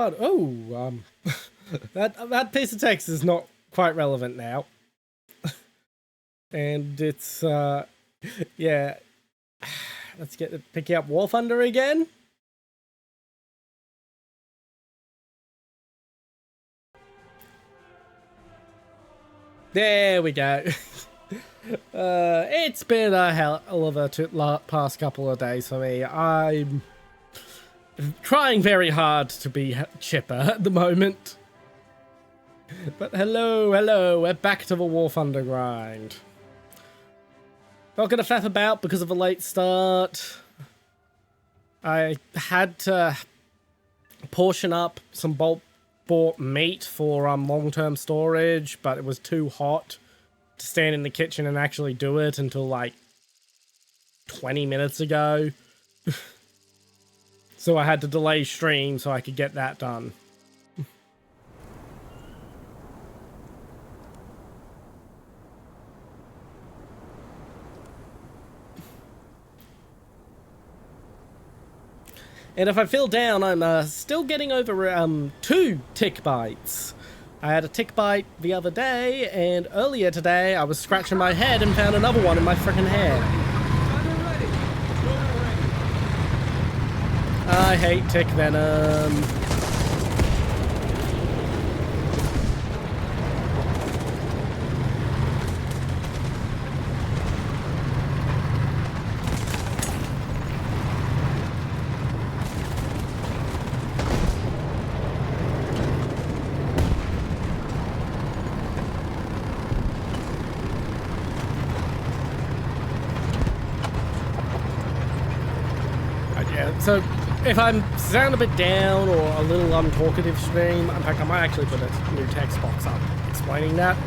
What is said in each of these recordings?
everyone. Oh, that piece of text is not quite relevant now. And it's, yeah. Let's pick up War Thunder again. There we go. It's been a hell of a past couple of days for me. I'm trying very hard to be chipper at the moment. But hello, we're back to the War Thunder grind. Not gonna faff about because of a late start. I had to portion up some bulk bought meat for long-term storage, but it was too hot to stand in the kitchen and actually do it until like 20 minutes ago. So I had to delay stream so I could get that done. And if I feel down, I'm still getting over 2 tick bites. I had a tick bite the other day, and earlier today I was scratching my head and found another one in my frickin' head. I hate tick venom. So, if I sound a bit down or a little untalkative stream, in fact I might actually put a new text box up explaining that,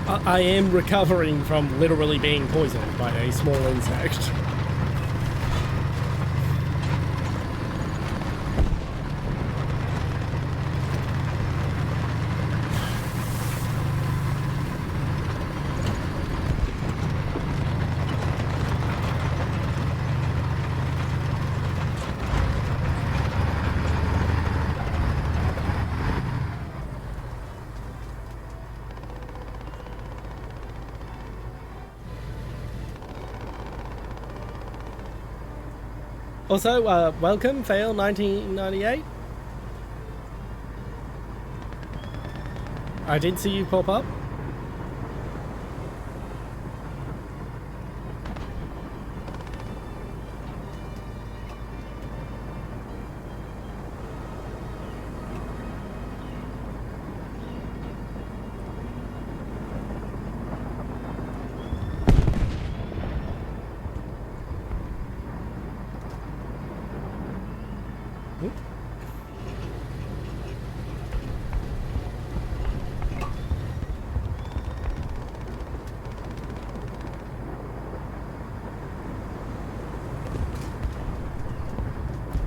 I am recovering from literally being poisoned by a small insect. Also, welcome, Fail1998. I did see you pop up.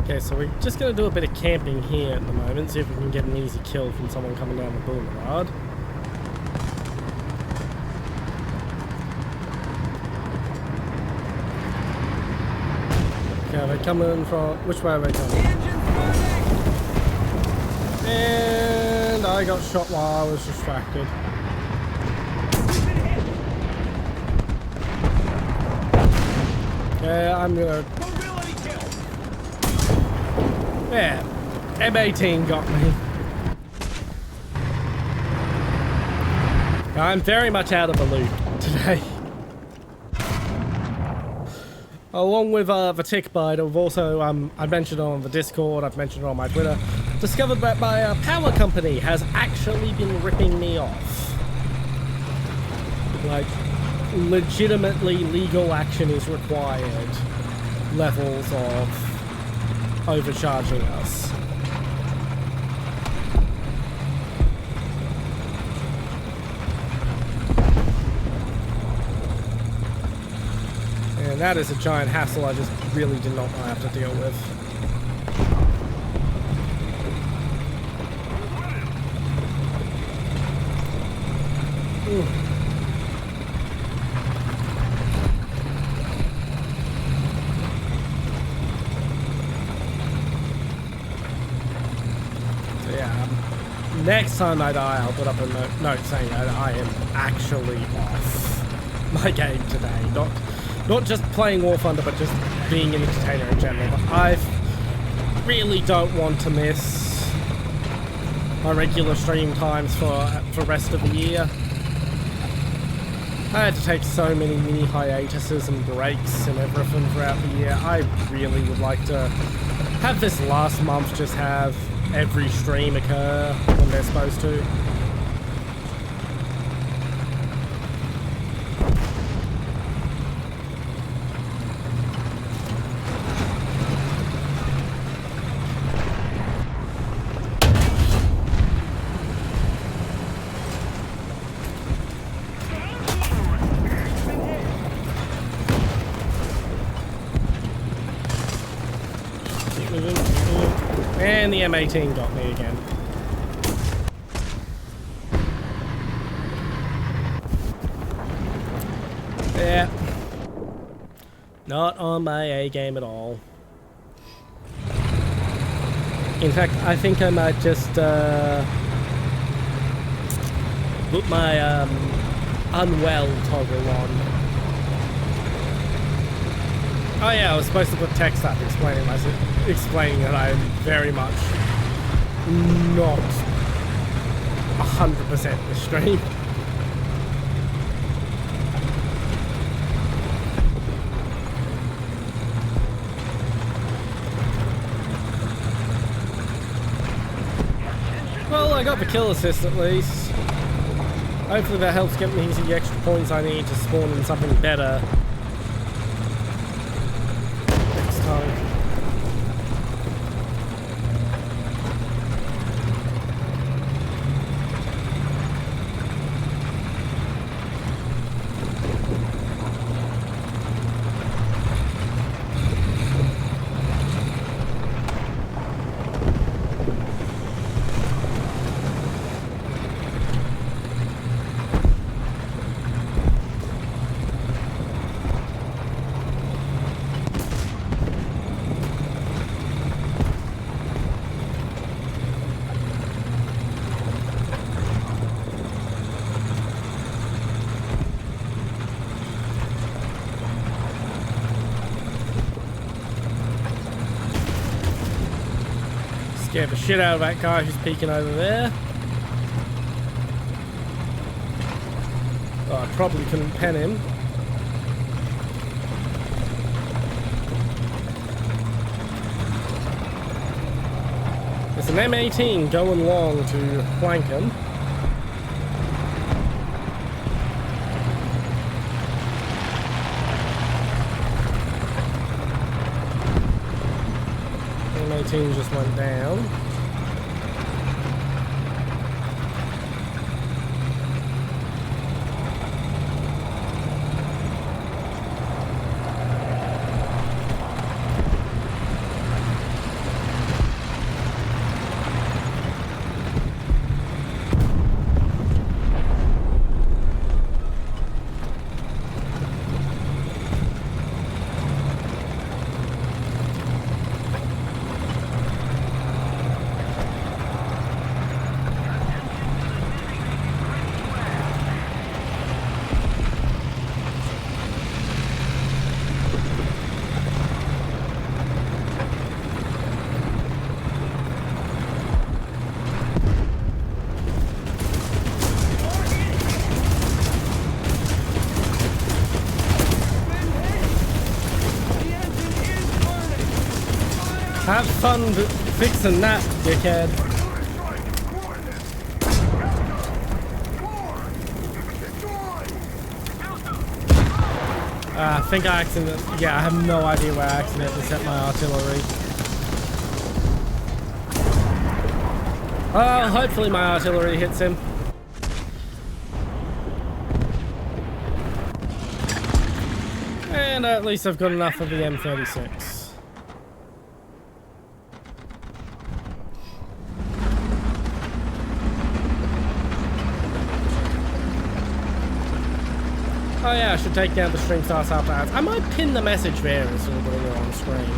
Okay, so we're just going to do a bit of camping here at the moment, see if we can get an easy kill from someone coming down the boulevard. Okay, they're coming from... which way are they coming? And I got shot while I was distracted. Okay, I'm gonna... Yeah, M18 got me. I'm very much out of the loop today. Along with the tick bite, I've also, I mentioned on the Discord, I've mentioned on my Twitter, discovered that my power company has actually been ripping me off. Like, legitimately legal action is required. Levels of overcharging us. And that is a giant hassle I just really did not want to have to deal with. Ooh. next time I die, I'll put up a note saying that I am actually off my game today. Not just playing War Thunder, but just being an entertainer in general. But I really don't want to miss my regular stream times for rest of the year. I had to take so many mini hiatuses and breaks and everything throughout the year. I really would like to have this last month just have every stream occur when they're supposed to. And the M18 got me again. Yeah. Not on my A game at all. In fact, I think I might just put my unwell toggle on. Oh yeah, I was supposed to put text up explaining that I'm very much not 100% the stream. Well, I got the kill assist at least. Hopefully that helps get me the extra points I need to spawn in something better next time. Scared the shit out of that guy who's peeking over there. Oh, I probably couldn't pen him. There's an M18 going long to flank him. M18 just went down. Have fun fixing that, dickhead. I think I accidentally... Yeah, I have no idea where I accidentally set my artillery. Hopefully my artillery hits him. And at least I've got enough of the M36. Oh yeah, I should take down the stream starts after ads. I might pin the message there instead of putting it on screen.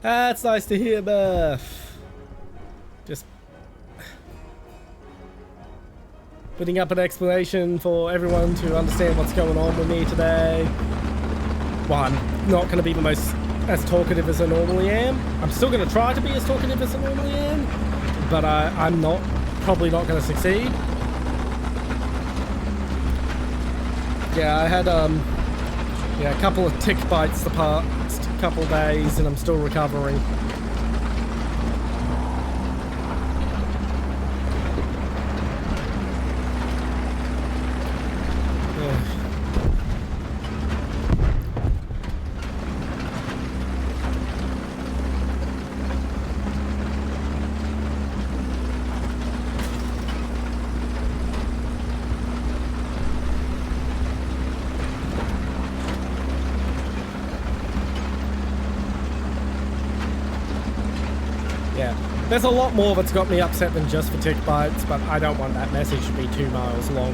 That's nice to hear, Murph. Just putting up an explanation for everyone to understand what's going on with me today. Well, I'm not going to be as talkative as I normally am. I'm still going to try to be as talkative as I normally am, but I'm probably not going to succeed. Yeah, I had a couple of tick bites the past couple days, and I'm still recovering. There's a lot more that's got me upset than just for tick bites, but I don't want that message to be 2 miles long.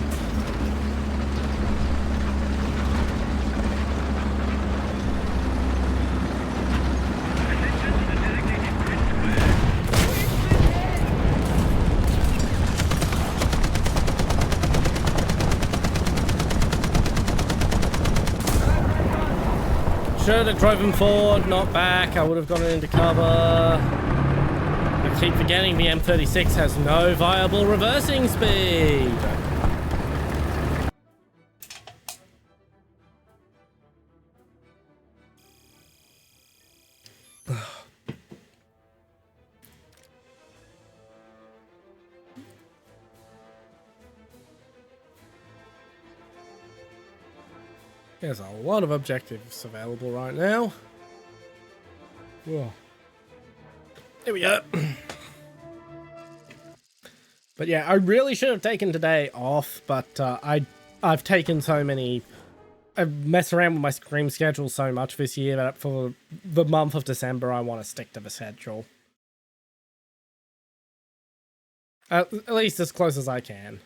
Should have drove him forward, not back. I would have gotten into cover. I keep forgetting the M36 has no viable reversing speed. There's a lot of objectives available right now. Whoa. There we go. But yeah, I really should have taken today off, but I've taken so many... I've messed around with my stream schedule so much this year that for the month of December, I want to stick to the schedule. At least as close as I can.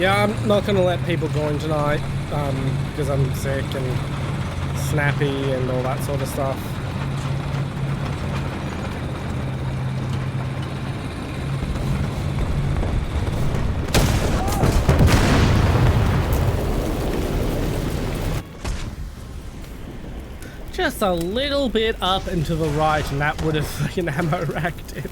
Yeah, I'm not going to let people join tonight, because I'm sick and snappy and all that sort of stuff. Just a little bit up and to the right, and that would have fucking ammo racked it.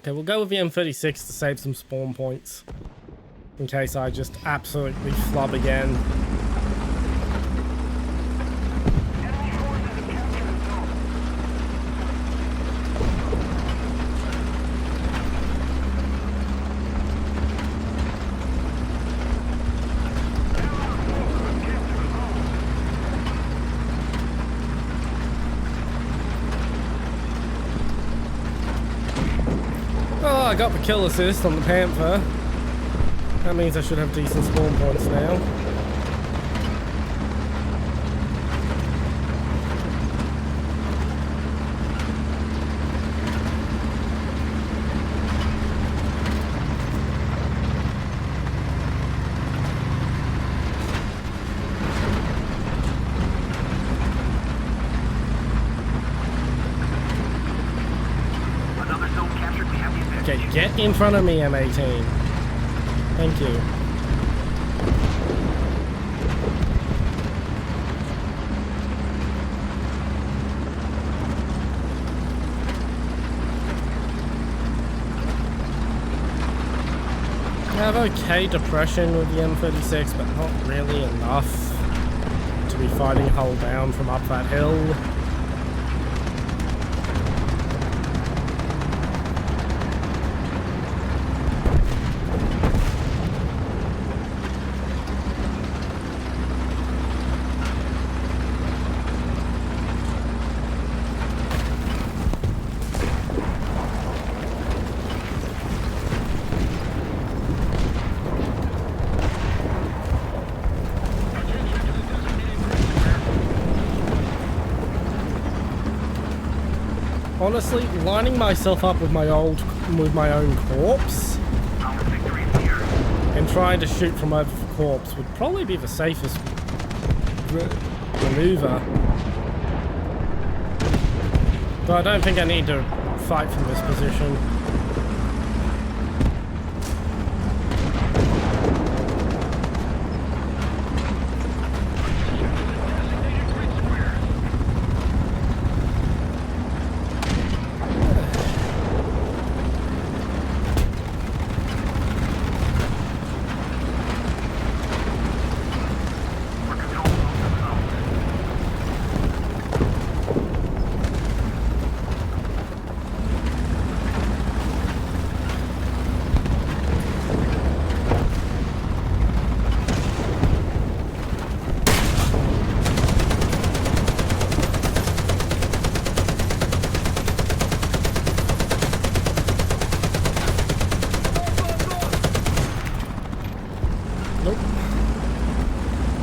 Okay, we'll go with the M36 to save some spawn points. In case I just absolutely flub again. I got the kill assist on the Panther. That means I should have decent spawn points now. Get in front of me, M18. Thank you. I have okay depression with the M36, but not really enough to be fighting hull down from up that hill. Honestly, lining myself up with my own corpse and trying to shoot from over the corpse would probably be the safest maneuver. But I don't think I need to fight from this position.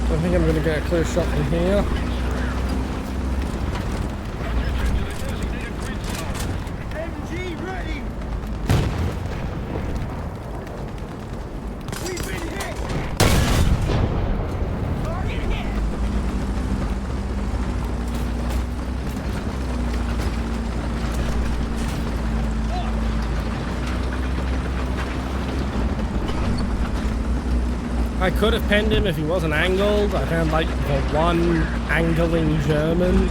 I think I'm going to get a clear shot from here. MG ready! We've been hit! Target hit! I could have penned him if he wasn't angled. I found like the one angling German.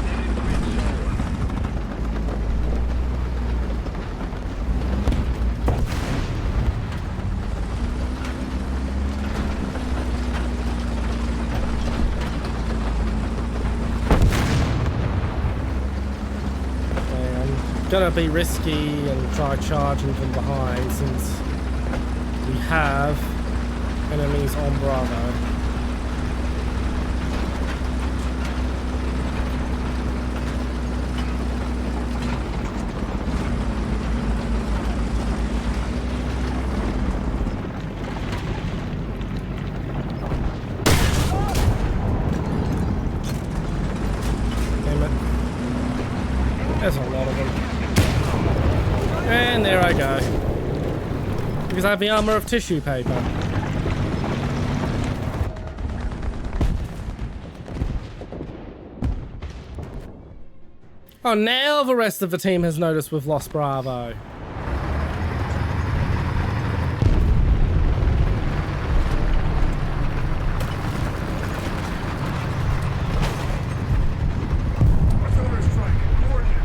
I'm gonna be risky and try charging from behind since we have enemies on Bravo. Damn it. There's a lot of them. And there I go. Because I have the armor of tissue paper. Oh, now the rest of the team has noticed we've lost Bravo.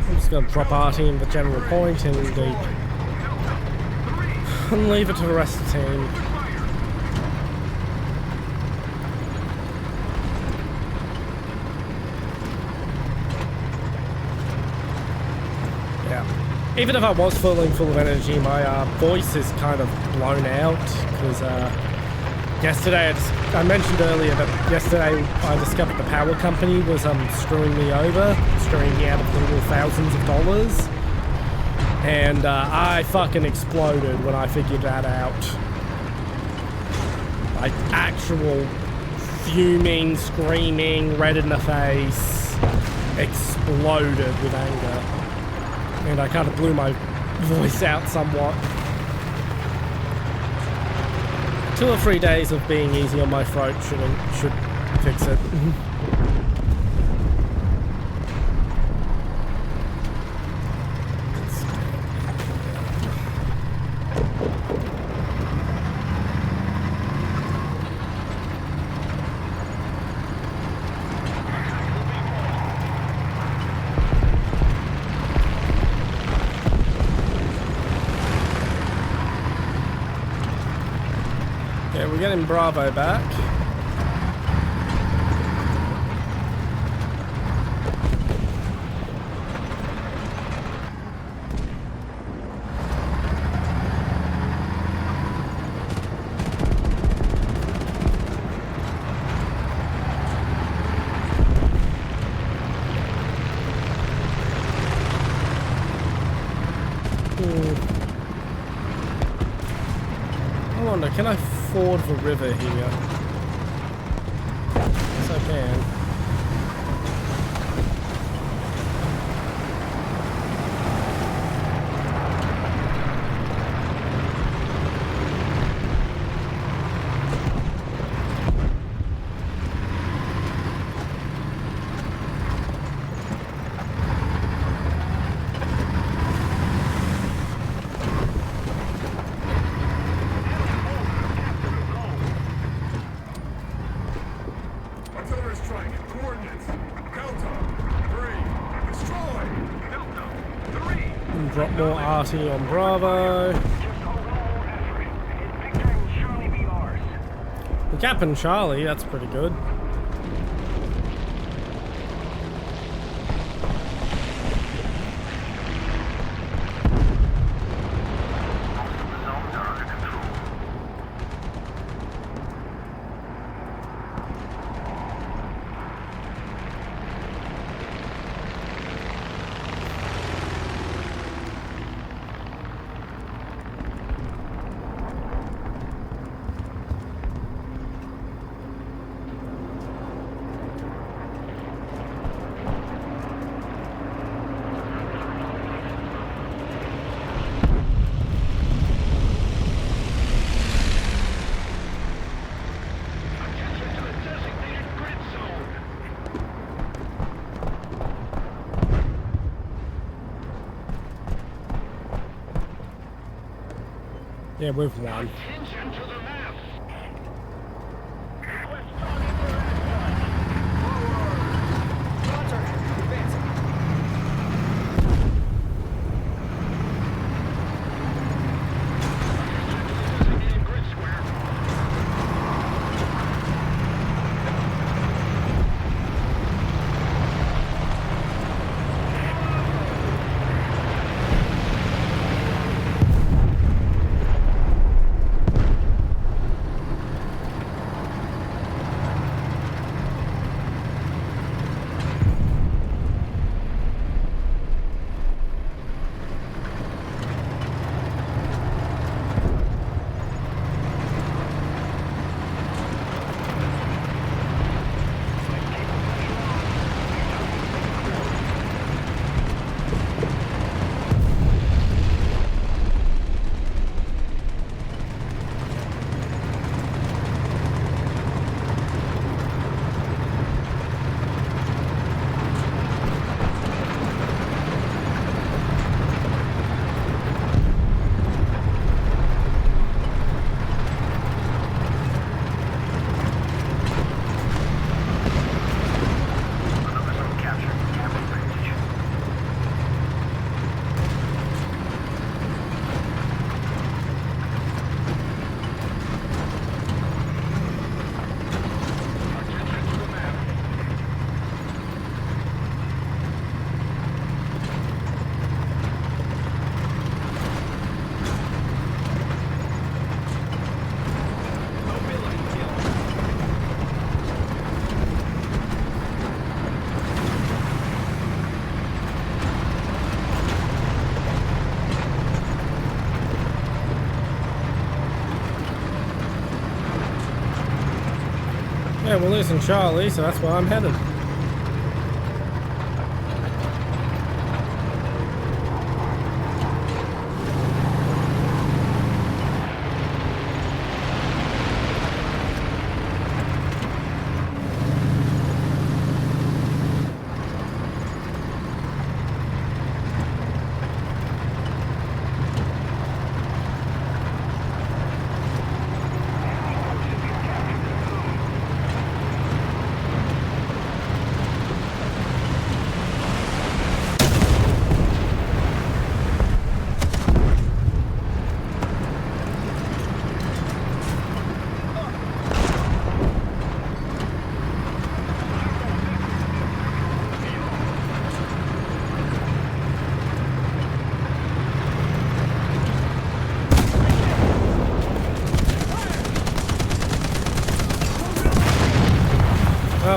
I'm just going to drop our team the general point and leave it to the rest of the team. Even if I was feeling full of energy, my voice is kind of blown out because yesterday, I mentioned earlier that yesterday I discovered the power company was screwing me over, screwing me out of literal thousands of dollars, and I fucking exploded when I figured that out. Like actual fuming, screaming, red in the face, exploded with anger. And I kind of blew my voice out somewhat. 2 or 3 days of being easy on my throat should fix it. getting Bravo back. I wonder, can I ford the river here? Yes, I can. Artillery strike. Coordinates. Delta 3. Destroy. Delta 3. And drop more arty on Bravo. Just overall effort. And Victor and Charlie be ours. The Cap and Charlie, that's pretty good. Attention to the designated grid zone. Yeah, we've won. Attention to the map. West target for airstrike. Advancing. Designated grid square. Yeah, we're losing Charlie, so that's where I'm headed.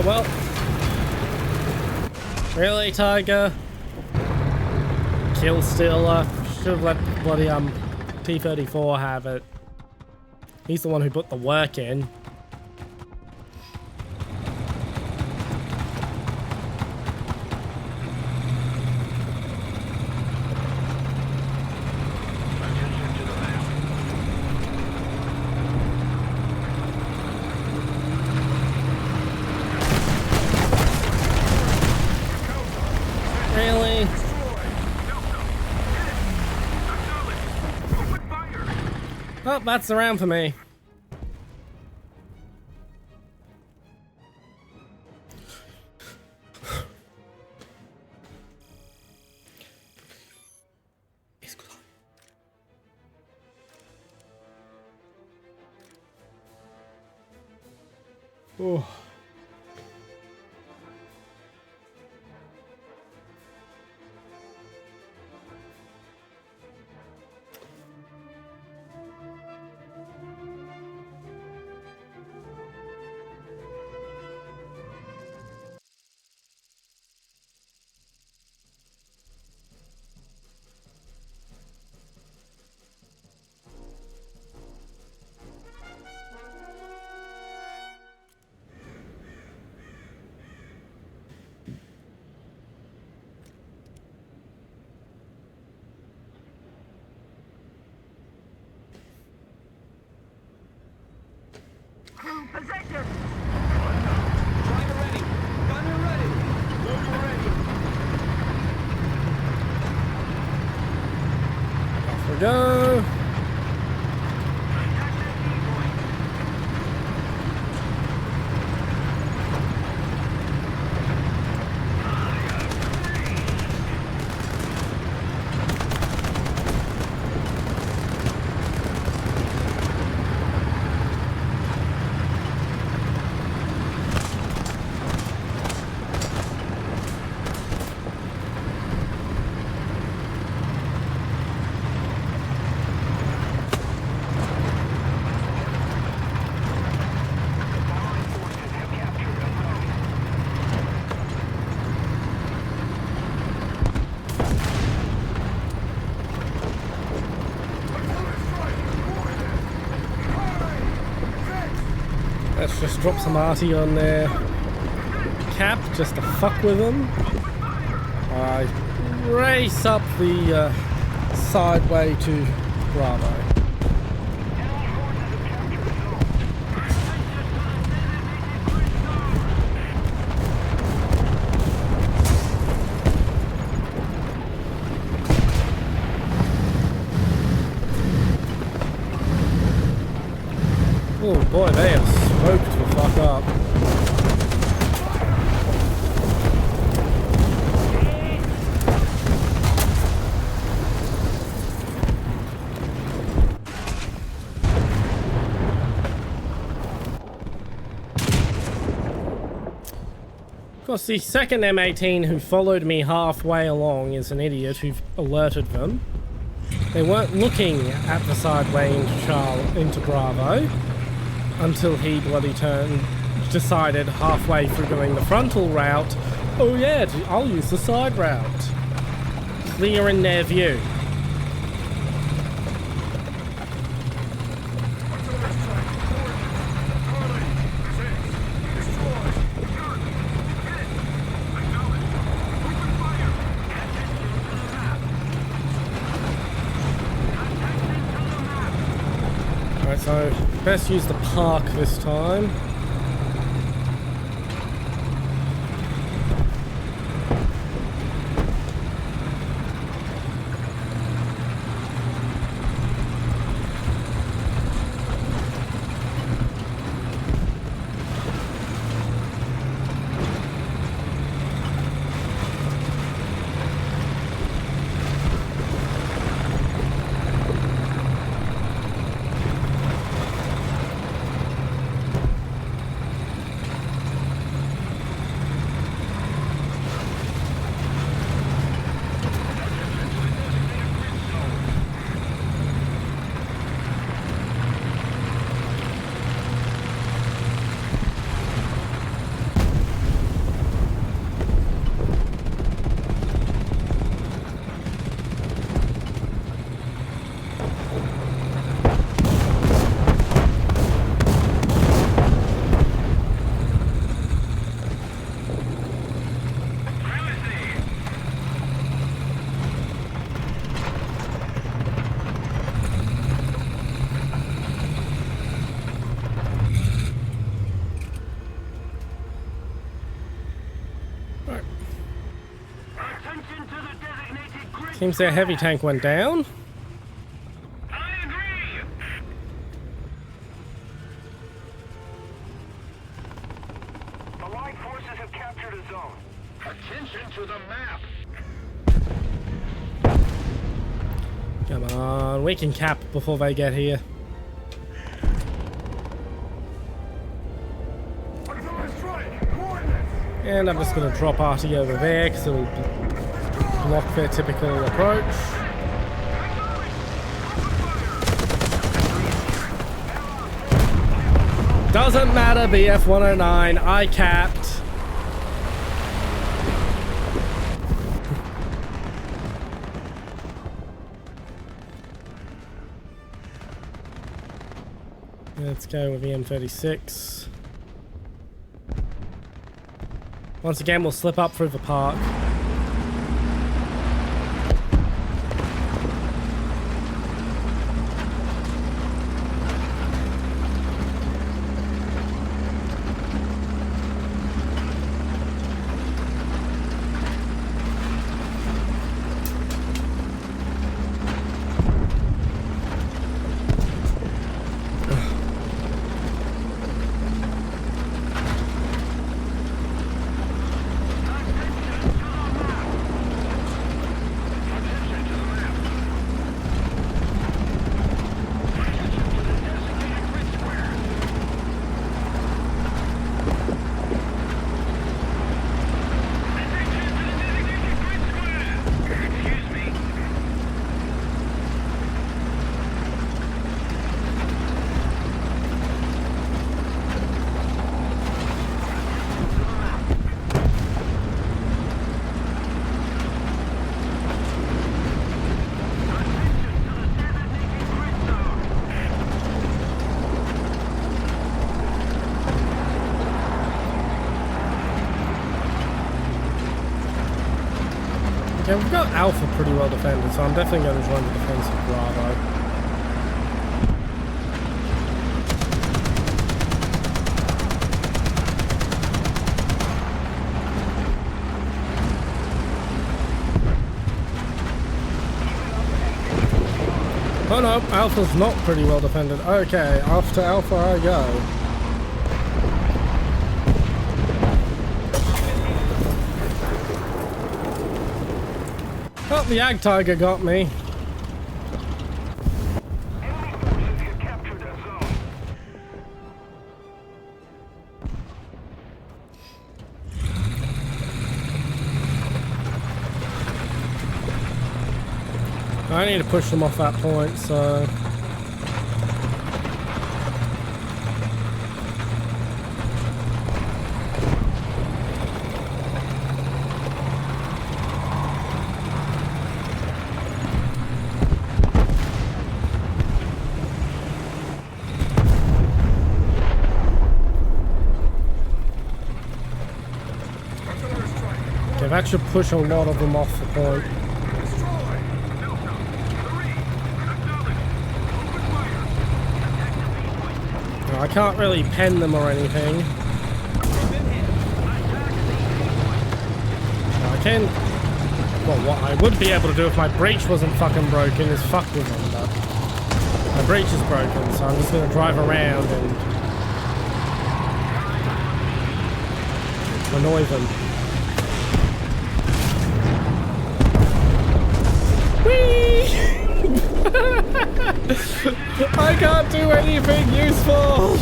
well. Really, Tiger? Kill stealer. Should have let bloody T-34 have it. He's the one who put the work in. Really? Oh, that's the round for me. Oh. Position! Driver ready. Gunner ready. Loader ready. Off we go. Let's just drop some arty on their cap just to fuck with them. I race up the sideway to Bravo. Oh boy, they are smoked the fuck up. Of course, the second M18 who followed me halfway along is an idiot who alerted them. They weren't looking at the sideway into Bravo until he bloody decided halfway through doing the frontal route, oh yeah, I'll use the side route. Clear in their view. Alright, so best use the park this time. Seems their heavy tank went down. I agree. The Allied forces have captured a zone. Attention to the map. Come on, we can cap before they get here. And I'm just going to drop Artie over there because it'll block their typical approach. Doesn't matter, BF 109, I capped. Let's go with the M36. Once again, we'll slip up through the park. Okay, we've got Alpha pretty well defended, so I'm definitely going to join the defense of Bravo. Oh no, Alpha's not pretty well defended. Okay, after Alpha I go. Oh, the Ag Tiger got me. Enemy forces have captured a zone. I need to push them off that point, so... Okay, that should push a lot of them off the point. I can't really pen them or anything. I can... Well, what I would be able to do if my breach wasn't fucking broken is fuck with them, but... My breach is broken, so I'm just gonna drive around and... annoy them. Whee! I can't do anything useful!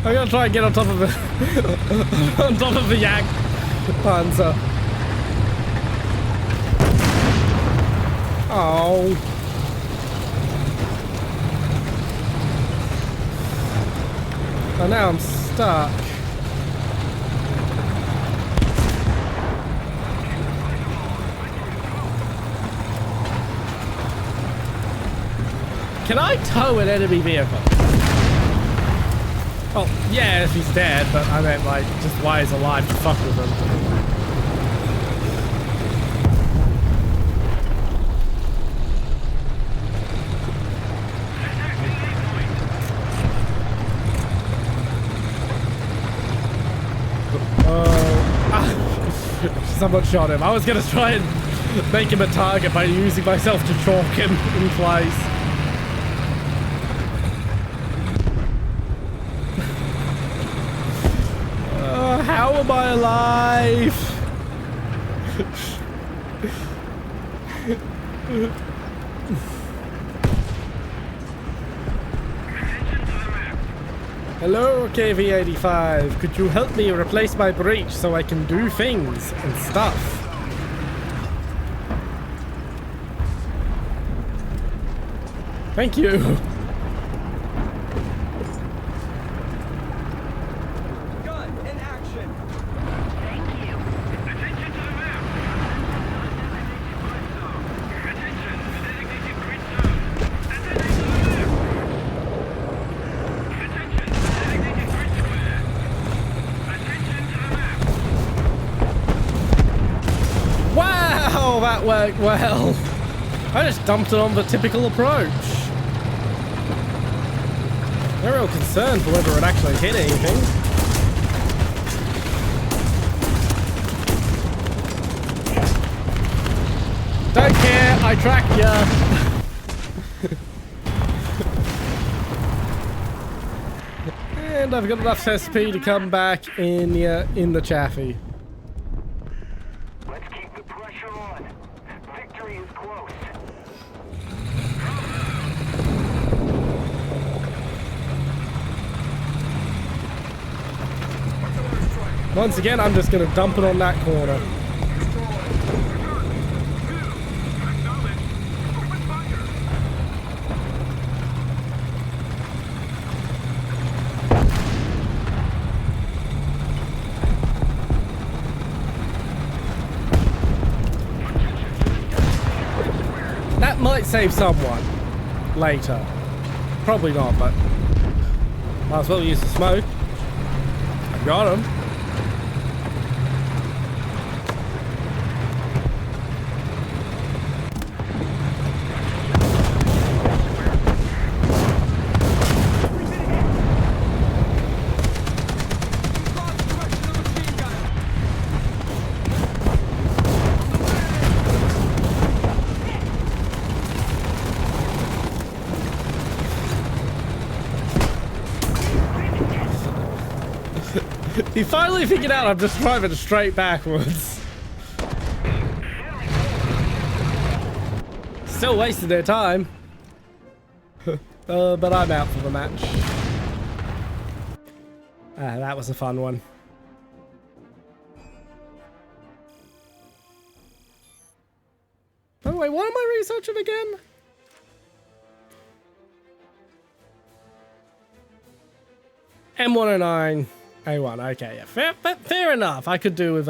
I'm gonna try and get on top of it. On top of the Yak Panzer. Oh. And now I'm stuck. Can I tow an enemy vehicle? Oh, yeah, if he's dead, but I meant, like, just why he's alive to fuck with him. Someone shot him. I was gonna try and make him a target by using myself to chalk him in place. How am I alive? Hello, KV-85. Could you help me replace my breach so I can do things and stuff? Thank you. Gun in action. Thank you. Attention to the map. Attention, designated grid zone. Attention to the map. Attention, designated grid square. Attention to the map. Wow, that worked well. I just dumped it on the typical approach. No real concern for whether it actually hit anything. Don't care, I tracked ya. And I've got enough SP to come back in the chaffee. Let's keep the pressure on. Victory is close. Once again, I'm just gonna dump it on that corner. That might save someone later. Probably not, but might as well use the smoke. I got him. He finally figured out I'm just driving straight backwards. Still wasting their time. But I'm out for the match. That was a fun one. By the way, what am I researching again? M109. A1, okay, yeah, fair enough. I could do with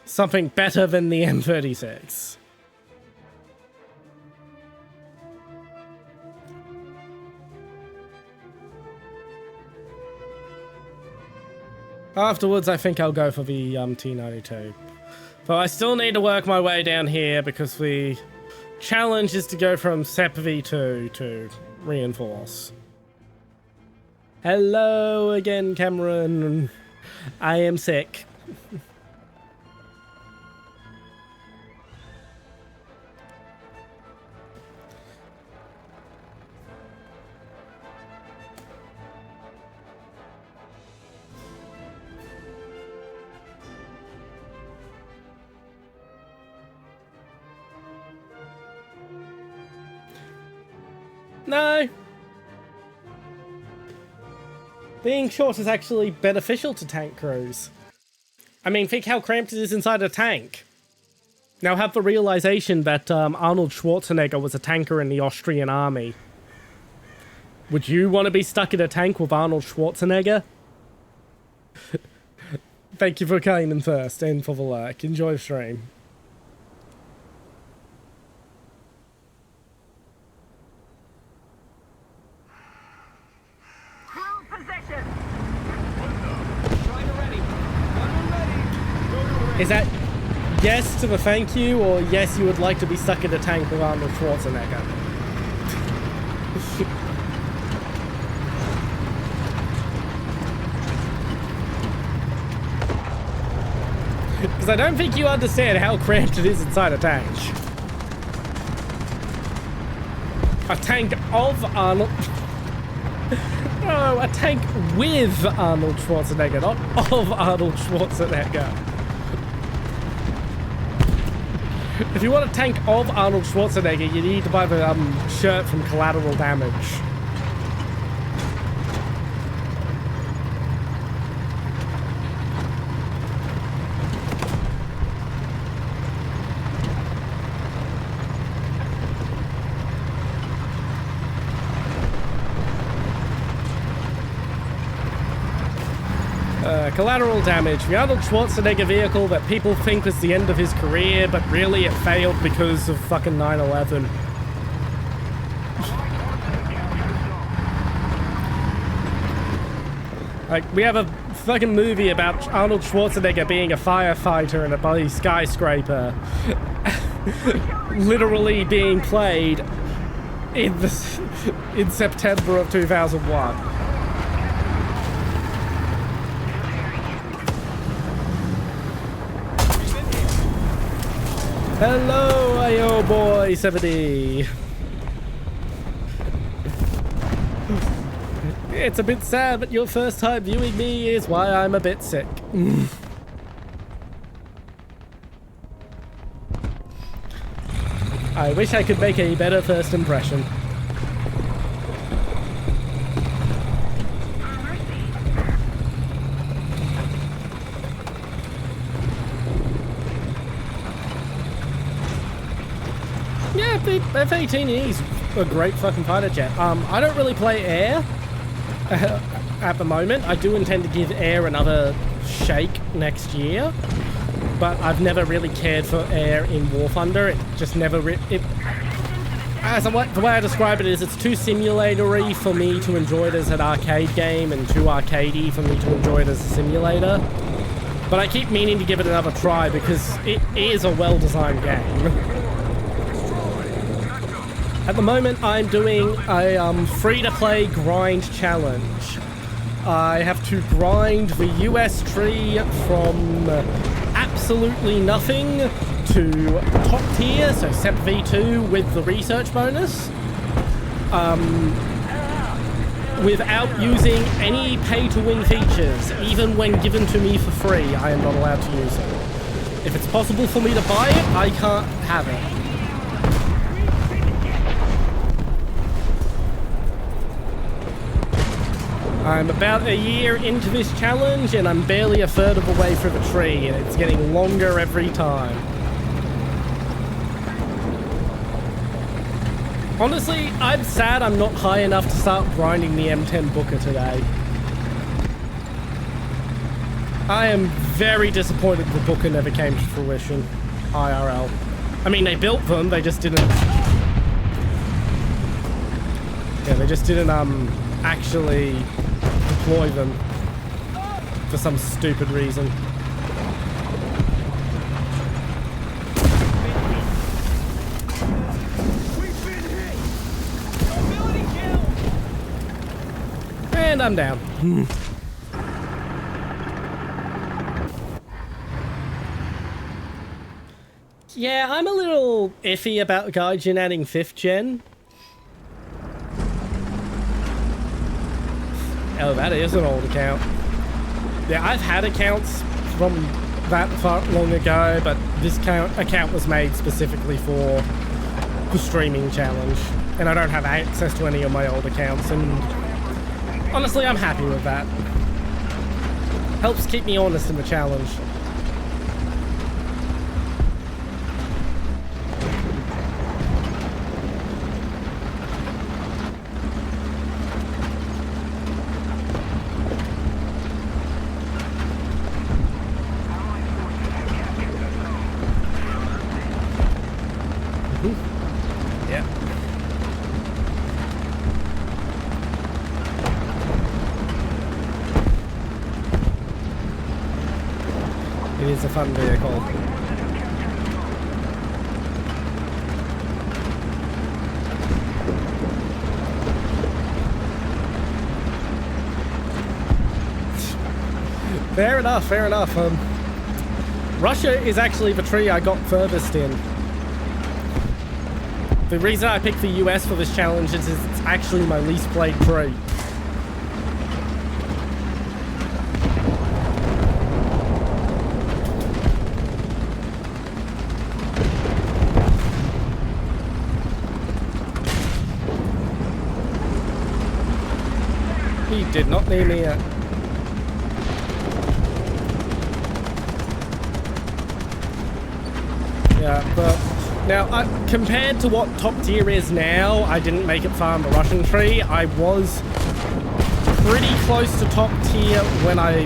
something better than the M36. Afterwards, I think I'll go for the T92. But I still need to work my way down here because the challenge is to go from SEP V2 to Reinforce. Hello again, Cameron. I am sick. No. Being short is actually beneficial to tank crews. I mean, think how cramped it is inside a tank. Now have the realization that Arnold Schwarzenegger was a tanker in the Austrian army. Would you want to be stuck in a tank with Arnold Schwarzenegger? Thank you for coming in first and for the like. Enjoy the stream. Is that yes to the thank you, or yes, you would like to be stuck in a tank with Arnold Schwarzenegger? Because I don't think you understand how cramped it is inside a tank. A tank of Arnold... No, a tank with Arnold Schwarzenegger, not of Arnold Schwarzenegger. If you want a tank of Arnold Schwarzenegger, you need to buy the shirt from Collateral Damage. Collateral Damage, the Arnold Schwarzenegger vehicle that people think was the end of his career, but really it failed because of fucking 9/11. Like, we have a fucking movie about Arnold Schwarzenegger being a firefighter in a bloody skyscraper. Literally being played in September of 2001. Hello, IO Boy 70. It's a bit sad, but your first time viewing me is why I'm a bit sick. I wish I could make a better first impression. F-18E is a great fucking fighter jet. I don't really play air at the moment. I do intend to give air another shake next year, but I've never really cared for air in War Thunder. It just never... the way I describe it is it's too simulatory for me to enjoy it as an arcade game and too arcadey for me to enjoy it as a simulator. But I keep meaning to give it another try because it is a well-designed game. At the moment, I'm doing a free-to-play grind challenge. I have to grind the US tree from absolutely nothing to top tier, so SEP V2 with the research bonus, without using any pay-to-win features. Even when given to me for free, I am not allowed to use it. If it's possible for me to buy it, I can't have it. I'm about a year into this challenge and I'm barely a third of the way through the tree and it's getting longer every time. Honestly, I'm sad I'm not high enough to start grinding the M10 Booker today. I am very disappointed the Booker never came to fruition, IRL. I mean, they built them, they just didn't... Yeah, they just didn't, actually deploy them for some stupid reason. And I'm down. Yeah, I'm a little iffy about Gaijin adding 5th gen. Oh, that is an old account. Yeah, I've had accounts from that far long ago, but this account was made specifically for the streaming challenge, and I don't have access to any of my old accounts, and honestly, I'm happy with that. Helps keep me honest in the challenge. It's a fun vehicle. Fair enough, fair enough. Russia is actually the tree I got furthest in. The reason I picked the US for this challenge is it's actually my least played tree. He did not need me yet. Yeah, but now, compared to what top tier is now, I didn't make it far in the Russian tree. I was pretty close to top tier when I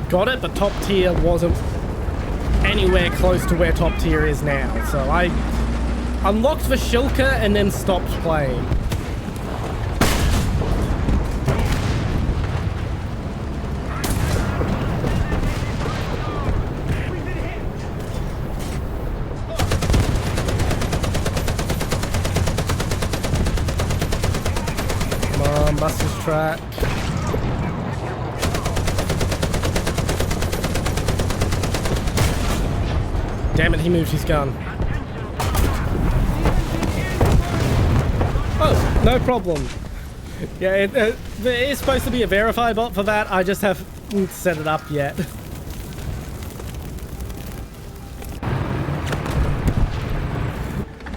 got it, but top tier wasn't anywhere close to where top tier is now. So I unlocked the Shilka and then stopped playing. Buster's track. Damn it, he moved his gun. Oh, no problem. Yeah, there is supposed to be a verify bot for that. I just haven't set it up yet.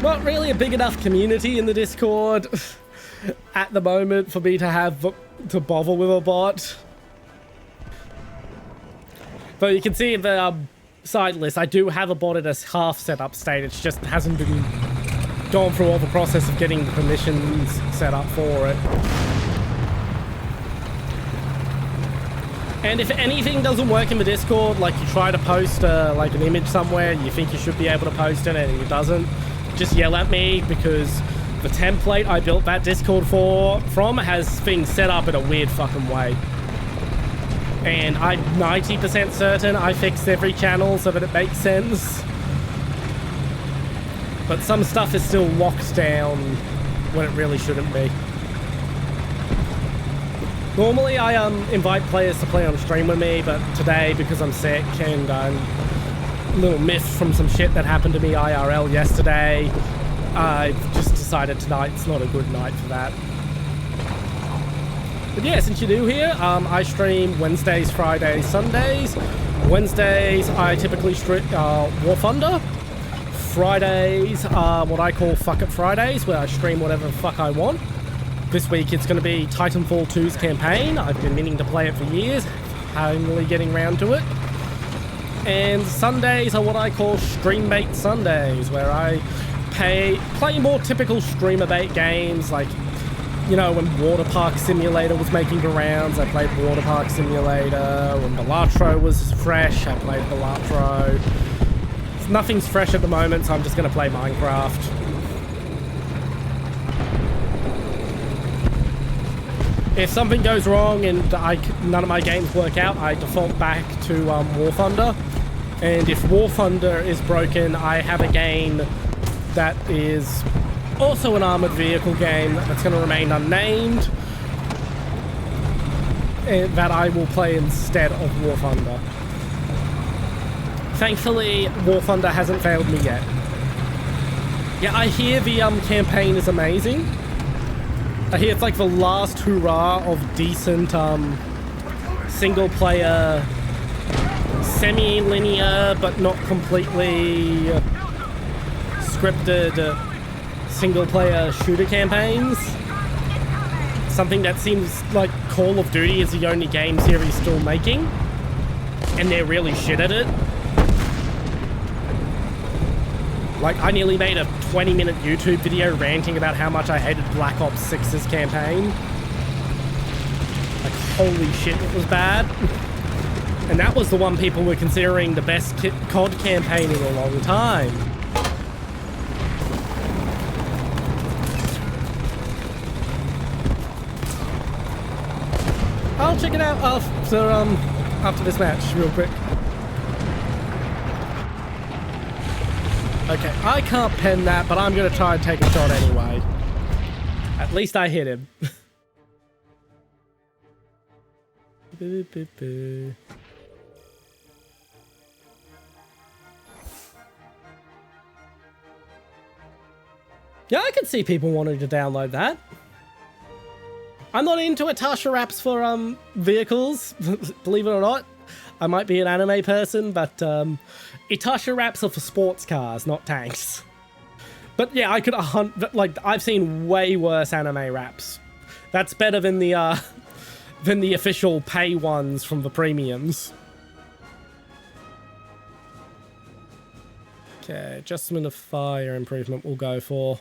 Not really a big enough community in the Discord at the moment for me to have to bother with a bot. But you can see in the side list, I do have a bot at a half setup state. It just hasn't been gone through all the process of getting the permissions set up for it. And if anything doesn't work in the Discord, like you try to post like an image somewhere, you think you should be able to post it and it doesn't, just yell at me, because the template I built that Discord from has things set up in a weird fucking way. And I'm 90% certain I fixed every channel so that it makes sense. But some stuff is still locked down when it really shouldn't be. Normally I invite players to play on stream with me, but today, because I'm sick and I'm a little miffed from some shit that happened to me IRL yesterday, I've just decided tonight's not a good night for that. But yeah, since you're new here, I stream Wednesdays, Fridays, Sundays. Wednesdays, I typically stream War Thunder. Fridays are what I call Fuck It Fridays, where I stream whatever the fuck I want. This week it's going to be Titanfall 2's campaign. I've been meaning to play it for years, finally getting around to it. And Sundays are what I call Stream Bait Sundays, where I play more typical streamer bait games, like, you know, when Water Park Simulator was making the rounds, I played Water Park Simulator. When Balatro was fresh, I played Balatro. Nothing's fresh at the moment, so I'm just going to play Minecraft. If something goes wrong and none of my games work out, I default back to War Thunder. And if War Thunder is broken, I have a game that is also an armored vehicle game that's going to remain unnamed, and that I will play instead of War Thunder. Thankfully, War Thunder hasn't failed me yet. Yeah, I hear the campaign is amazing. I hear it's like the last hurrah of decent single-player, semi-linear but not completely scripted single-player shooter campaigns. Something that seems like Call of Duty is the only game series still making, and they're really shit at it. Like, I nearly made a 20-minute YouTube video ranting about how much I hated Black Ops 6's campaign. Like, holy shit, it was bad. And that was the one people were considering the best COD campaign in a long time. I'll check it out after this match, real quick. Okay, I can't pen that, but I'm going to try and take a shot anyway. At least I hit him. Yeah, I could see people wanting to download that. I'm not into Itasha wraps for vehicles, believe it or not. I might be an anime person, but Itasha wraps are for sports cars, not tanks. But yeah, I could like I've seen way worse anime wraps. That's better than the official pay ones from the premiums. Okay, adjustment of fire improvement we'll go for.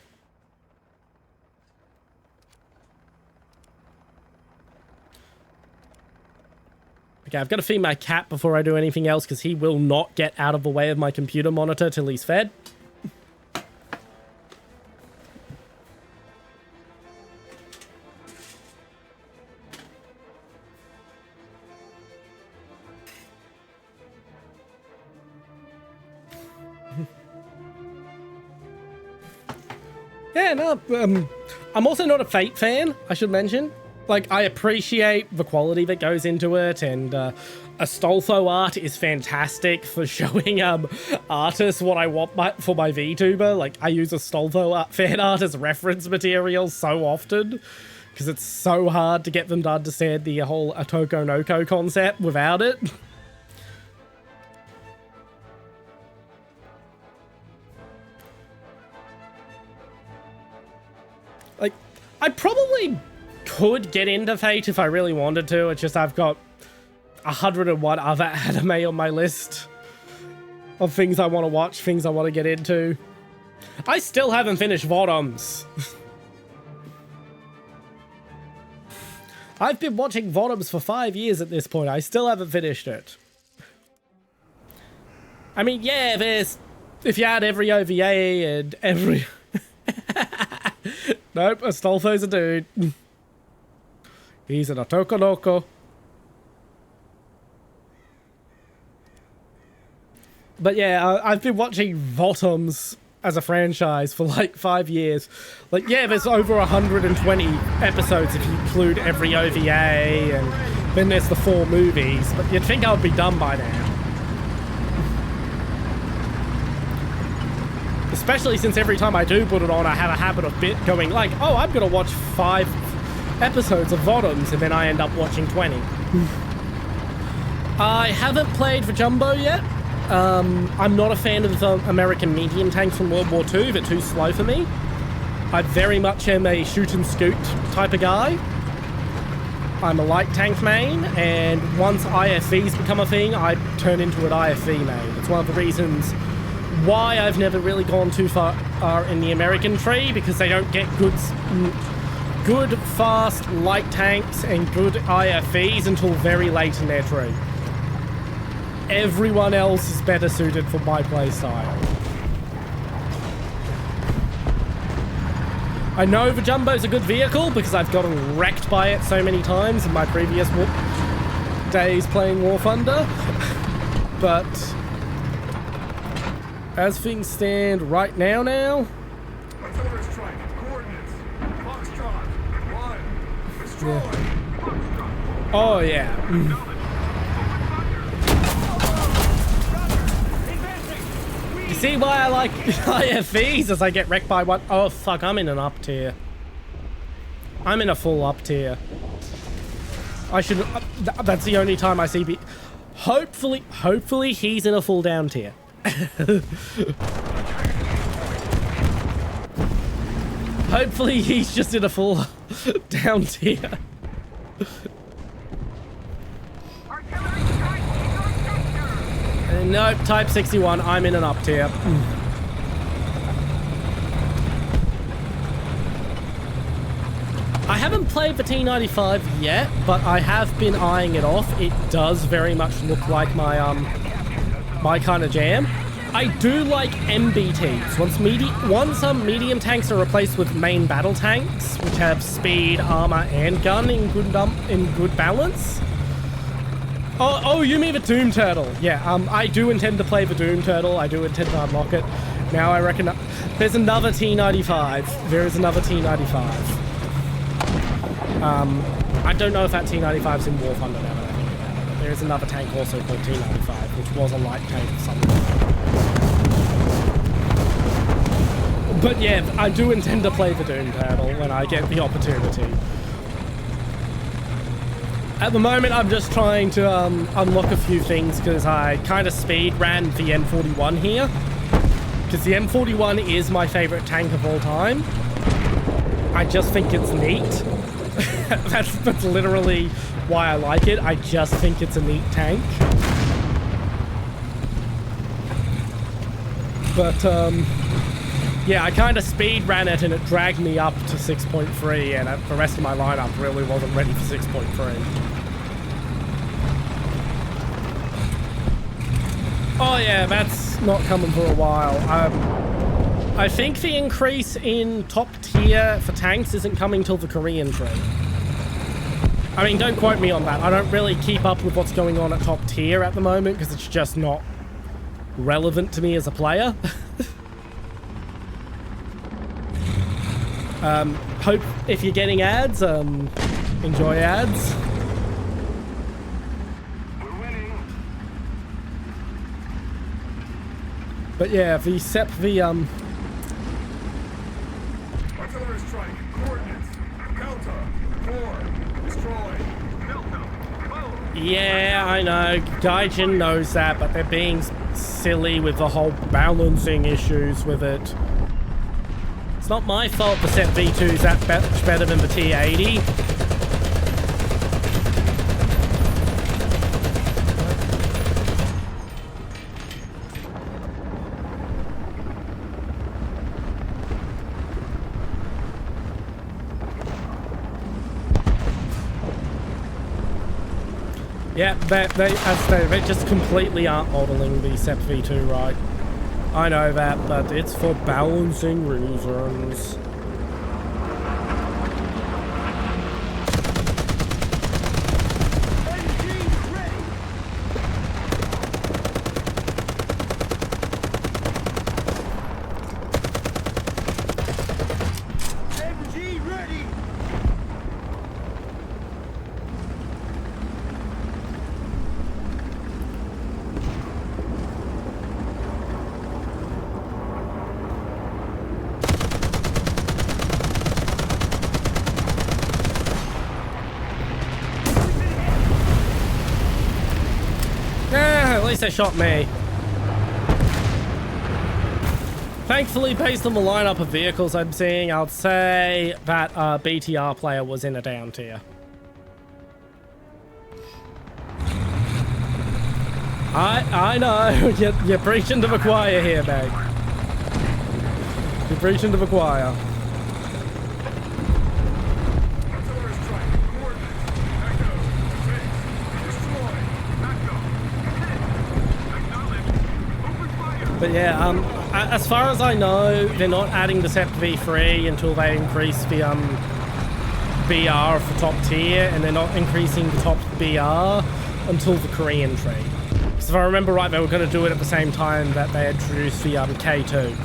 Okay, I've got to feed my cat before I do anything else because he will not get out of the way of my computer monitor till he's fed. Yeah, no, I'm also not a Fate fan, I should mention. Like, I appreciate the quality that goes into it, and Astolfo art is fantastic for showing artists what I want for my VTuber. Like, I use Astolfo fan art as reference material so often, because it's so hard to get them to understand the whole Otoko Noko concept without it. Like, I probably could get into Fate if I really wanted to. It's just I've got 101 other anime on my list of things I want to watch, things I want to get into. I still haven't finished Bottoms. I've been watching Bottoms for 5 years at this point. I still haven't finished it. I mean, yeah, there's... If you add every OVA and every... Nope, Astolfo's a dude. He's an Otoko Noko. But yeah, I've been watching Bottoms as a franchise for like 5 years. Like, yeah, there's over 120 episodes if you include every OVA, and then there's the 4 movies. But you'd think I would be done by now. Especially since every time I do put it on, I have a habit of going like, oh, I'm going to watch 5 episodes of Bottoms, and then I end up watching 20. I haven't played for Jumbo yet. I'm not a fan of the American medium tanks from World War II. They're too slow for me. I very much am a shoot and scoot type of guy. I'm a light tank main, and once IFVs become a thing, I turn into an IFV main. It's one of the reasons why I've never really gone too far in the American tree, because they don't get good, fast, light tanks and good IFVs until very late in their tree. Everyone else is better suited for my playstyle. I know the Jumbo's a good vehicle because I've gotten wrecked by it so many times in my previous days playing War Thunder, but as things stand right now, Artillery strike. Coordinates. Foxtrot. 1. Destroy. Yeah. Foxtrot. Oh yeah. You see why I like IFVs as I get wrecked by one? Oh fuck, I'm in an up tier. I'm in a full up tier. I should, that's the only time I see hopefully he's in a full down tier. Hopefully he's just in a full down tier. Nope, Type 61, I'm in an up tier. I haven't played the T95 yet, but I have been eyeing it off. It does very much look like my kind of jam. I do like MBTs. Once medium tanks are replaced with main battle tanks, which have speed, armor, and gun in good balance. Oh, you mean the Doom Turtle? Yeah, I do intend to play the Doom Turtle. I do intend to unlock it. Now I reckon there's another T95. There is another T95. I don't know if that T95's in War Thunder now that I think about it, but there is another tank also called T95, which was a light tank of some kind. But yeah, I do intend to play the Doom Turtle when I get the opportunity. At the moment, I'm just trying to unlock a few things because I kind of speed ran the M41 here. Because the M41 is my favorite tank of all time. I just think it's neat. That's literally why I like it. I just think it's a neat tank. But, yeah, I kind of speed ran it and it dragged me up to 6.3, and the rest of my lineup really wasn't ready for 6.3. Oh yeah, that's not coming for a while. I think the increase in top tier for tanks isn't coming till the Korean trade. I mean, don't quote me on that. I don't really keep up with what's going on at top tier at the moment because it's just not relevant to me as a player. Hope if you're getting ads, enjoy ads. We're winning. But yeah, the Artillery strike. Coordinates. Delta. 4. Destroy. Delta. yeah, I know, Gaijin knows that, but they're being silly with the whole balancing issues with it. It's not my fault the Set V2 is that much better than the T80. Yeah, they just completely aren't modeling the Set V2 right. I know that, but it's for balancing reasons. At least they shot me. Thankfully, based on the lineup of vehicles I'm seeing, I'd say that BTR player was in a down tier. I know, you're preaching to the choir here, mate. You're preaching to the choir. But yeah, as far as I know, they're not adding the Set V3 until they increase the BR for top tier, and they're not increasing the top BR until the Korean trade. Because if I remember right, they were going to do it at the same time that they introduced the K2.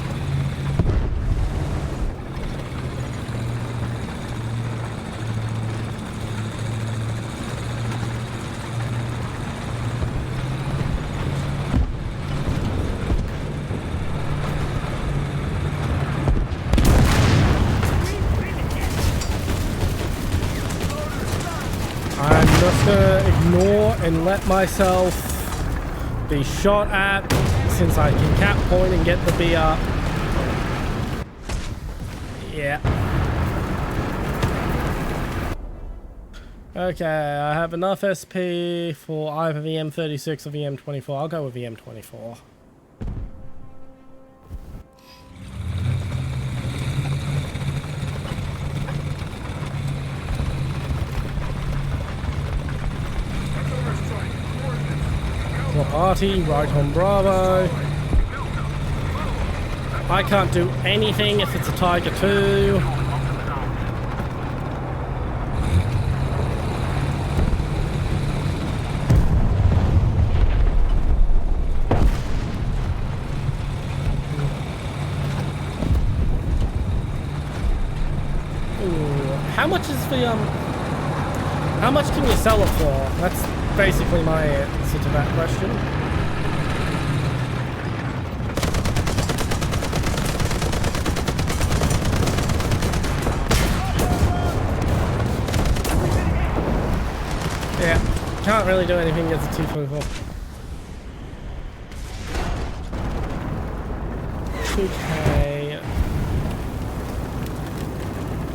I'm just gonna ignore and let myself be shot at since I can cap point and get the BR. Yeah. Okay, I have enough SP for either the M36 or the M24. I'll go with the M24. Party, right on Bravo. I can't do anything if it's a Tiger 2. How much is the how much can you sell it for? That's basically my answer to that question. can't really do anything against a T-44. 2K.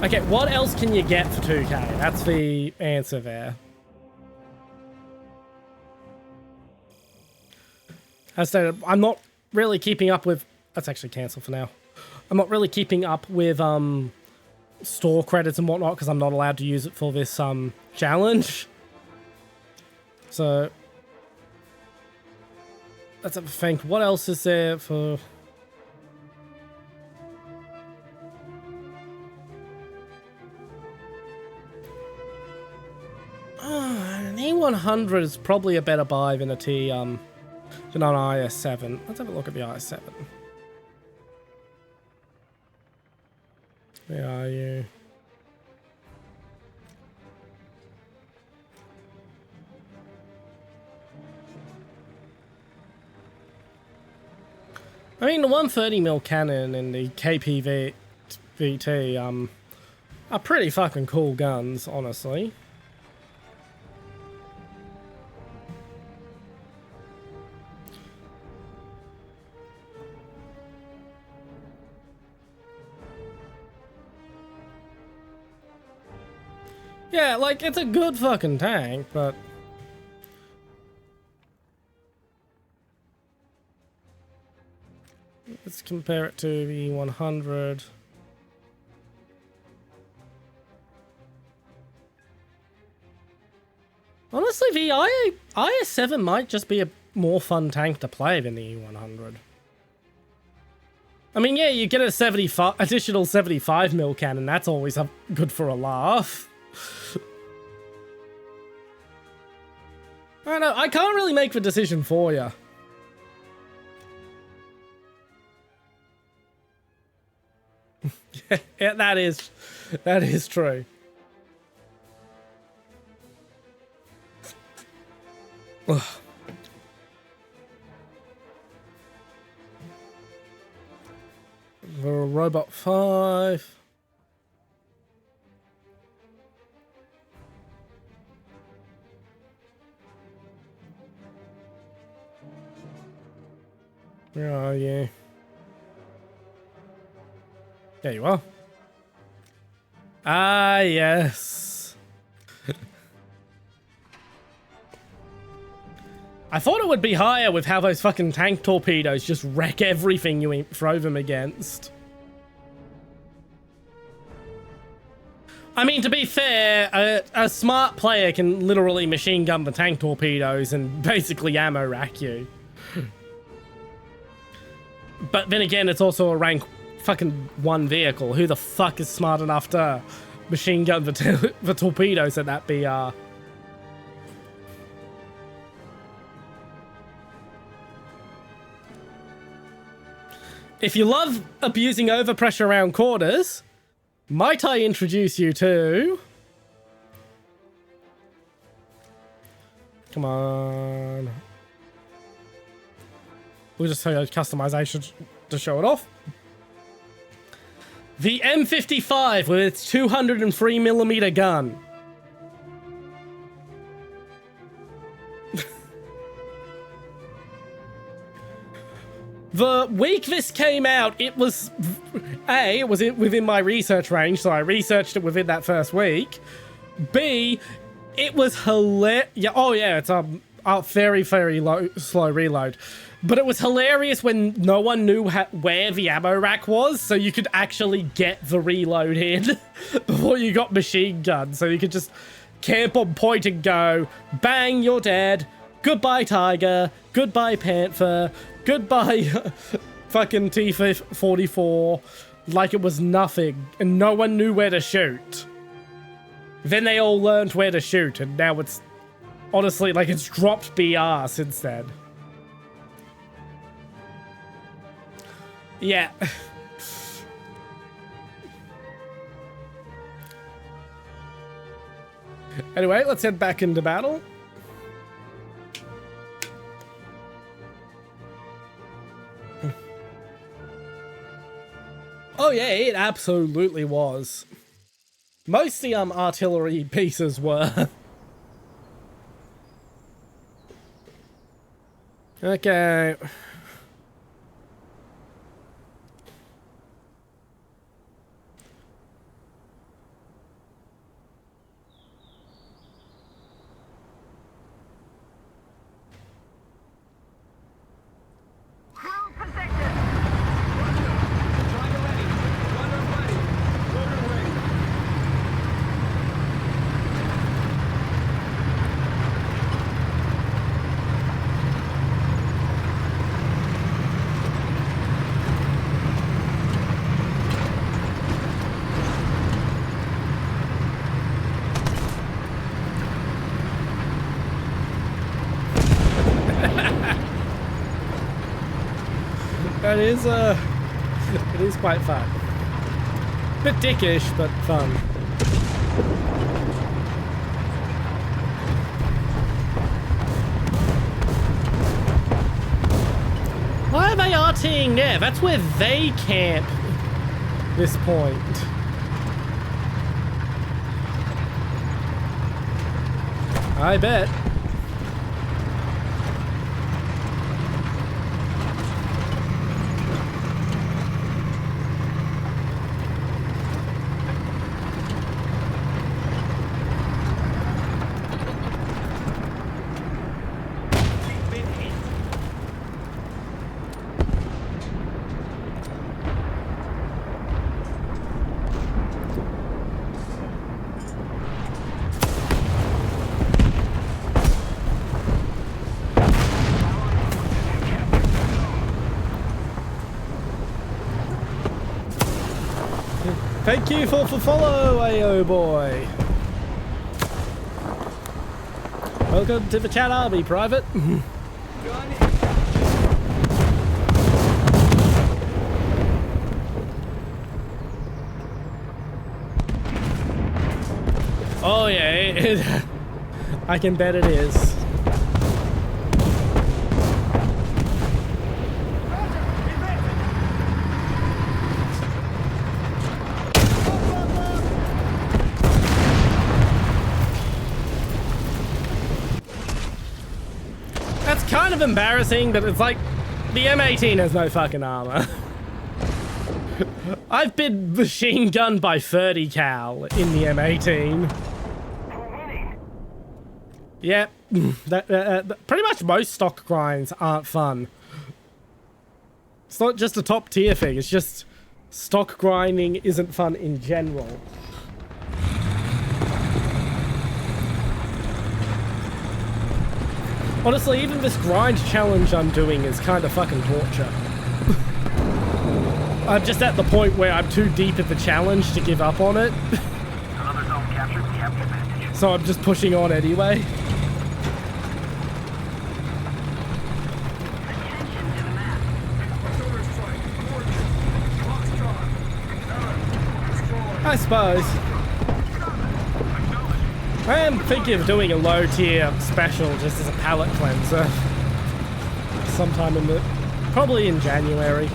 Okay, what else can you get for 2K? That's the answer there. As stated, I'm not really keeping up with... That's actually cancelled for now. I'm not really keeping up with store credits and whatnot because I'm not allowed to use it for this challenge. So let's have a think. What else is there for... An E100 is probably a better buy than a than an IS-7. Let's have a look at the IS-7. Where are you? I mean, the 130mm cannon and the KPVT are pretty fucking cool guns, honestly. Yeah, like, it's a good fucking tank, but... Let's compare it to the 100. Honestly, the IS-7 might just be a more fun tank to play than the E100. I mean, yeah, you get a additional 75mm cannon. That's always good for a laugh. I don't know. I can't really make the decision for you. Yeah, that is true. Ugh. The Robot 5. Where are you? There you are. Ah, yes. I thought it would be higher with how those fucking tank torpedoes just wreck everything you throw them against. I mean, to be fair, a smart player can literally machine gun the tank torpedoes and basically ammo rack you. But then again, it's also a rank fucking 1 vehicle. Who the fuck is smart enough to machine gun the torpedoes at that BR? If you love abusing overpressure around quarters, might I introduce you to... Come on. We'll just show you customization to show it off. The M55 with its 203mm gun. The week this came out, it was... A, it was within my research range, so I researched it within that first week. B, it was hilarious. Yeah, oh yeah, it's a very, very slow reload. But it was hilarious when no one knew where the ammo rack was, so you could actually get the reload in before you got machine gunned. So you could just camp on point and go, bang, you're dead. Goodbye, Tiger. Goodbye, Panther. Goodbye, fucking T-44. Like it was nothing, and no one knew where to shoot. Then they all learned where to shoot, and now it's... Honestly, like, it's dropped BR since then. Yeah. Anyway, let's head back into battle. Oh yeah, it absolutely was. Most of the artillery pieces were Okay. Ground position. Driver ready. Runner ready. Loader ready. That is, it is quite fun. Bit dickish, but fun. Why are they RTing there? That's where they camp. This point. I bet. Thank you for follow, AO boy. Welcome to the chat army, Private. Gun in. Oh yeah, I can bet it is. That's kind of embarrassing, but it's like the M18 has no fucking armor. I've been machine gunned by 30 cal in the M18. Yep, pretty much most stock grinds aren't fun. It's not just a top tier thing, it's just stock grinding isn't fun in general. Honestly, even this grind challenge I'm doing is kind of fucking torture. I'm just at the point where I'm too deep in the challenge to give up on it. Another zone captured. We have the advantage. So I'm just pushing on anyway. Attention to the map. I suppose. I am thinking of doing a low tier special just as a palate cleanser. Sometime in the... probably in January.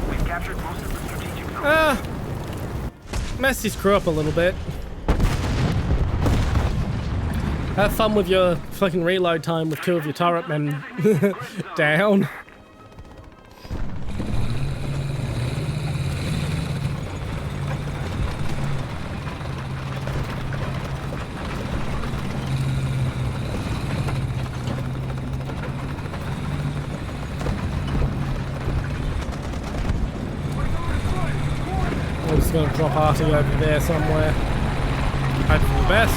We've captured most of the strategic zone. Messed his crew up a little bit. Have fun with your fucking reload time with 2 of your turret men down. I'm just gonna drop Artie over there somewhere. Hope for the best.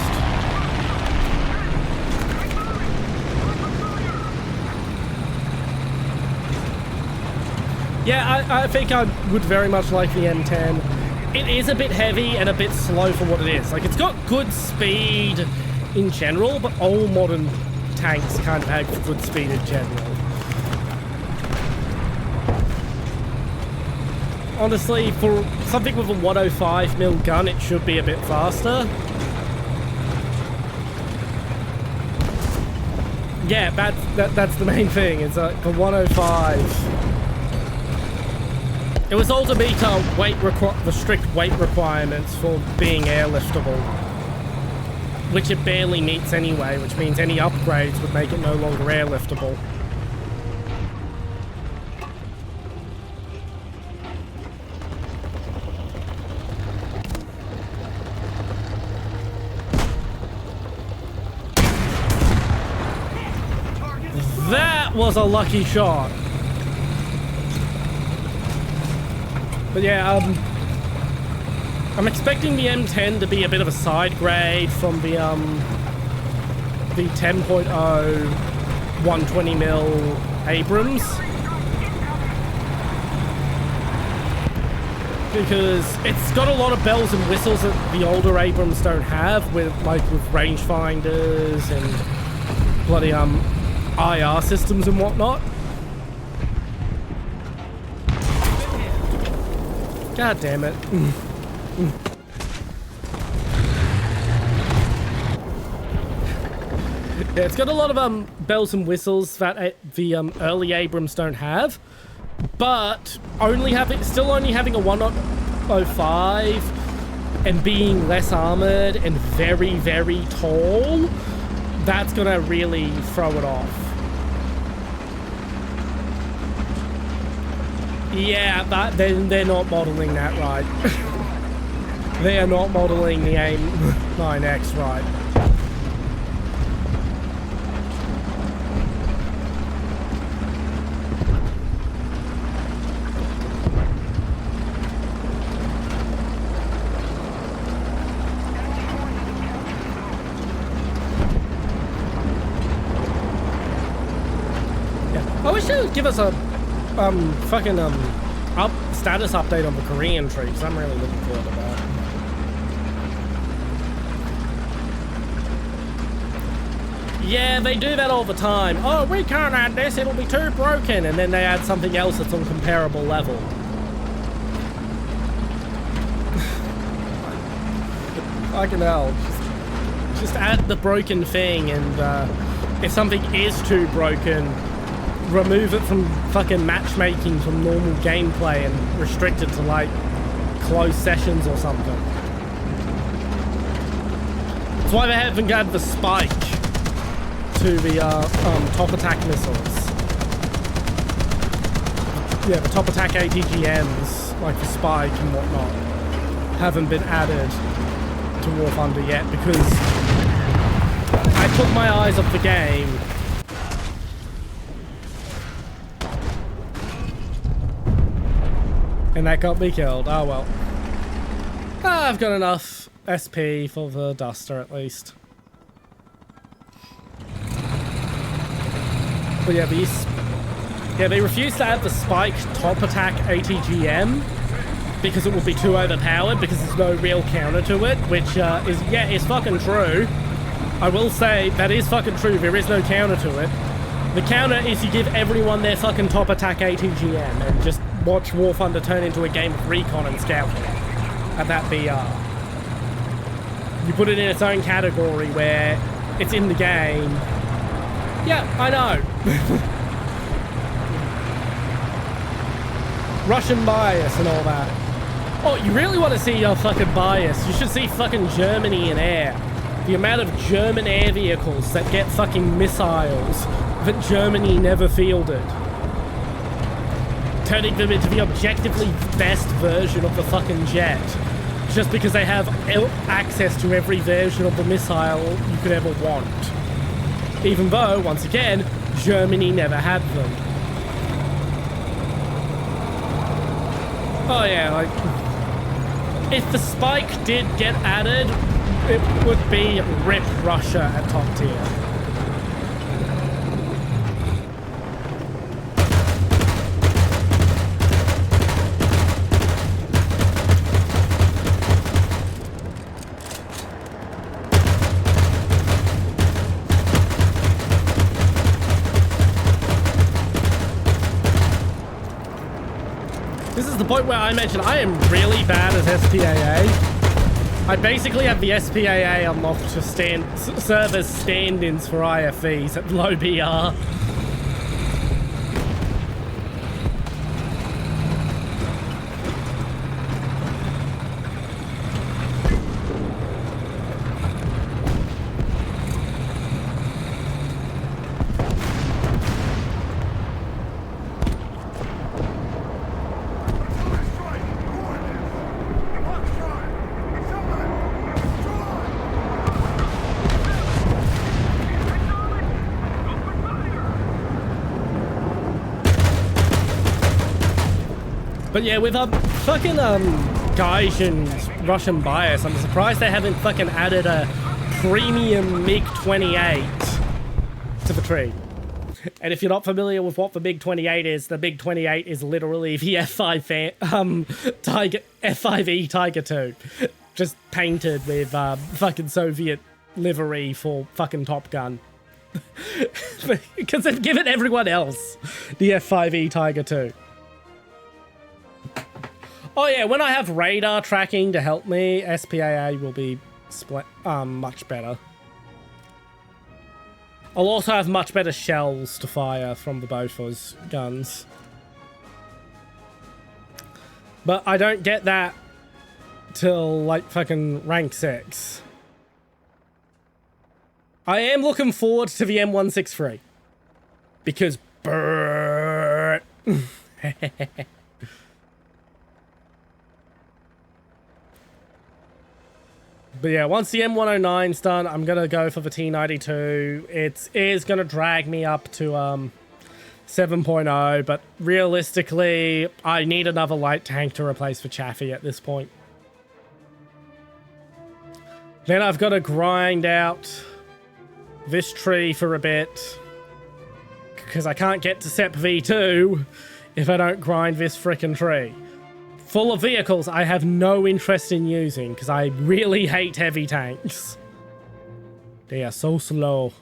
Yeah, I think I would very much like the M10. It is a bit heavy and a bit slow for what it is. Like, it's got good speed in general, but all modern tanks kind of have good speed in general. Honestly, for something with a 105mm gun, it should be a bit faster. Yeah, that's the main thing. It's the 105. It was all to meet the strict weight requirements for being airliftable, which it barely meets anyway, which means any upgrades would make it no longer airliftable. That was a lucky shot. But yeah, I'm expecting the M10 to be a bit of a side grade from the 10.0 120mm Abrams. Because it's got a lot of bells and whistles that the older Abrams don't have, with rangefinders and bloody IR systems and whatnot. God damn it. Yeah, it's got a lot of bells and whistles that the early Abrams don't have, but still only having a 105 and being less armored and very, very tall, that's gonna really throw it off. Yeah, but they're not modeling that right. They are not modeling the AIM-9X right. I wish they would give us a status update on the Korean troops. I'm really looking forward to that. Yeah, they do that all the time. Oh, we can't add this, it'll be too broken, and then they add something else that's on comparable level. Fucking hell. Just add the broken thing, and if something is too broken, remove it from fucking matchmaking from normal gameplay and restrict it to like closed sessions or something. That's why they haven't got the spike to the top attack missiles. Yeah, the top attack ATGMs, like the spike and whatnot, haven't been added to War Thunder yet because I took my eyes off the game. And that got me killed. Oh well. I've got enough SP for the Duster at least. But yeah, they refused to add the spiked top attack ATGM because it would be too overpowered because there's no real counter to it, which is fucking true. I will say that is fucking true. There is no counter to it. The counter is you give everyone their fucking top attack ATGM and just watch War Thunder turn into a game of recon and scouting at that BR. You put it in its own category where it's in the game. Yeah, I know. Russian bias and all that. Oh, you really want to see your fucking bias? You should see fucking Germany in air. The amount of German air vehicles that get fucking missiles that Germany never fielded, turning them into the objectively best version of the fucking jet, just because they have access to every version of the missile you could ever want. Even though, once again, Germany never had them. Oh yeah, like, if the spike did get added, it would be RIP Russia at top tier. This is the point where I mentioned I am really bad at SPAA. I basically have the SPAA unlocked to serve as stand-ins for IFVs at low BR. But yeah, with fucking Gaijin's Russian bias, I'm surprised they haven't fucking added a premium MiG-28 to the tree. And if you're not familiar with what the MiG-28 is, the MiG-28 is literally the F5E Tiger II, just painted with fucking Soviet livery for fucking Top Gun. Because they've given everyone else the F5E Tiger II. Oh yeah, when I have radar tracking to help me, SPAA will be much better. I'll also have much better shells to fire from the Bofors guns. But I don't get that till like fucking rank 6. I am looking forward to the M163. Because brrrr. But yeah, once the M109's done, I'm going to go for the T92. It is going to drag me up to 7.0, but realistically, I need another light tank to replace the Chaffee at this point. Then I've got to grind out this tree for a bit, because I can't get to SEP V2 if I don't grind this frickin' tree. Full of vehicles I have no interest in using because I really hate heavy tanks. They are so slow.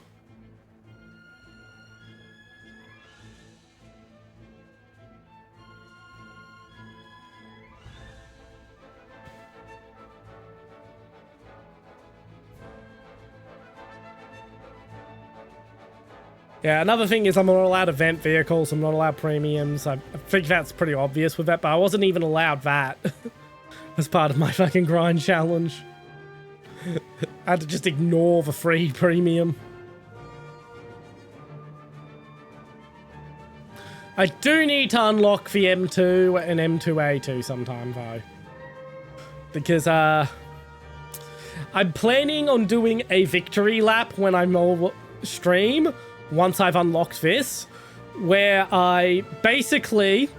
Yeah, another thing is I'm not allowed event vehicles, I'm not allowed premiums. I think that's pretty obvious with that, but I wasn't even allowed that as part of my fucking grind challenge. I had to just ignore the free premium. I do need to unlock the M2 and M2A2 sometime, though. Because, I'm planning on doing a victory lap when I'm on stream, once I've unlocked this, where I basically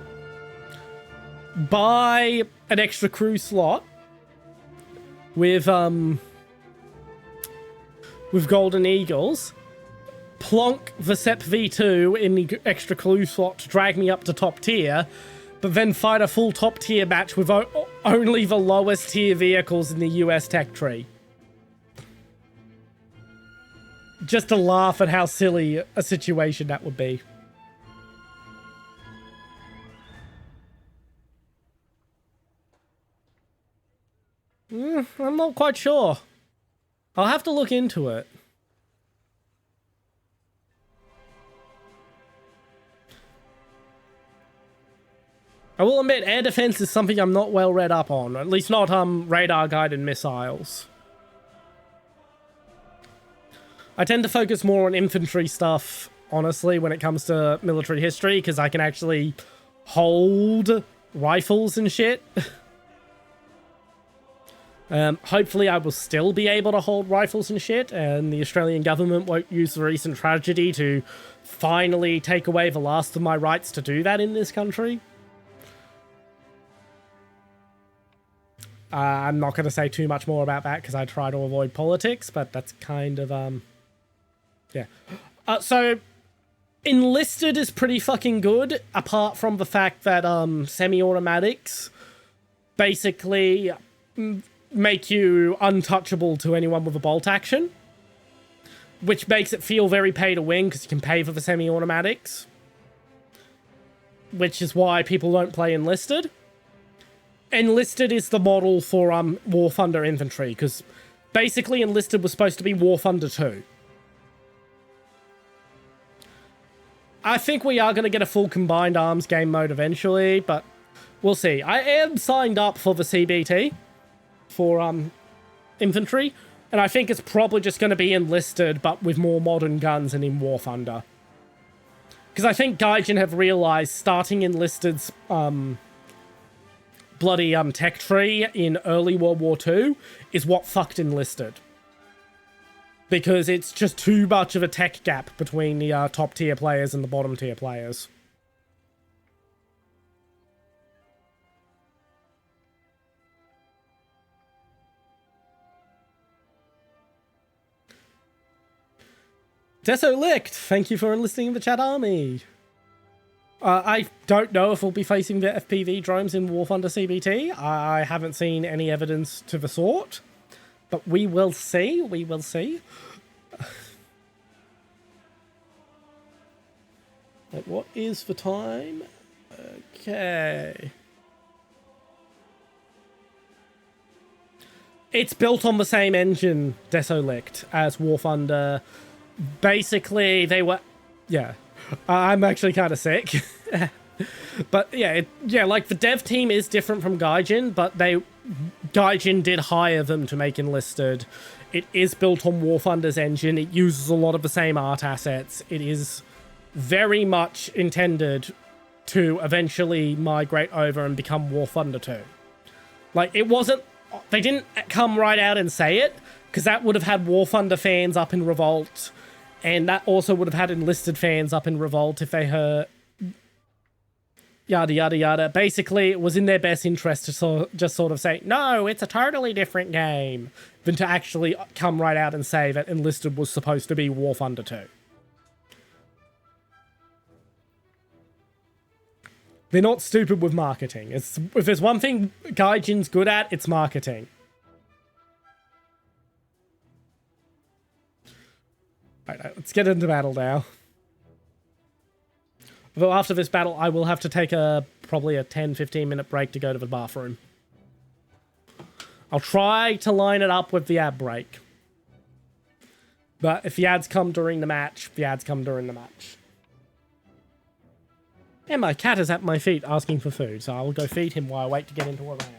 buy an extra crew slot with Golden Eagles, plonk the SEP V2 in the extra crew slot to drag me up to top tier, but then fight a full top tier match with only the lowest tier vehicles in the US tech tree. Just to laugh at how silly a situation that would be. I'm not quite sure. I'll have to look into it. I will admit, air defense is something I'm not well read up on. At least not radar-guided missiles. I tend to focus more on infantry stuff, honestly, when it comes to military history, because I can actually hold rifles and shit. Hopefully I will still be able to hold rifles and shit, and the Australian government won't use the recent tragedy to finally take away the last of my rights to do that in this country. I'm not going to say too much more about that, because I try to avoid politics, but that's kind of, yeah. So, Enlisted is pretty fucking good, apart from the fact that semi-automatics basically make you untouchable to anyone with a bolt action, which makes it feel very pay to win, because you can pay for the semi-automatics, which is why people don't play Enlisted. Enlisted is the model for War Thunder Infantry, because basically Enlisted was supposed to be War Thunder 2. I think we are going to get a full combined arms game mode eventually, but we'll see. I am signed up for the CBT for infantry, and I think it's probably just going to be Enlisted, but with more modern guns and in War Thunder. Because I think Gaijin have realized starting Enlisted's bloody tech tree in early World War II is what fucked Enlisted. Because it's just too much of a tech gap between the top tier players and the bottom tier players. Desolict, thank you for enlisting in the chat army. I don't know if we'll be facing the FPV drones in War Thunder CBT. I haven't seen any evidence to the sort. But we will see. We will see. Like, what is the time? Okay. It's built on the same engine, Desolict, as War Thunder. Basically, they were... Yeah. I'm actually kind of sick. But yeah, like the dev team is different from Gaijin, but Gaijin did hire them to make Enlisted. It is built on War Thunder's engine. It uses a lot of the same art assets. It is very much intended to eventually migrate over and become War Thunder 2. Like, it wasn't... They didn't come right out and say it, because that would have had War Thunder fans up in revolt, and that also would have had Enlisted fans up in revolt if they heard... Yada, yada, yada. Basically, it was in their best interest to just sort of say, no, it's a totally different game, than to actually come right out and say that Enlisted was supposed to be War Thunder 2. They're not stupid with marketing. If there's one thing Gaijin's good at, it's marketing. Alright, let's get into battle now. Though after this battle, I will have to take probably a 10-15 minute break to go to the bathroom. I'll try to line it up with the ad break. But if the ads come during the match, the ads come during the match. And my cat is at my feet asking for food, so I'll go feed him while I wait to get into a round.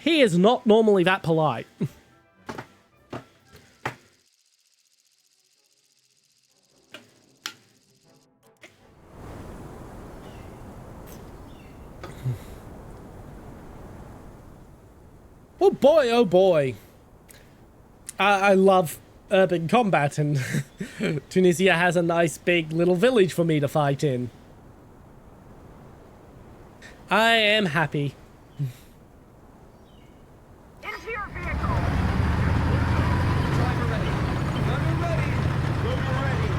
He is not normally that polite. Oh boy, oh boy. I love urban combat, and Tunisia has a nice big little village for me to fight in. I am happy. Into your vehicle! Driver ready. Gunner ready. Loader ready.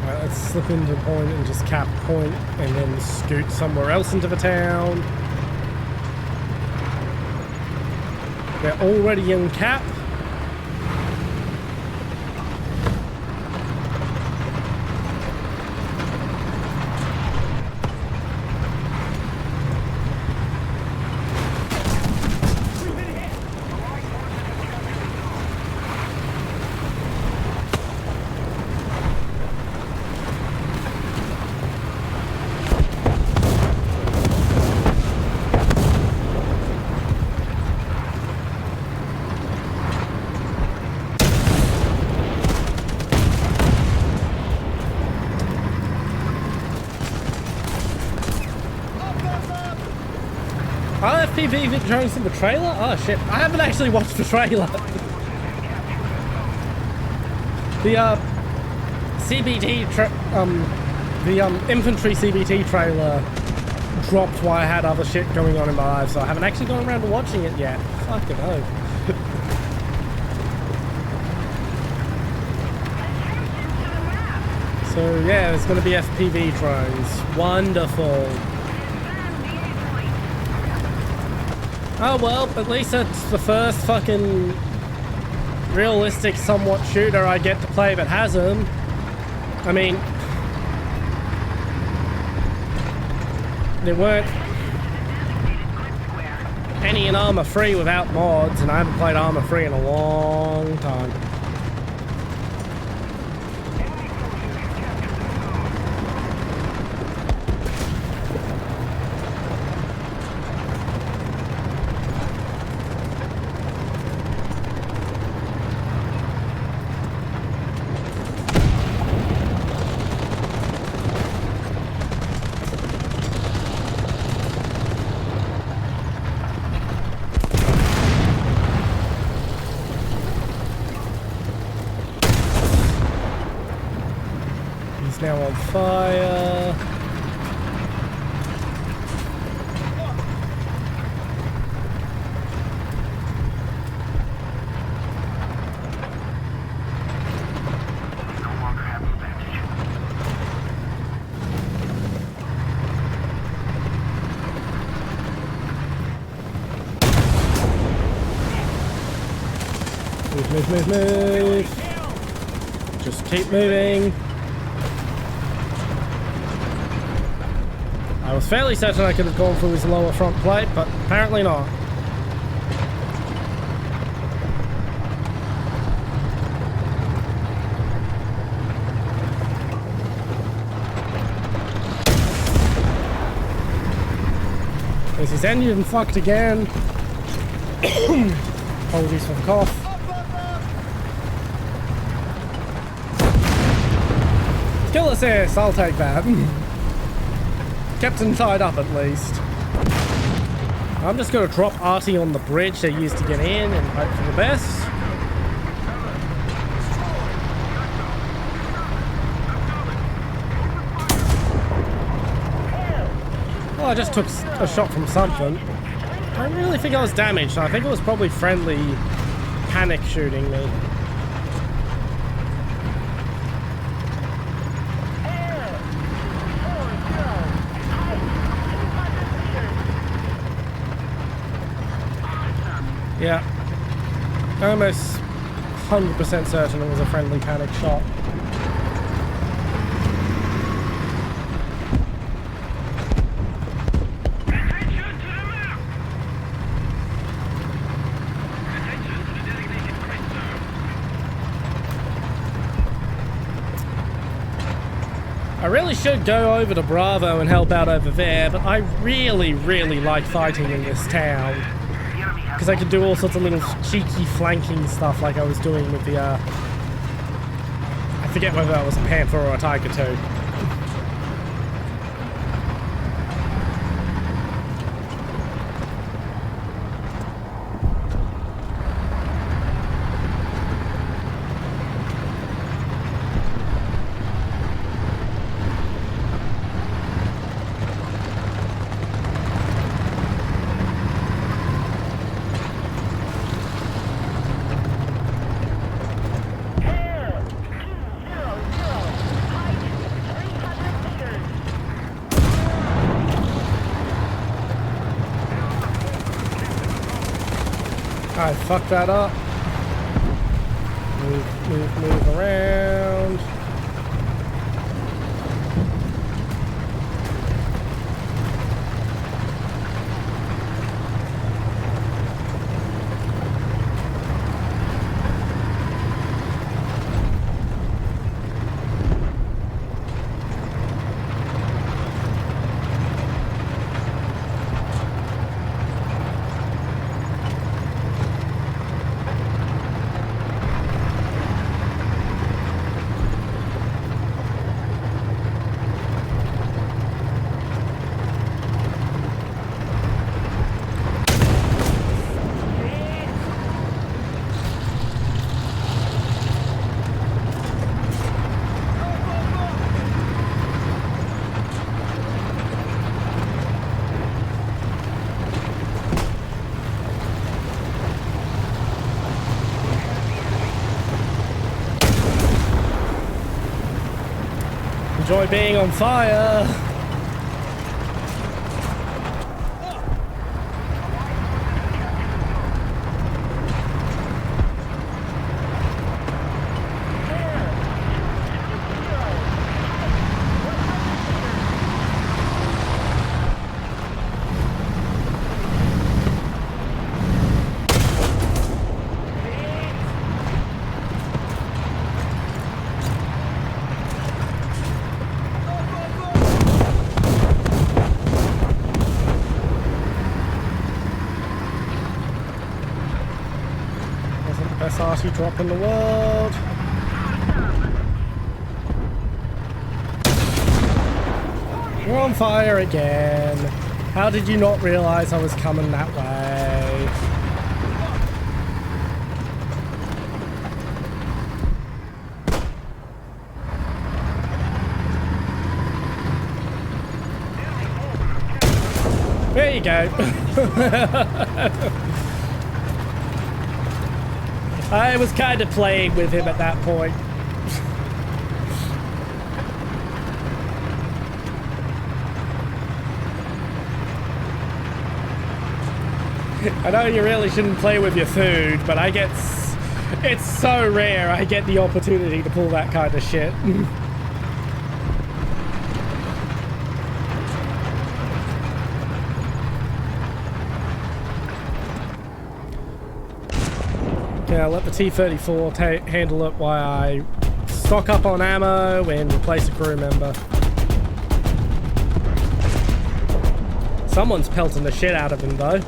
Let's slip into point and just cap point and then scoot somewhere else into the town. They're already in cap. Are FPV drones in the trailer? Oh shit, I haven't actually watched the trailer. The CBT, the infantry CBT trailer dropped while I had other shit going on in my life, so I haven't actually gone around to watching it yet. Fucking hell. So yeah, there's gonna be FPV drones. Wonderful. Oh well, at least it's the first fucking realistic somewhat shooter I get to play that has them. I mean, there weren't any in Arma 3 without mods, and I haven't played Arma 3 in a long time. Now on fire. Move. Just keep moving. I was fairly certain I could have gone through his lower front plate, but apparently not. Is his engine fucked again? Apologies for the cough. Kill assist, I'll take that. Kept him tied up at least. I'm just going to drop Artie on the bridge they used to get in and hope for the best. Well, I just took a shot from something. I don't really think I was damaged. I think it was probably friendly panic shooting me. Yeah, almost 100% certain it was a friendly panic shot. I really should go over to Bravo and help out over there, but I really like fighting in this town. Because I could do all sorts of little cheeky flanking stuff like I was doing with the, I forget whether that was a Panther or a Tiger II. I fucked that up. Move around. Enjoy being on fire. Best arty drop in the world. You're on fire again. How did you not realize I was coming that way? There you go. I was kind of playing with him at that point. I know you really shouldn't play with your food, but it's so rare I get the opportunity to pull that kind of shit. Yeah, let the T-34 handle it while I stock up on ammo and replace a crew member. Someone's pelting the shit out of him, though.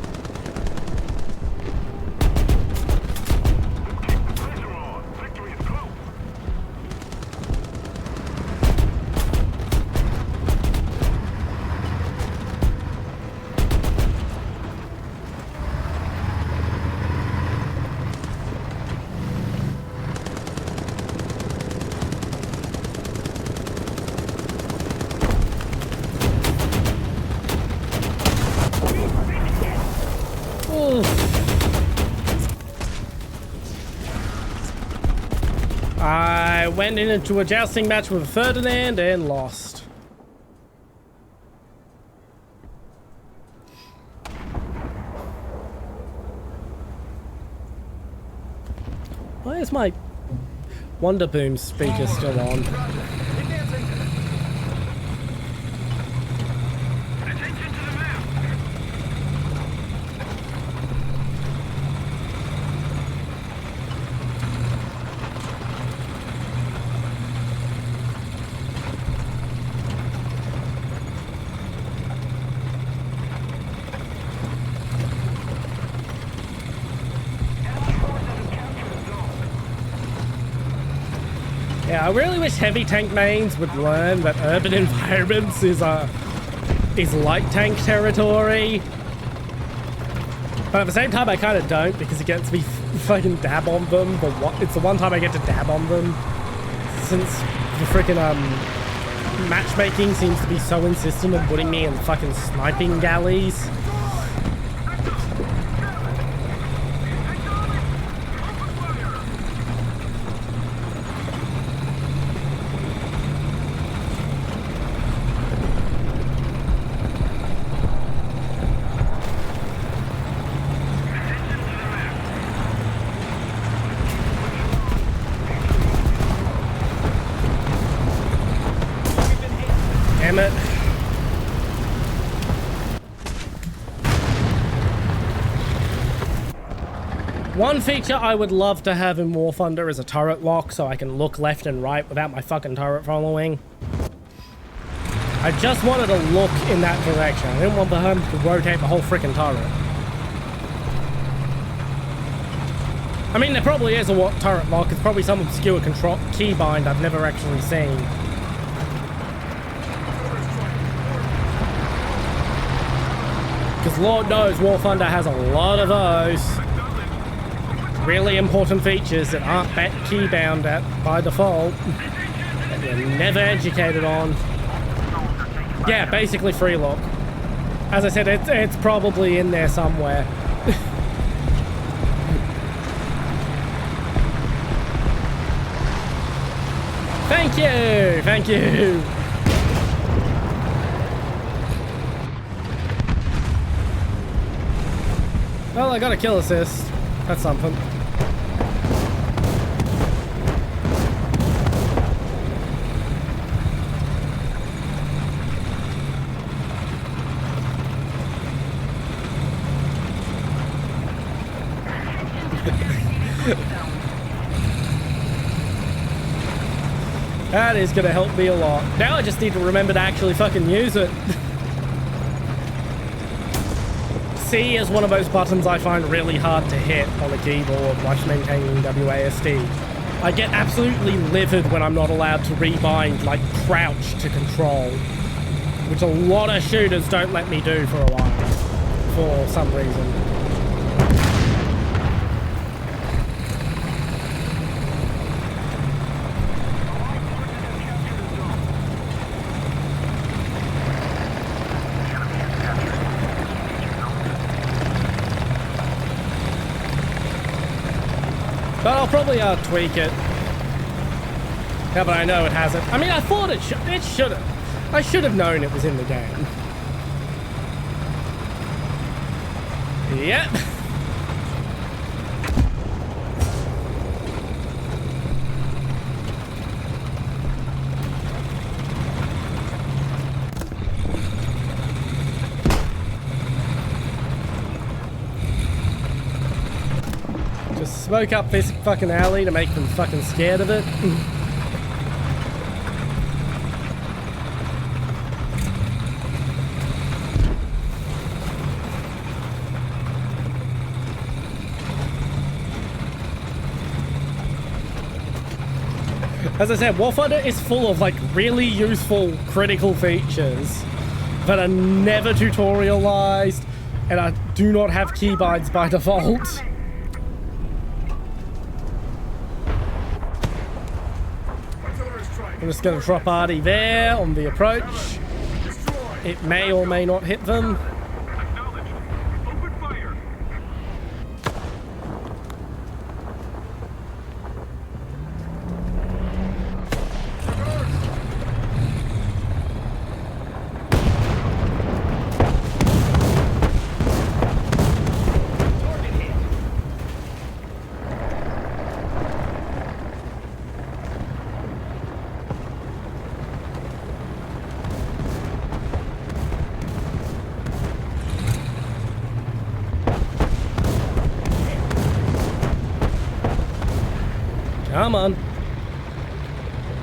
I went into a jousting match with Ferdinand and lost. Why is my Wonder Boom speaker still on? Yeah, I really wish heavy tank mains would learn that urban environments is light tank territory. But at the same time, I kind of don't, because it gets me fucking dab on them. But it's the one time I get to dab on them, since the freaking matchmaking seems to be so insistent on putting me in fucking sniping galleys. Damn it. One feature I would love to have in War Thunder is a turret lock, so I can look left and right without my fucking turret following. I just wanted to look in that direction. I didn't want him to rotate the whole freaking turret. I mean, there probably is a turret lock. It's probably some obscure control keybind I've never actually seen. Because Lord knows War Thunder has a lot of those really important features that aren't keybound at by default, that you're never educated on. Yeah, basically free look. As I said, it's probably in there somewhere. Thank you! Thank you! Well, I got a kill assist. That's something. That is gonna help me a lot. Now I just need to remember to actually fucking use it. C is one of those buttons I find really hard to hit on a keyboard whilst maintaining WASD. I get absolutely livid when I'm not allowed to rebind, like crouch to control, which a lot of shooters don't let me do for a while, for some reason. But I'll probably tweak it. Yeah, but I know it hasn't. I mean, I thought it should have. I should have known it was in the game. Yep. Smoke up this fucking alley to make them fucking scared of it. As I said, Warfighter is full of like really useful critical features that are never tutorialized and I do not have keybinds by default. I'm just going to drop Artie there on the approach. It may or may not hit them. Open fire. Come on.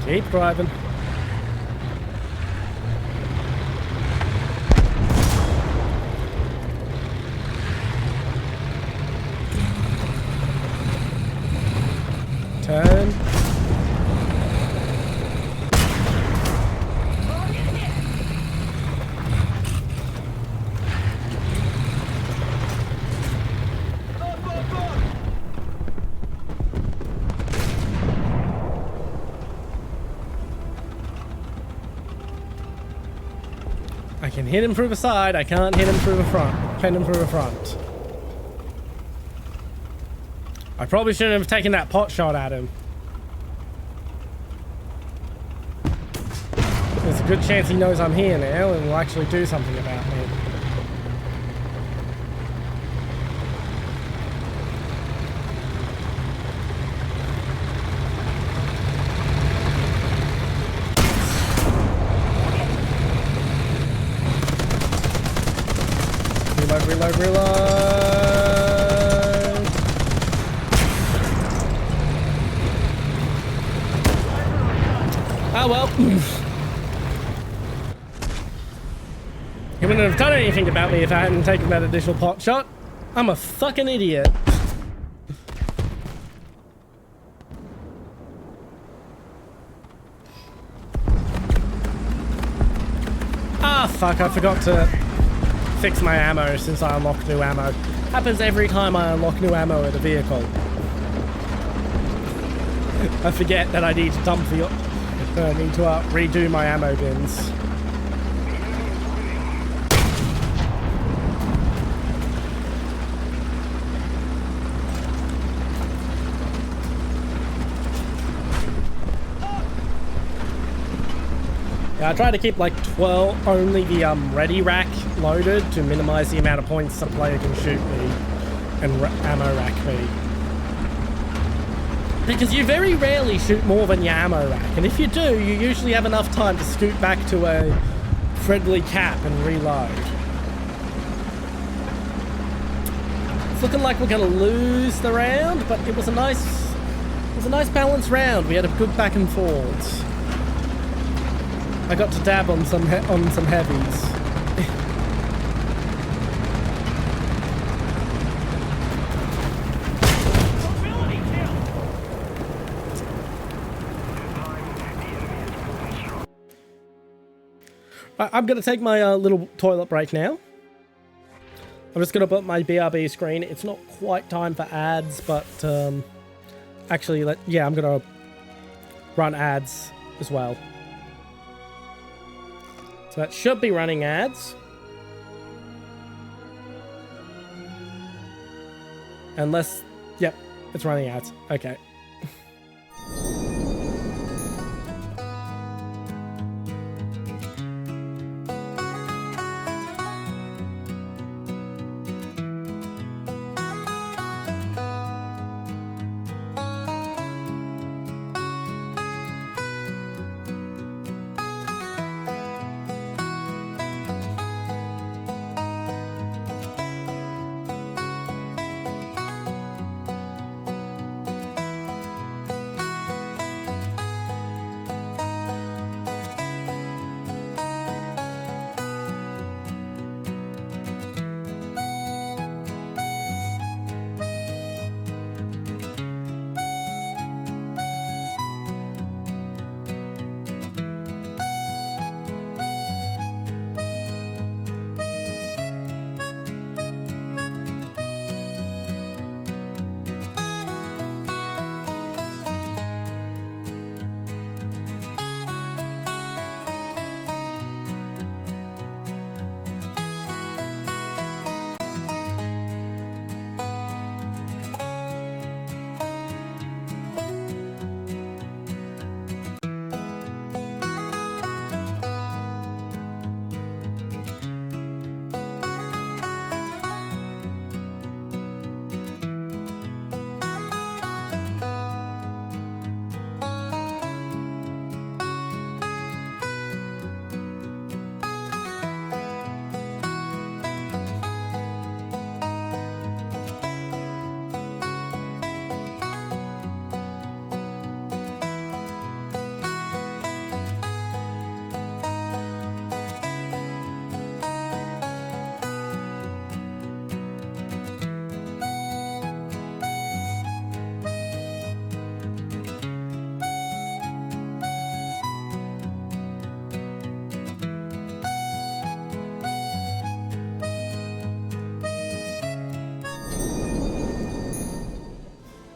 Keep driving. Turn. I can hit him through the side, I can't hit him through the front. Pin him through the front. I probably shouldn't have taken that pot shot at him. There's a good chance he knows I'm here now and will actually do something about me. Reload, reload. Oh well. He wouldn't have done anything about me if I hadn't taken that additional pot shot. I'm a fucking idiot. Ah, fuck, I forgot to fix my ammo since I unlocked new ammo. Happens every time I unlock new ammo at a vehicle. I forget that I need to redo my ammo bins. Yeah, I try to keep like only the ready rack loaded to minimize the amount of points a player can shoot me. and ammo rack me. Because you very rarely shoot more than your ammo rack, and if you do, you usually have enough time to scoot back to a friendly cap and reload. It's looking like we're gonna lose the round, but it was a nice balanced round. We had a good back and forwards. I got to dab on some heavies. I'm going to take my little toilet break now. I'm just going to put my BRB screen. It's not quite time for ads, but actually, yeah, I'm going to run ads as well. So that should be running ads. Unless, yep, it's running ads. Okay.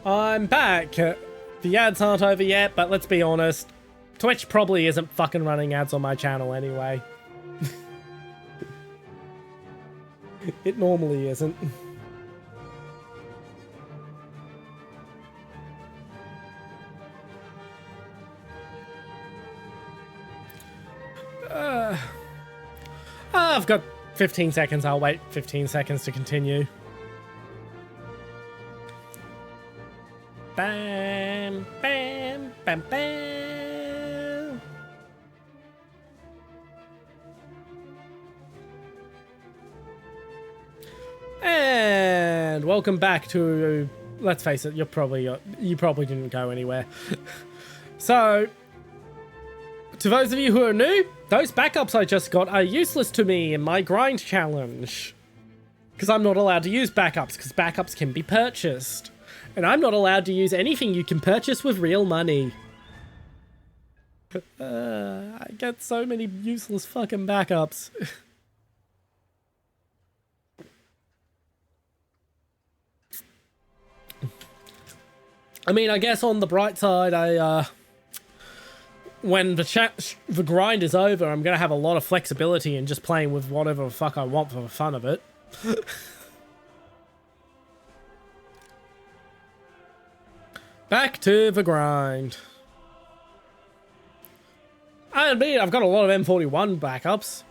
I'm back. The ads aren't over yet, but let's be honest. Twitch probably isn't fucking running ads on my channel anyway. It normally isn't. I've got 15 seconds. I'll wait 15 seconds to continue. Bam, bam, bam, bam. And welcome back to, let's face it, you probably didn't go anywhere. So, to those of you who are new, those backups I just got are useless to me in my grind challenge. Because I'm not allowed to use backups, because backups can be purchased. And I'm not allowed to use anything you can purchase with real money. I get so many useless fucking backups. I mean, I guess on the bright side, when the grind is over, I'm gonna have a lot of flexibility in just playing with whatever the fuck I want for the fun of it. Back to the grind. I admit, I've got a lot of M41 backups.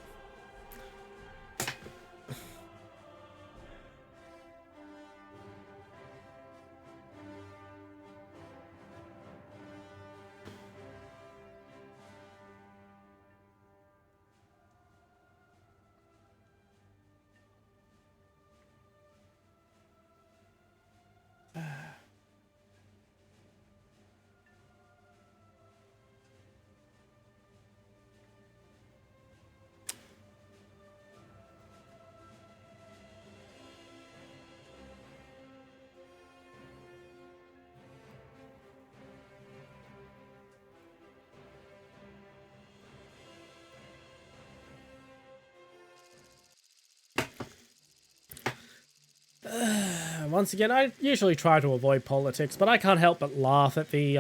Once again, I usually try to avoid politics, but I can't help but laugh at the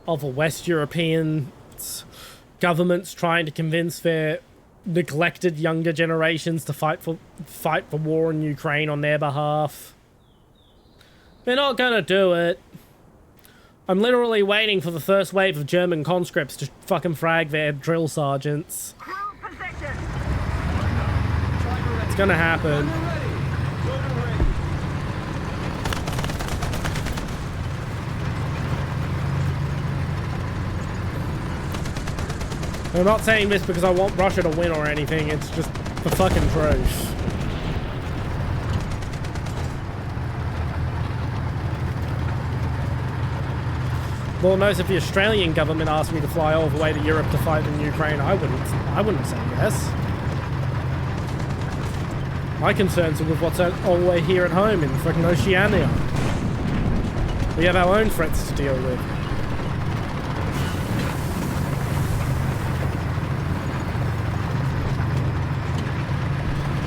other West European governments trying to convince their neglected younger generations to fight for war in Ukraine on their behalf. They're not gonna do it. I'm literally waiting for the first wave of German conscripts to fucking frag their drill sergeants. Crew position. It's gonna happen. We're ready. Loader ready. I'm not saying this because I want Russia to win or anything, it's just the fucking truth. Lord knows if the Australian government asked me to fly all the way to Europe to fight in Ukraine, I wouldn't say yes. My concerns are with what's all the way here at home in fucking Oceania. We have our own threats to deal with.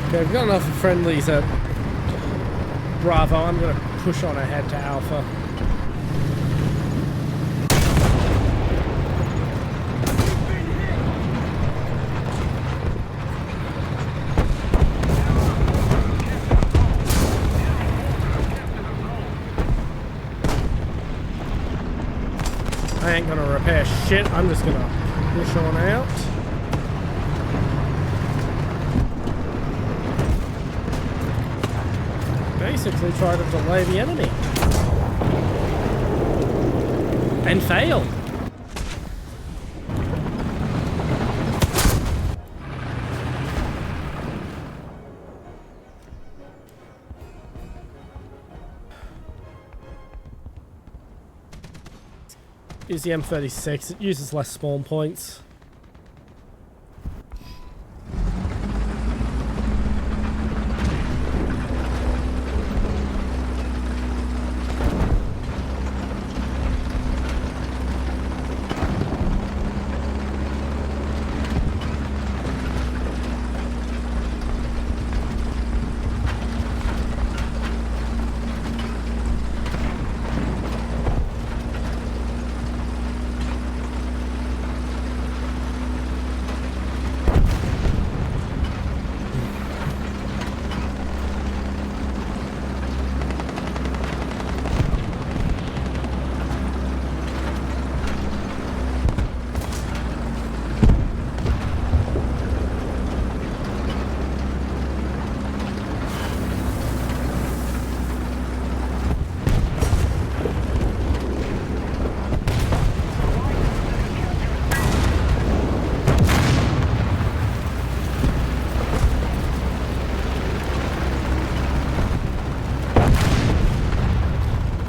Okay, we've got enough friendlies at Bravo. I'm going to push on ahead to Alpha. I ain't going to repair shit. I'm just going to push on out. Basically try to delay the enemy. And fail. Use the M36, it uses less spawn points.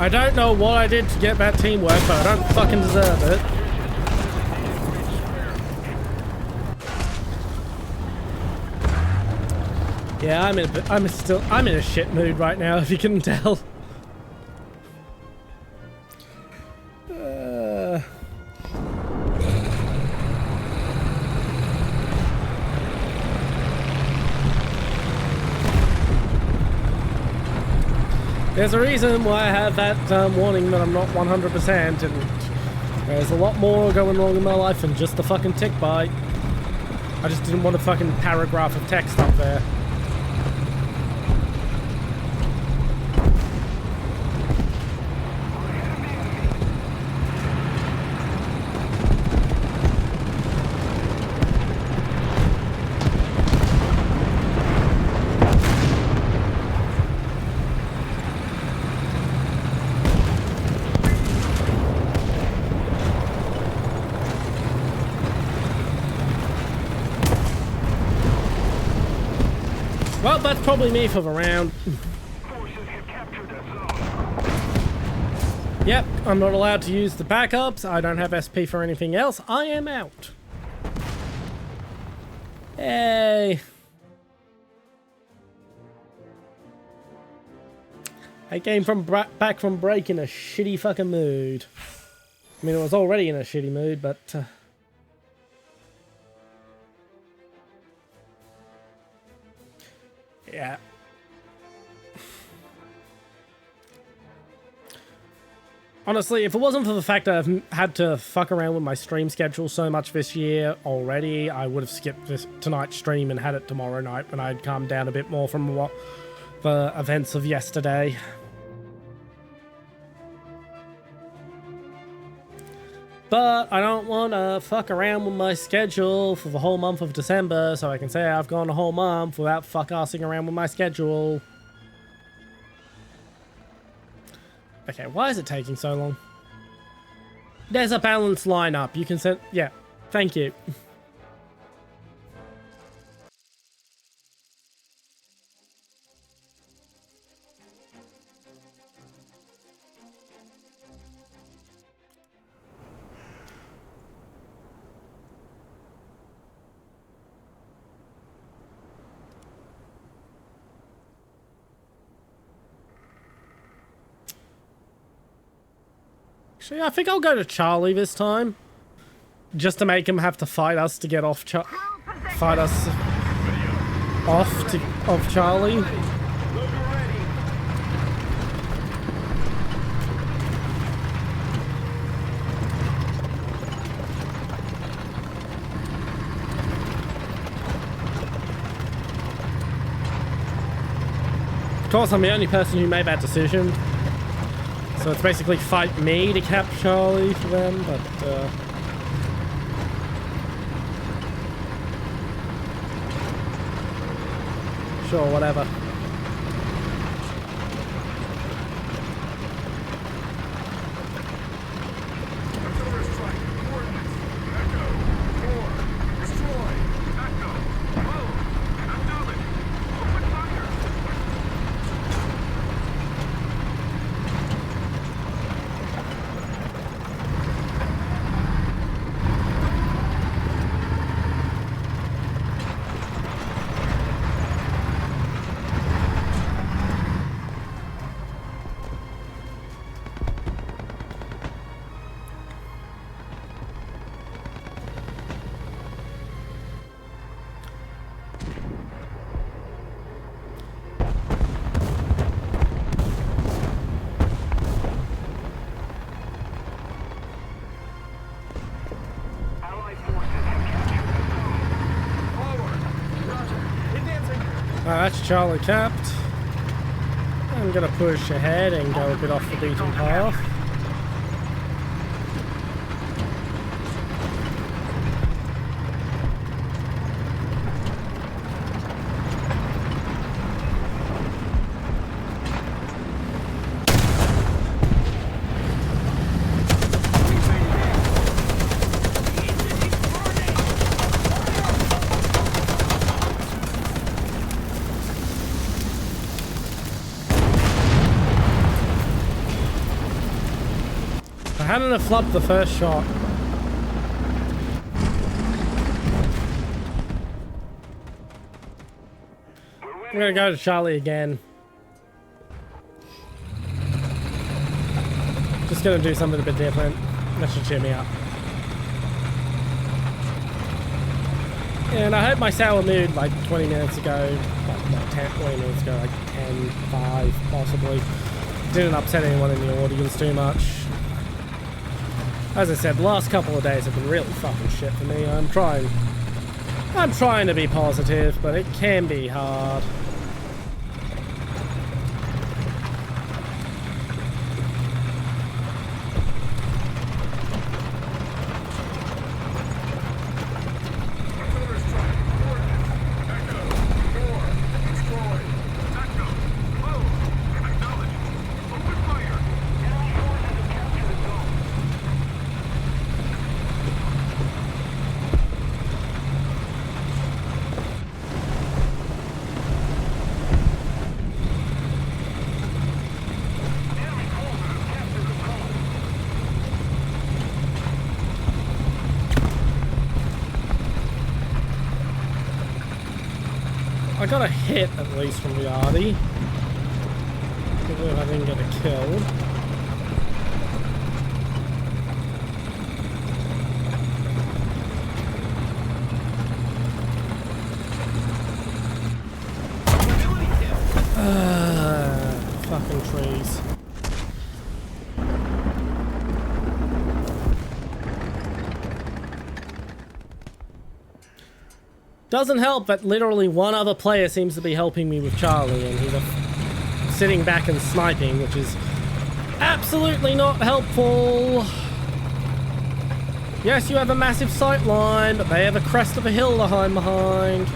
I don't know what I did to get that teamwork, but I don't fucking deserve it. Yeah, I'm in a shit mood right now, if you can tell. There's a reason why I have that warning that I'm not 100%, and there's a lot more going wrong in my life than just the fucking tick bite. I just didn't want a fucking paragraph of text up there. Well, that's probably me for the round. Forces have captured a zone. Yep, I'm not allowed to use the backups. I don't have SP for anything else. I am out. Hey. I came from back from break in a shitty fucking mood. I mean, I was already in a shitty mood, but... yeah. Honestly, if it wasn't for the fact that I've had to fuck around with my stream schedule so much this year already, I would have skipped this tonight's stream and had it tomorrow night when I'd calmed down a bit more from what the events of yesterday. But I don't want to fuck around with my schedule for the whole month of December, so I can say I've gone a whole month without fuck-assing around with my schedule. Okay, why is it taking so long? There's a balanced lineup. You can send... Yeah, thank you. Actually, I think I'll go to Charlie this time. Just to make him have to fight us to get off fight us off Charlie. Of course, I'm the only person who made that decision. So it's basically fight me to cap Charlie for them, but sure, whatever. That's Charlie capped. I'm gonna push ahead and go a bit off the beaten path. I hadn't have flopped the first shot. I'm gonna go to Charlie again. Just gonna do something a bit different. That should cheer me up. And I had my sour mood like 20 minutes ago. Like not 20 minutes ago, like 10, 5 possibly. Didn't upset anyone in the audience too much. As I said, the last couple of days have been really fucking shit for me. I'm trying to be positive, but it can be hard. I got a hit at least from the Artie. Even if I didn't get a kill. Fucking trees. Doesn't help that literally one other player seems to be helping me with Charlie, and he's sitting back and sniping, which is absolutely not helpful. Yes, you have a massive sight line, but they have a crest of a hill to hide behind.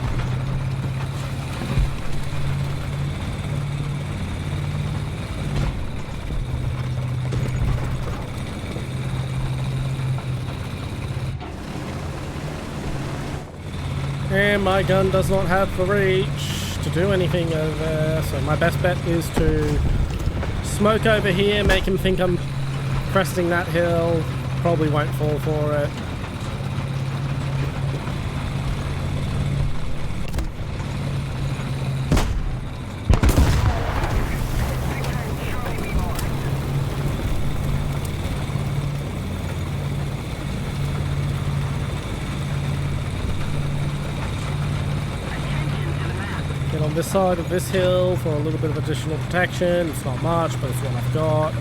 And my gun does not have the reach to do anything over there, so my best bet is to smoke over here, make him think I'm cresting that hill. Probably won't fall for it. Get on this side of this hill for a little bit of additional protection. It's not much, but it's what I've got.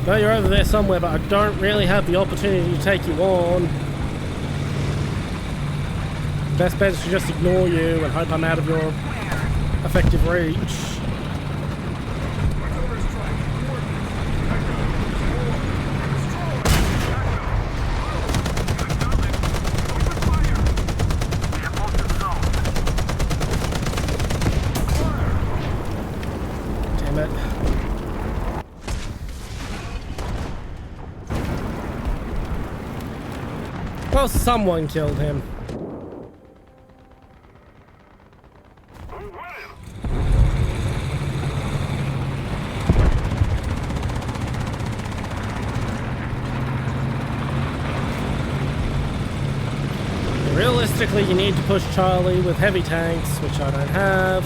No, you're over there somewhere, but I don't really have the opportunity to take you on. Best bet is to just ignore you and hope I'm out of your effective reach. Damn it. Well, someone killed him. Realistically, you need to push Charlie with heavy tanks, which I don't have.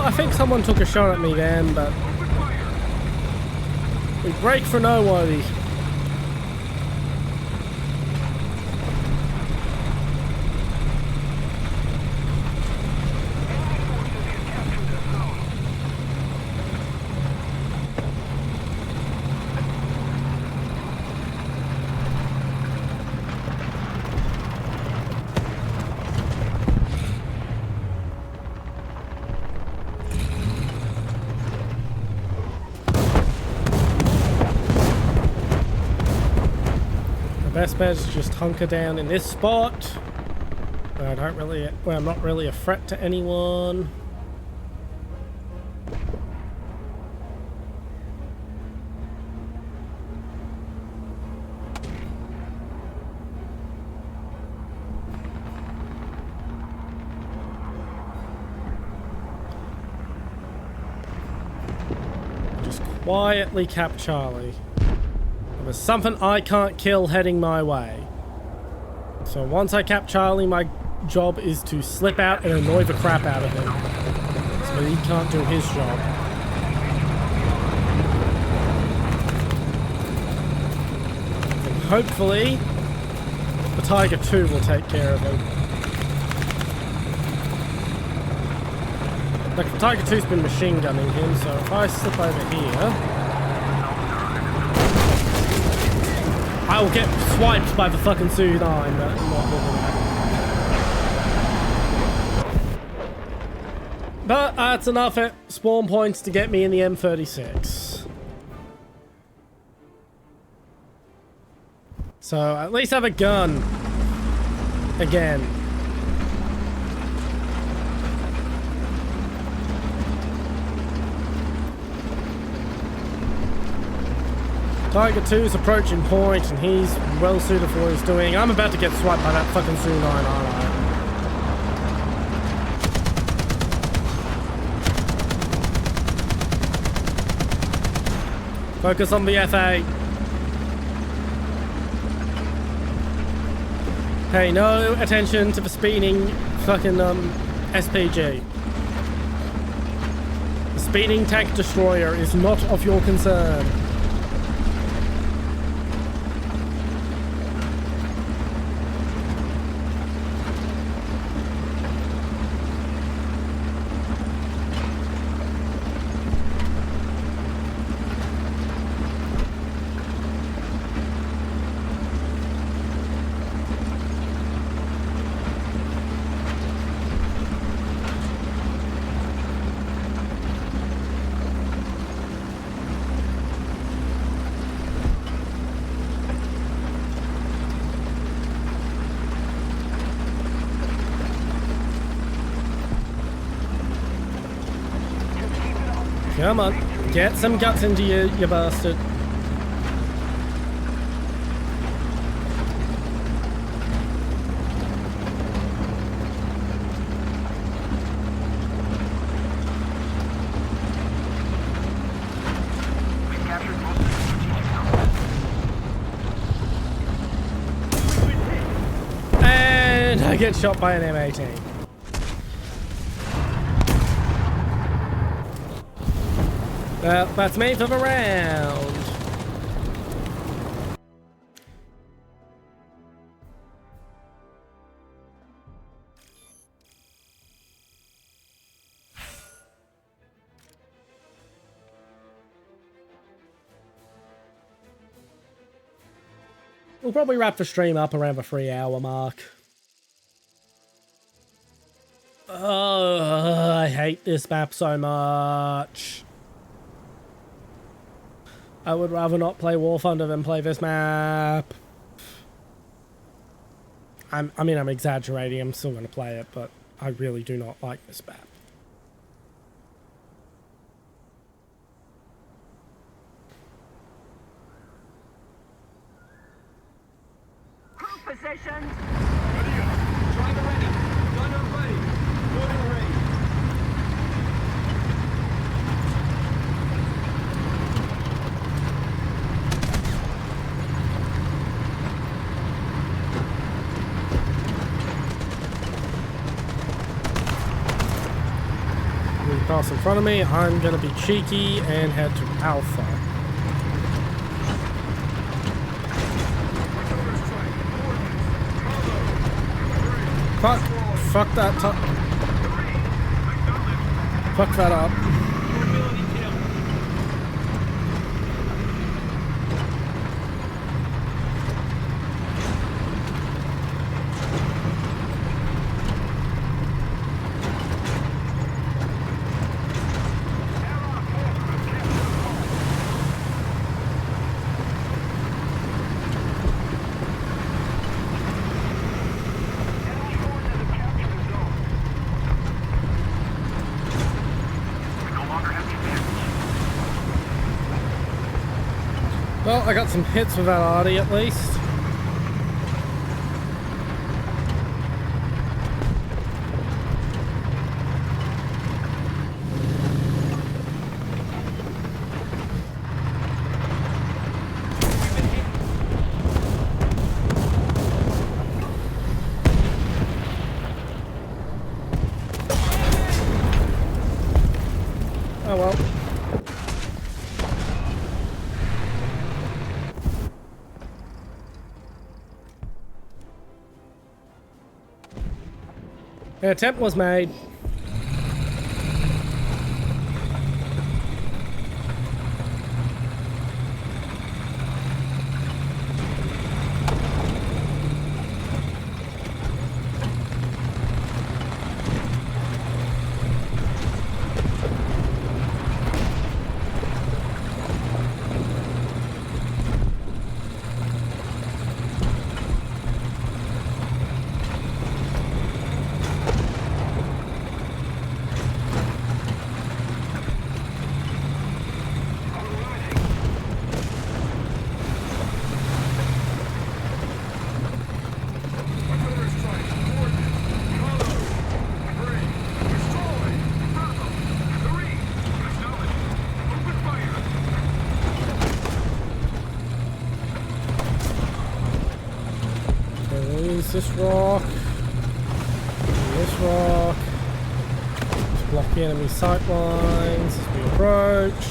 I think someone took a shot at me then, but we break for nobody. Best bet is just hunker down in this spot where I'm not really a threat to anyone. Just quietly cap Charlie. There's something I can't kill heading my way. So once I cap Charlie, my job is to slip out and annoy the crap out of him. So he can't do his job. And hopefully, the Tiger II will take care of him. Like, the Tiger II's been machine gunning him, so if I slip over here, I will get swiped by the fucking Su-9, but I'm not doing that. But that's enough at spawn points to get me in the M36. So at least I have a gun. Again. Tiger II is approaching point, and he's well suited for what he's doing. I'm about to get swiped by that fucking Su-9, aren't I? Focus on the FA. Pay no attention to the speeding fucking SPG. The speeding tank destroyer is not of your concern. Come on, get some guts into you, you bastard. And I get shot by an M18. Well, that's me for the round. We'll probably wrap the stream up around the 3-hour mark. Oh, I hate this map so much. I would rather not play War Thunder than play this map. I mean, I'm exaggerating. I'm still going to play it, but I really do not like this map. Positions. Ready up. Driver ready. Gunner ready. Loading ready. Cross in front of me, I'm gonna be cheeky and head to Alpha. Fuck that top. Fuck that up. Well, I got some hits with that Artie at least. Oh well. The attempt was made. this rock. This rock. Just block the enemy sight lines as we approach.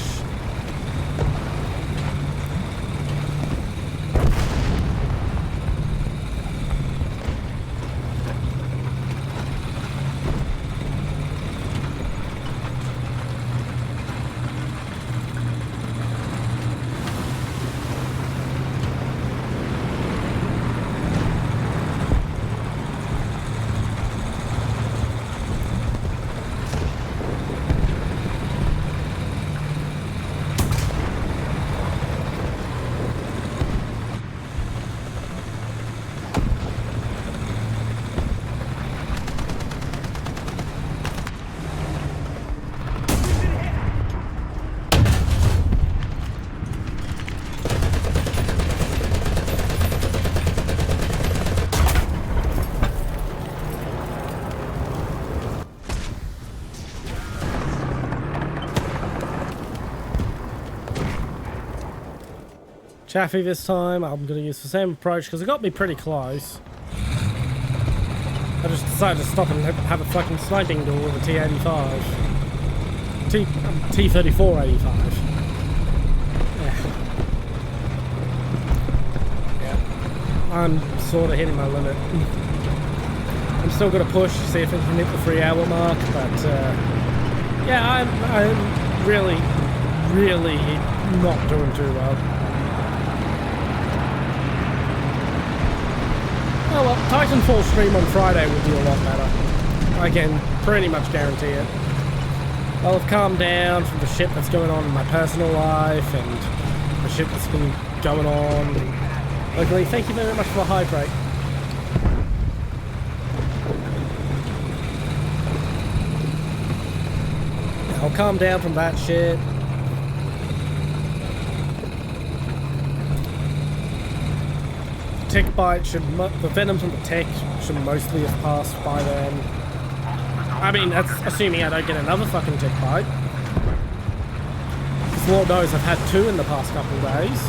Chaffee this time. I'm going to use the same approach because it got me pretty close. I just decided to stop and have a fucking sniping duel with a T-85. T-34-85. Yeah. I'm sort of hitting my limit. I'm still going to push, see if I can hit the 3-hour mark, but yeah, I'm really not doing too well. Oh well, Titanfall stream on Friday will do a lot better. I can pretty much guarantee it. I'll have calmed down from the shit that's going on in my personal life and the shit that's been going on locally. Thank you very much for the hydrate. I'll calm down from that shit. Tick bite should, the venom from the tick should mostly have passed by then. I mean, that's assuming I don't get another fucking tick bite. Because Lord knows I've had 2 in the past couple of days.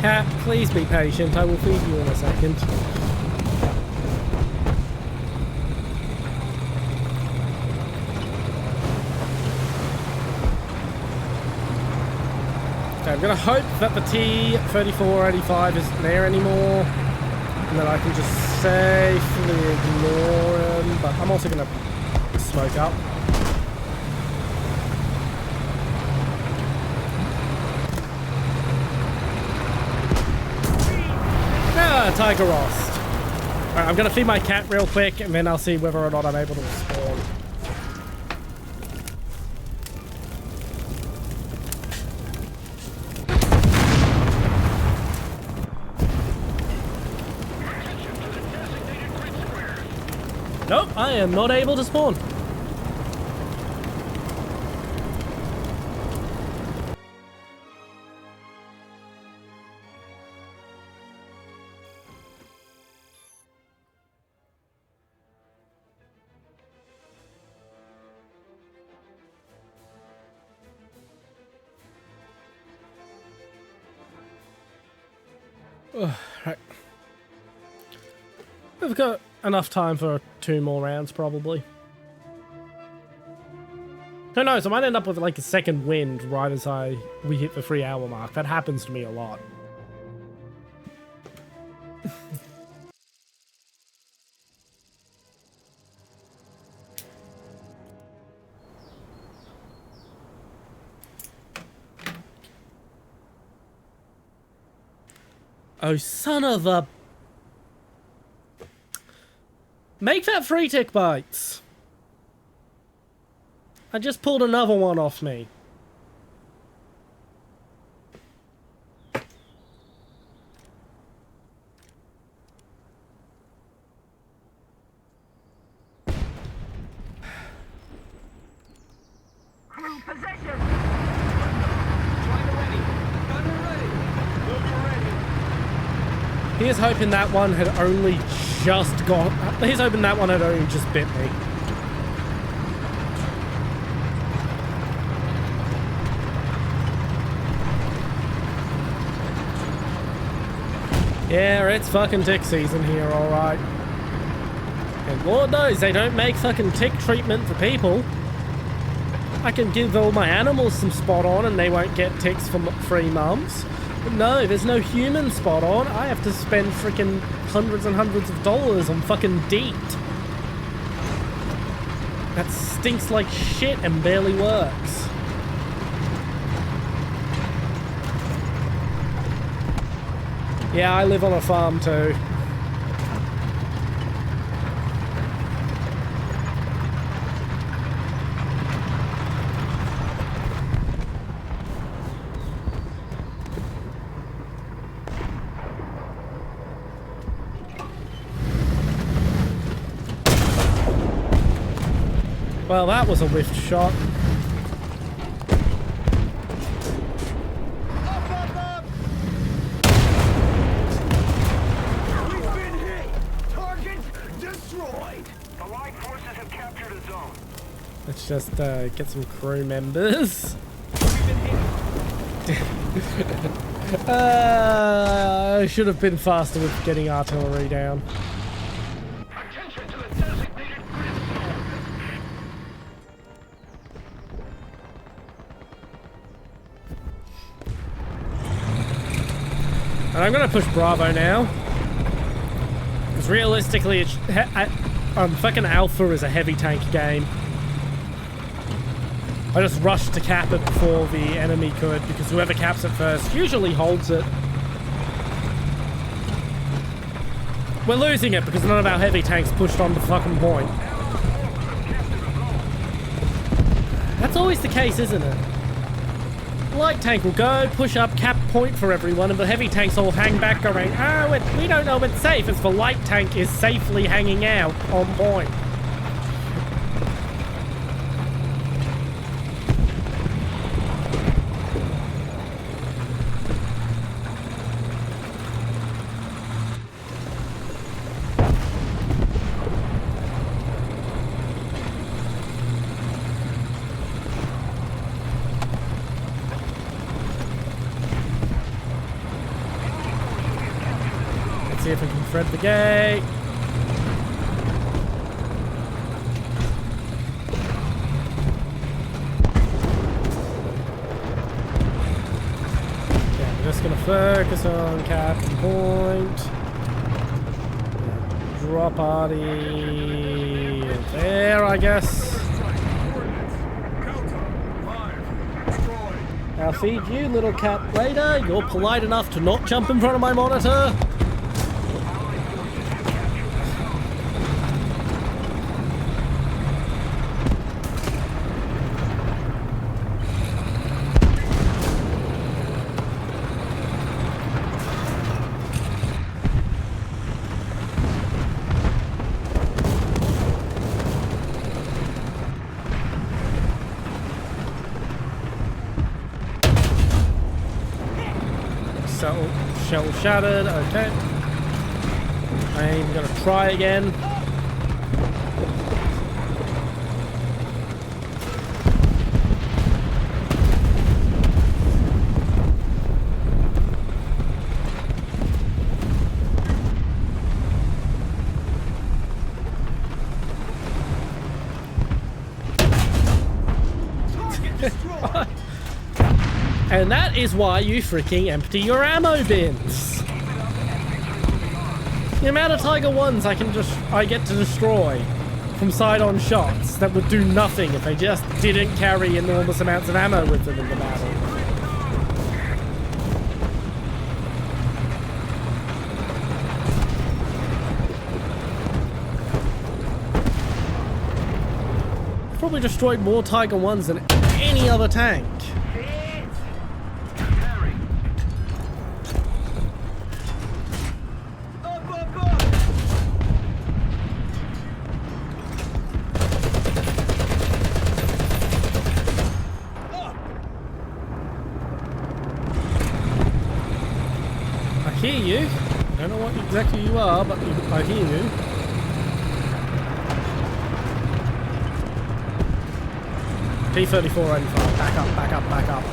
Cat, please be patient. I will feed you in a second. I'm going to hope that the T-34-85 isn't there anymore, and that I can just safely ignore him, but I'm also going to smoke up. Ah, Tiger Rost. Alright, I'm going to feed my cat real quick, and then I'll see whether or not I'm able to spawn. Nope, I am not able to spawn. Right. We've got enough time for 2 more rounds, probably. Who knows, I might end up with like a second wind right as we hit the 3-hour mark. That happens to me a lot. Oh, son of a... Make that 3 tick bites. I just pulled another one off me. Here's hoping that one had only just got... Here's hoping that one had only just bit me. Yeah, it's fucking tick season here, alright. And Lord knows they don't make fucking tick treatment for people. I can give all my animals some spot on and they won't get ticks for free months. But no, there's no human spot on. I have to spend freaking hundreds and hundreds of dollars on fucking DEET. That stinks like shit and barely works. Yeah, I live on a farm too. Well, that was a whiffed shot. Up! We've been hit! Target destroyed! The Allied forces have captured a zone. Let's just get some crew members. We've been hit! I should have been faster with getting artillery down. Attention to the designated grid zone. And I'm gonna push Bravo now. Because realistically, fucking Alpha is a heavy tank game. I just rushed to cap it before the enemy could, because whoever caps it first usually holds it. We're losing it because none of our heavy tanks pushed on the fucking point. That's always the case, isn't it? Light tank will go, push up, cap point for everyone, and the heavy tanks all hang back going, oh, we don't know it's safe, as the light tank is safely hanging out on point. See if we can thread the gate. Yeah, we're just gonna focus on Captain Point. Drop party there, I guess. I'll feed you, little cat, later. You're polite enough to not jump in front of my monitor. Shell shattered, okay. I'm gonna try again. And that is why you freaking empty your ammo bins. The amount of Tiger 1s I get to destroy from side-on shots that would do nothing if they just didn't carry enormous amounts of ammo with them in the battle. Probably destroyed more Tiger 1s than any other tank. I hear you. I don't know what exactly you are, but I hear you. P-34-85. Back up, back up, back up.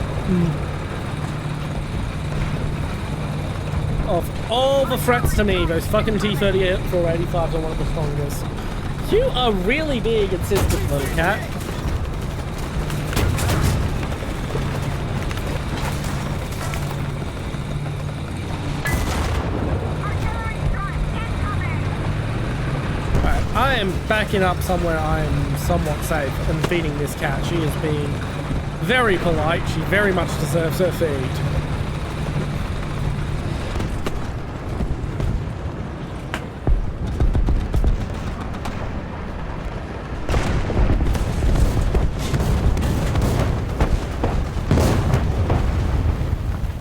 of all the threats to me, those fucking T-34-85s are one of the strongest. You are really being insistent, little cat. Alright, I am backing up somewhere I am somewhat safe and feeding this cat. She is being very polite. She very much deserves her feed.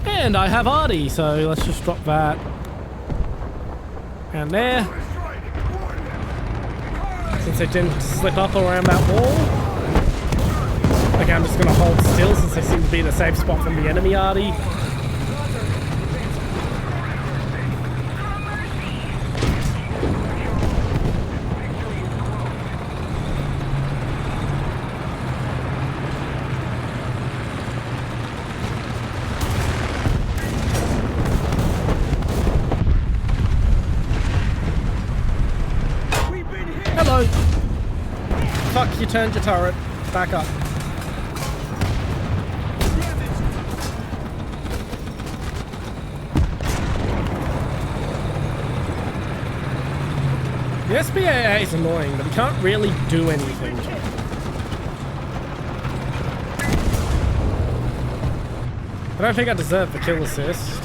And I have Artie, so let's just drop that. And there. Since it didn't slip up around that wall. Okay, I'm just gonna hold still since they seem to be in a safe spot from the enemy, Artie. Hello! Fuck, you turned your turret. Back up. The SPAA is annoying, but he can't really do anything. I don't think I deserve the kill assist.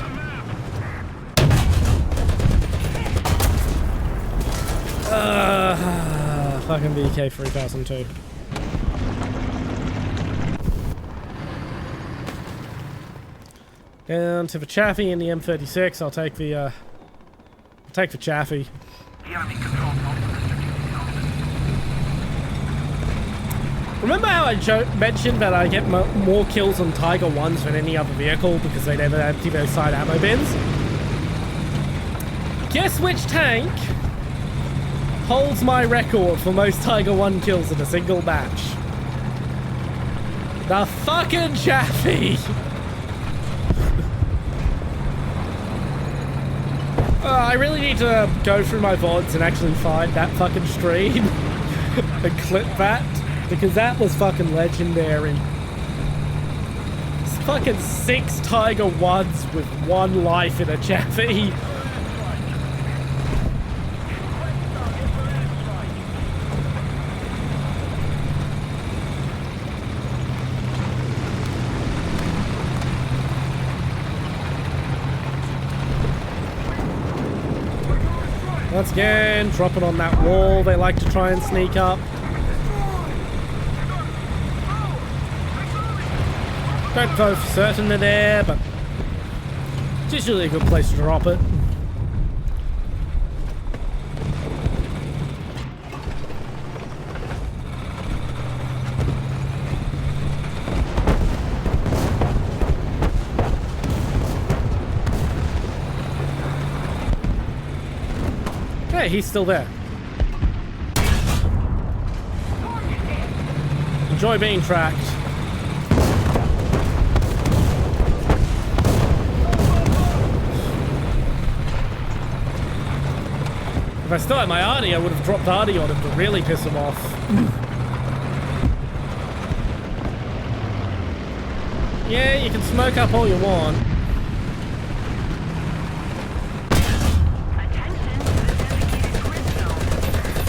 Fucking VK 3002. And to the Chaffee and the M36, I'll take the Chaffee. Remember how I mentioned that I get more kills on Tiger 1s than any other vehicle because they never empty their side ammo bins? Guess which tank holds my record for most Tiger 1 kills in a single match? The fucking Chaffee! I really need to go through my VODs and actually find that fucking stream and clip that, because that was fucking legendary. It's fucking 6 Tiger 1s with 1 life in a Chaffee. Once again, drop it on that wall. They like to try and sneak up. Don't know for certain they're there, but it's usually a good place to drop it. Hey, he's still there. Enjoy being tracked. If I still had my Artie, I would have dropped Artie on him to really piss him off. Yeah, you can smoke up all you want.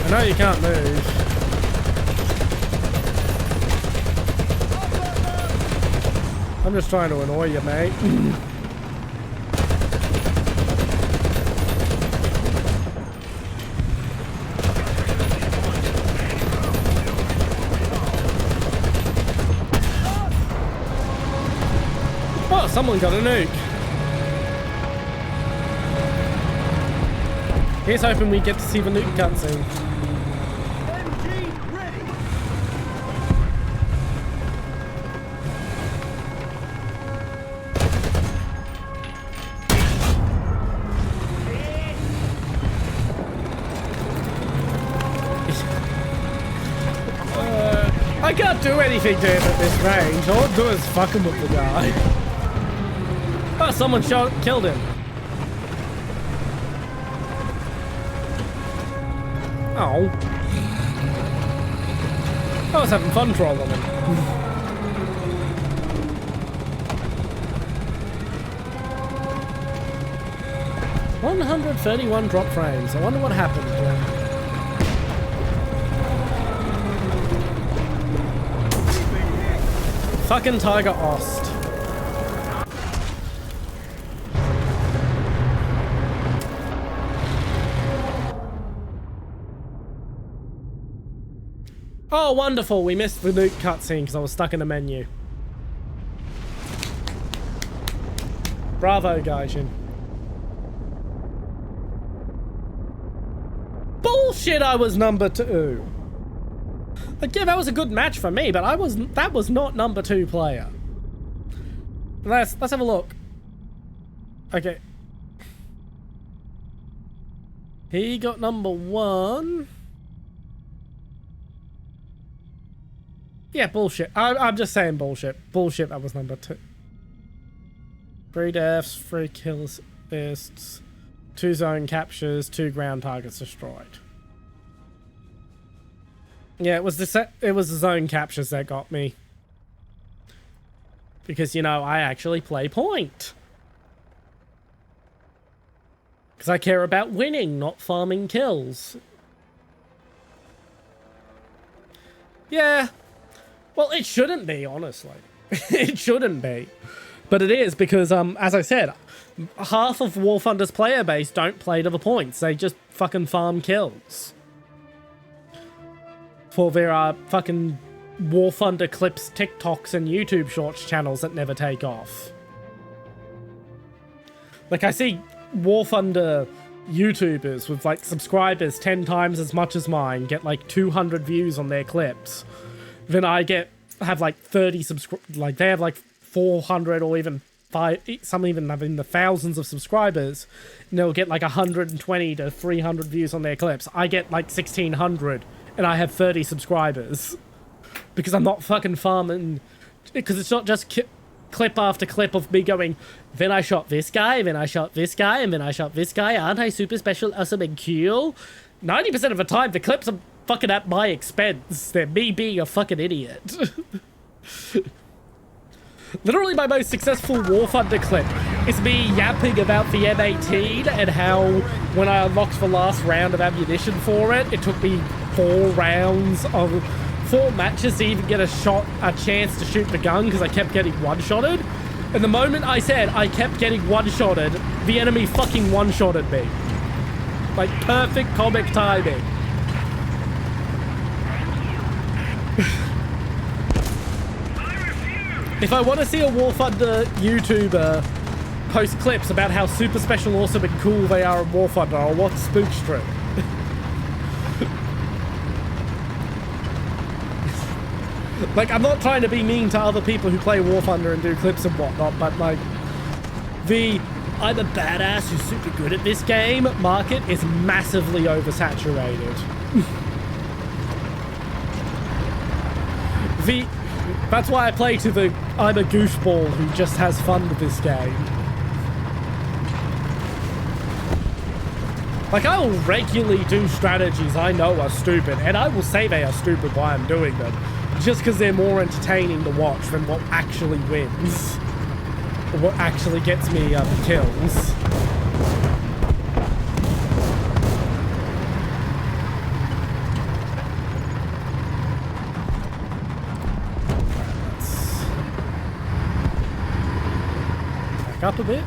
I know you can't move. I'm just trying to annoy you, mate. Oh, someone got a nuke. Here's hoping we get to see the nuke cutscene. I can't do anything to him at this range. All I'll do is fuck him with the guy. Oh, someone killed him. Oh. I was having fun trolling him. 131 drop frames. I wonder what happened. Fucking Tiger Ost. Oh, wonderful. We missed the nuke cutscene because I was stuck in a menu. Bravo, Gaijin. Bullshit, I was number 2. Like, yeah, that was a good match for me, but that was not number 2 player. Let's have a look. Okay. He got number 1. Yeah, bullshit. I'm just saying bullshit. Bullshit, that was number 2. 3 deaths, 3 kills, assists, 2 zone captures, 2 ground targets destroyed. Yeah, it was the zone captures that got me. Because, you know, I actually play point. Because I care about winning, not farming kills. Yeah. Well, it shouldn't be, honestly. It shouldn't be. But it is because, as I said, half of War Thunder's player base don't play to the points. They just fucking farm kills. For their fucking War Thunder clips, TikToks, and YouTube Shorts channels that never take off. Like, I see War Thunder YouTubers with, like, subscribers 10 times as much as mine get, like, 200 views on their clips. Then I have, like, 30 like, they have, like, 400 or even 5, some even have in the thousands of subscribers, and they'll get, like, 120 to 300 views on their clips. I get, like, 1,600. And I have 30 subscribers. Because I'm not fucking farming. Because it's not just clip after clip of me going, then I shot this guy, then I shot this guy, and then I shot this guy. Aren't I super special, awesome, and cool? 90% of the time, the clips are fucking at my expense. They're me being a fucking idiot. Literally my most successful War Thunder clip is me yapping about the M18 and how when I unlocked the last round of ammunition for it, it took me 4 rounds of 4 matches to even get a chance to shoot the gun because I kept getting one-shotted. And the moment I said I kept getting one-shotted, the enemy fucking one-shotted me. Like, perfect comic timing. If I want to see a War Thunder YouTuber post clips about how super special, awesome, and cool they are in War Thunder, I'll watch Spookstrip. Like, I'm not trying to be mean to other people who play War Thunder and do clips and whatnot, but, like, I'm a badass who's super good at this game market is massively oversaturated. That's why I play to the I'm a goofball who just has fun with this game. Like, I will regularly do strategies I know are stupid, and I will say they are stupid while I'm doing them, just because they're more entertaining to watch than what actually wins. Or what actually gets me kills. Up a bit,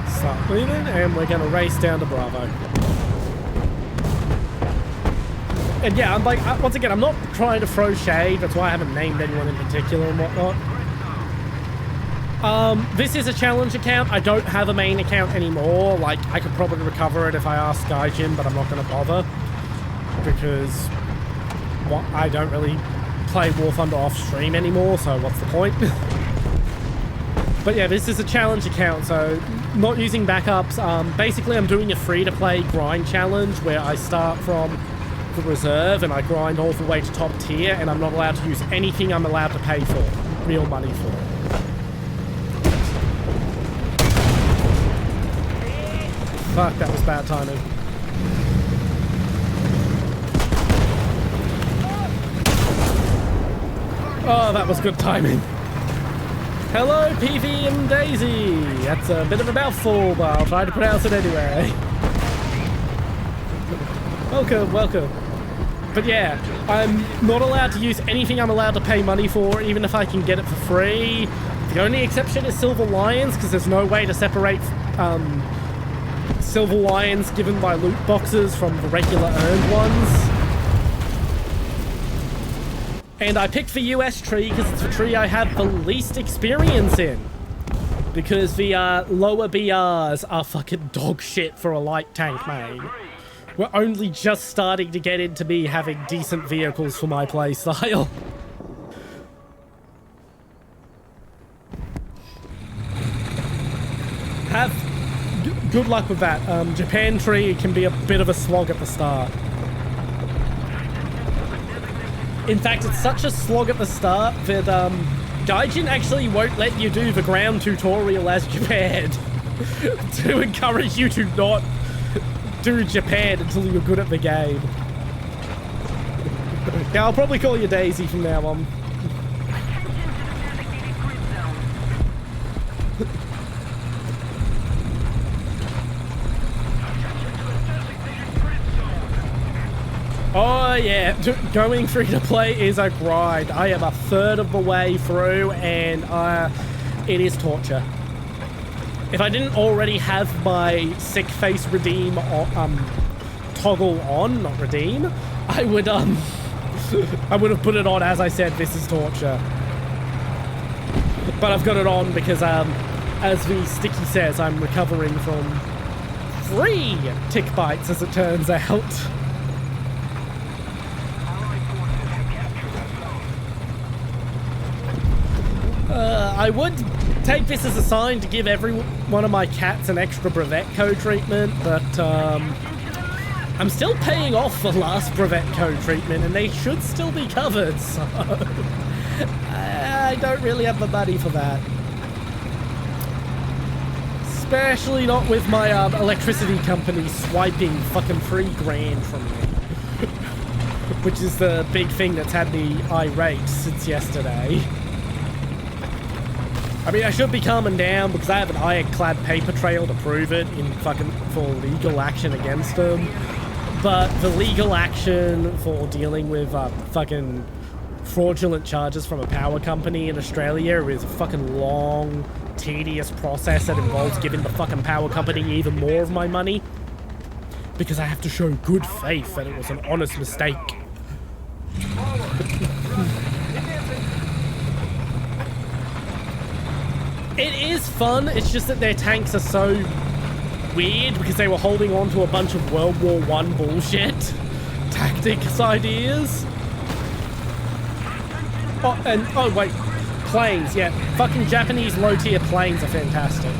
start moving, and we're gonna race down to Bravo. And yeah, I'm like, once again, I'm not trying to throw shade, that's why I haven't named anyone in particular and whatnot. This is a challenge account. I don't have a main account anymore. Like, I could probably recover it if I ask Gaijin, but I'm not gonna bother because I don't really play War Thunder off stream anymore, so what's the point? But yeah, this is a challenge account, so not using backups. Basically, I'm doing a free-to-play grind challenge where I start from the reserve and I grind all the way to top tier, and I'm not allowed to use anything I'm allowed to pay for, real money for. Fuck, that was bad timing. Oh, that was good timing. Hello, PV and Daisy. That's a bit of a mouthful, but I'll try to pronounce it anyway. Welcome, welcome. But yeah, I'm not allowed to use anything I'm allowed to pay money for, even if I can get it for free. The only exception is Silver Lions, because there's no way to separate Silver Lions given by loot boxes from the regular earned ones. And I picked the US tree because it's the tree I have the least experience in. Because the lower BRs are fucking dog shit for a light tank main. We're only just starting to get into me having decent vehicles for my playstyle. Good luck with that. Japan tree can be a bit of a slog at the start. In fact, it's such a slog at the start that Gaijin actually won't let you do the ground tutorial as Japan to encourage you to not do Japan until you're good at the game. Yeah, I'll probably call you Daisy from now on. Oh yeah, going free to play is a grind. I am a third of the way through and it is torture. If I didn't already have my sick face redeem toggle on, not redeem, I would have put it on. As I said, this is torture. But I've got it on because as the sticky says, I'm recovering from 3 tick bites as it turns out. I would take this as a sign to give every one of my cats an extra brevet code treatment, but I'm still paying off the last brevet code treatment and they should still be covered, so I don't really have the money for that. Especially not with my electricity company swiping fucking $3,000 from me. Which is the big thing that's had me irate since yesterday. I mean, I should be calming down because I have an ironclad paper trail to prove it for legal action against them. But the legal action for dealing with fucking fraudulent charges from a power company in Australia is a fucking long, tedious process that involves giving the fucking power company even more of my money. Because I have to show good faith that it was an honest mistake. It is fun, it's just that their tanks are so weird because they were holding on to a bunch of World War I bullshit tactics ideas. Oh wait, planes, yeah. Fucking Japanese low-tier planes are fantastic.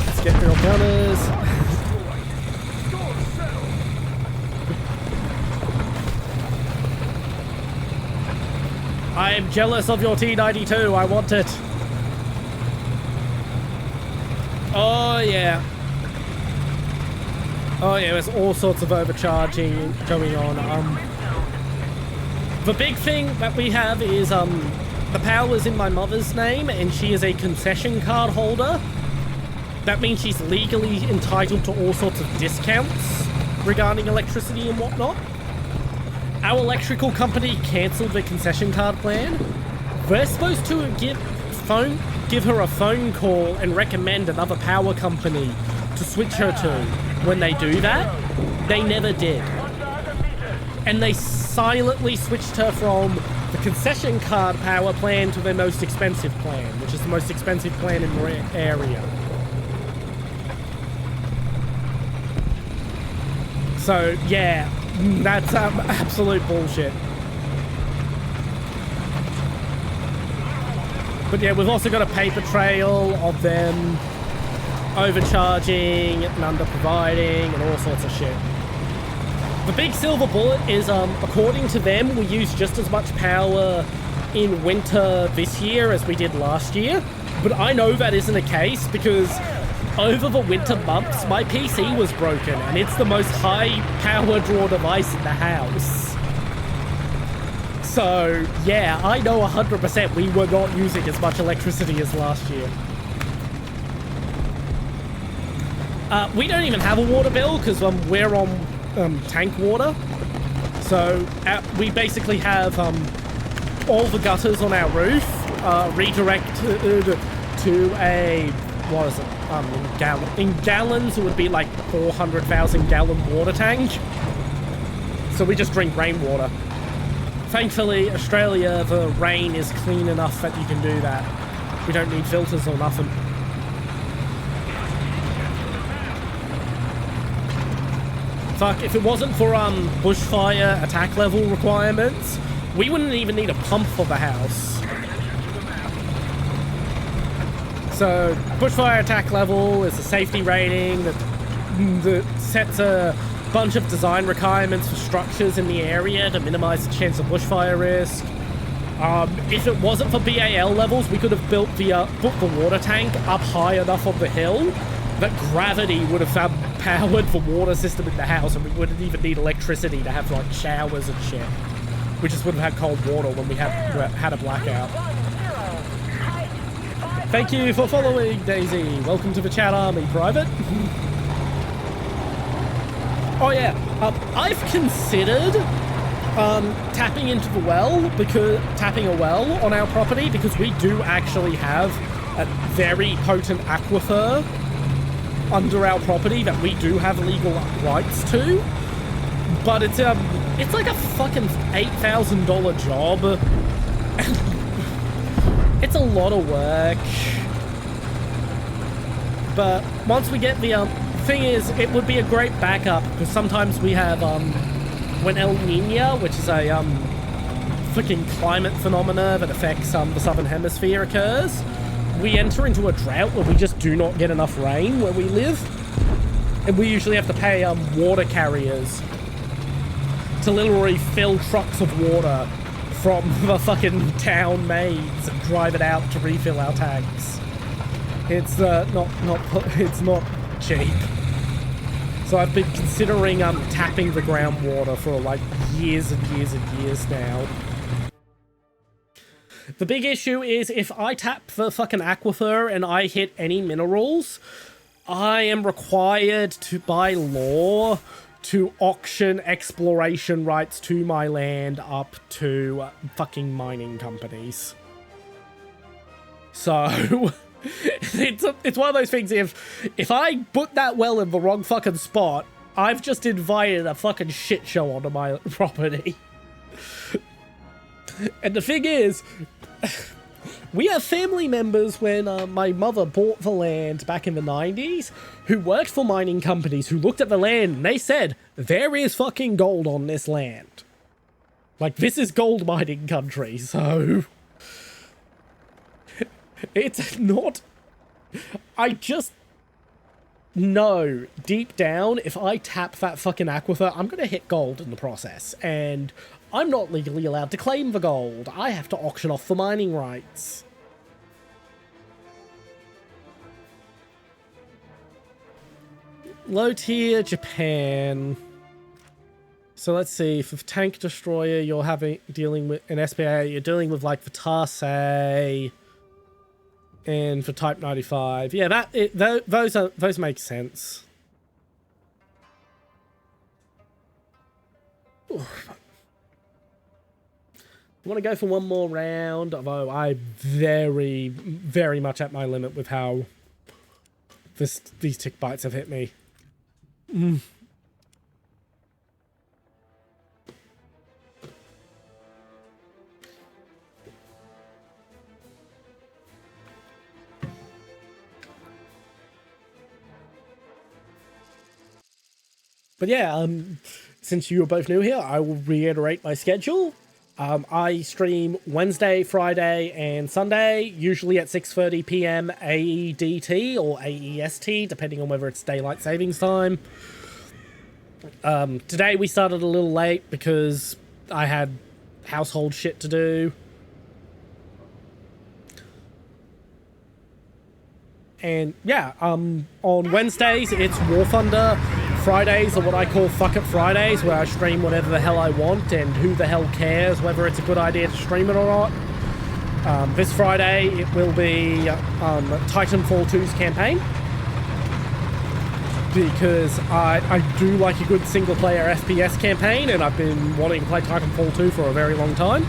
Let's get real gunners. I am jealous of your T92. I want it. Oh, yeah. Oh, yeah. There's all sorts of overcharging going on. The big thing that we have is the power is in my mother's name, and she is a concession card holder. That means she's legally entitled to all sorts of discounts regarding electricity and whatnot. Our electrical company cancelled the concession card plan. We're supposed to give her a phone call and recommend another power company to switch her to. When they do that, they never did. And they silently switched her from the concession card power plan to their most expensive plan, which is the most expensive plan in the area. So, yeah. That's absolute bullshit. But yeah, we've also got a paper trail of them overcharging and underproviding and all sorts of shit. The big silver bullet is, according to them, we use just as much power in winter this year as we did last year. But I know that isn't the case because over the winter months, my PC was broken, and it's the most high power draw device in the house. So, yeah, I know 100% we were not using as much electricity as last year. We don't even have a water bill because we're on tank water. So we basically have all the gutters on our roof redirected to a, what is it, in gallons it would be like 400,000 gallon water tank. So we just drink rainwater. Thankfully, Australia, the rain is clean enough that you can do that. We don't need filters or nothing. Fuck, if it wasn't for bushfire attack level requirements, we wouldn't even need a pump for the house. So, bushfire attack level is a safety rating that sets a bunch of design requirements for structures in the area to minimize the chance of bushfire risk. If it wasn't for BAL levels, we could have built put the water tank up high enough on the hill that gravity would have powered the water system in the house, and we wouldn't even need electricity to have like showers and shit. We just would have had cold water when we had a blackout. Thank you for following, Daisy. Welcome to the chat army, Private. Oh yeah, I've considered tapping into the well, tapping a well on our property, because we do actually have a very potent aquifer under our property that we do have legal rights to, but it's like a fucking $8,000 job. It's a lot of work, but once we get the thing is, it would be a great backup, because sometimes we have when El Nino, which is a freaking climate phenomena that affects the southern hemisphere, occurs, we enter into a drought where we just do not get enough rain where we live, and we usually have to pay water carriers to literally fill trucks of water from the fucking town maids and drive it out to refill our tanks. It's it's not cheap. So I've been considering tapping the groundwater for like years and years and years now. The big issue is if I tap the fucking aquifer and I hit any minerals, I am required to, by law, to auction exploration rights to my land up to fucking mining companies. So it's one of those things, if I put that well in the wrong fucking spot, I've just invited a fucking shit show onto my property. And the thing is, we have family members when my mother bought the land back in the 90s who worked for mining companies who looked at the land and they said, there is fucking gold on this land. Like, this is gold mining country, so it's not... I just know deep down, if I tap that fucking aquifer, I'm gonna hit gold in the process, and I'm not legally allowed to claim the gold. I have to auction off the mining rights. Low tier Japan. So let's see, for Tank Destroyer, you're dealing with an SPA, you're dealing with like the Tarsei, and for Type 95. Yeah, those make sense. Ooh. I want to go for one more round, although I'm very, very much at my limit with how these tick bites have hit me. But yeah, since you are both new here, I will reiterate my schedule. I stream Wednesday, Friday, and Sunday, usually at 6:30 p.m. AEDT or AEST, depending on whether it's daylight savings time. Today we started a little late because I had household shit to do. And yeah, on Wednesdays it's War Thunder. Fridays are what I call Fuck It Fridays, where I stream whatever the hell I want, and who the hell cares whether it's a good idea to stream it or not. This Friday it will be Titanfall 2's campaign, because I do like a good single player FPS campaign, and I've been wanting to play Titanfall 2 for a very long time.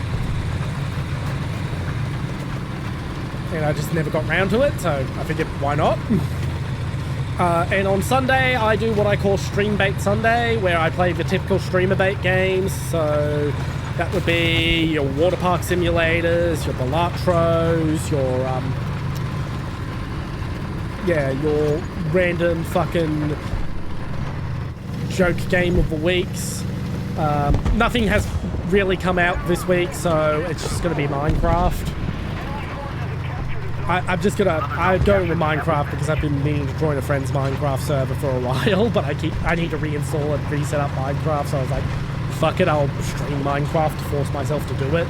And I just never got round to it, so I figured, why not? And on Sunday, I do what I call Stream Bait Sunday, where I play the typical streamer bait games. So that would be your water park simulators, your Balatros, your random fucking joke game of the weeks. Nothing has really come out this week, so it's just going to be Minecraft. I'm just gonna, I'm going with Minecraft because I've been meaning to join a friend's Minecraft server for a while, but I need to reinstall and reset up Minecraft, so I was like, fuck it, I'll stream Minecraft to force myself to do it.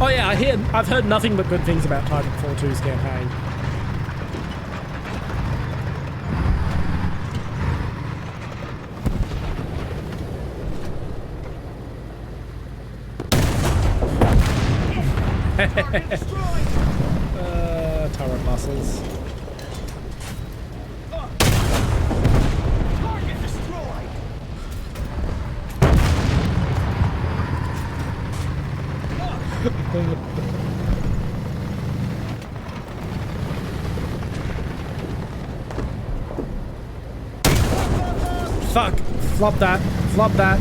Oh yeah, I've heard nothing but good things about Titanfall 2's campaign. Turret muscles. Target destroyed. Fuck! Flop that! Flop that!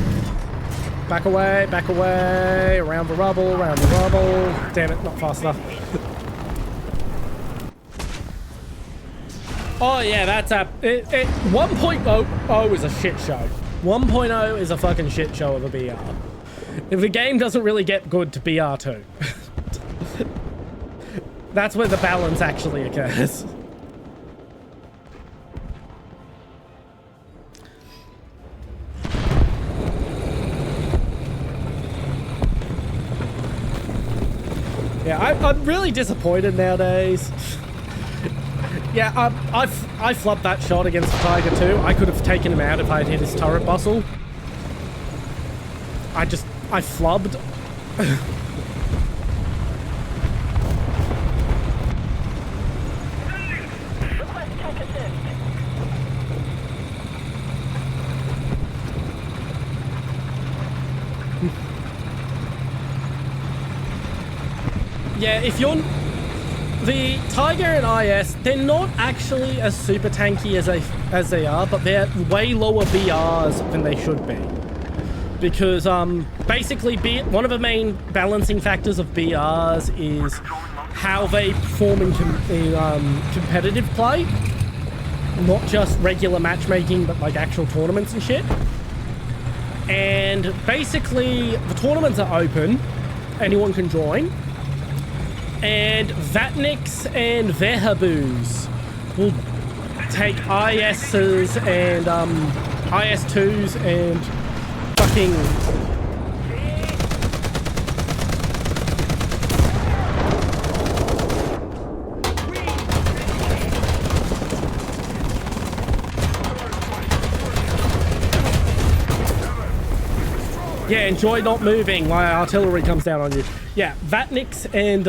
Back away, around the rubble, Damn it, not fast enough. Oh yeah, that's a... 1.0 is a shit show. 1.0 is a fucking shit show of a BR. If the game doesn't really get good to BR2. That's where the balance actually occurs. Yeah, I'm really disappointed nowadays. Yeah, I flubbed that shot against Tiger too. I could have taken him out if I had hit his turret bustle. I flubbed. Yeah, if you're... The Tiger and IS, they're not actually as super tanky as they are, but they're way lower BRs than they should be. Because, basically, one of the main balancing factors of BRs is how they perform in competitive play. Not just regular matchmaking, but like actual tournaments and shit. And basically, the tournaments are open. Anyone can join. And Vatniks and Vehabus will take ISs and IS2s and fucking... Yeah, enjoy not moving while artillery comes down on you. Yeah, Vatniks and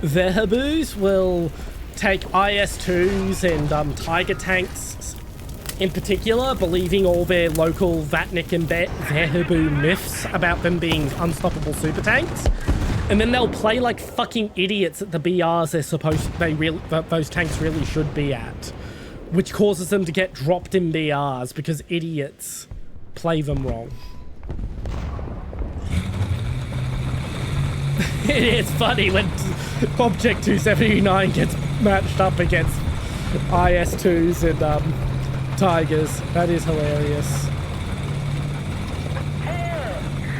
Vehabus will take IS-2s and Tiger tanks in particular, believing all their local Vatnik and Vehabu myths about them being unstoppable super tanks. And then they'll play like fucking idiots at the BRs those tanks really should be at. Which causes them to get dropped in BRs because idiots play them wrong. It's funny when Object 279 gets matched up against IS-2s and Tigers. That is hilarious. Air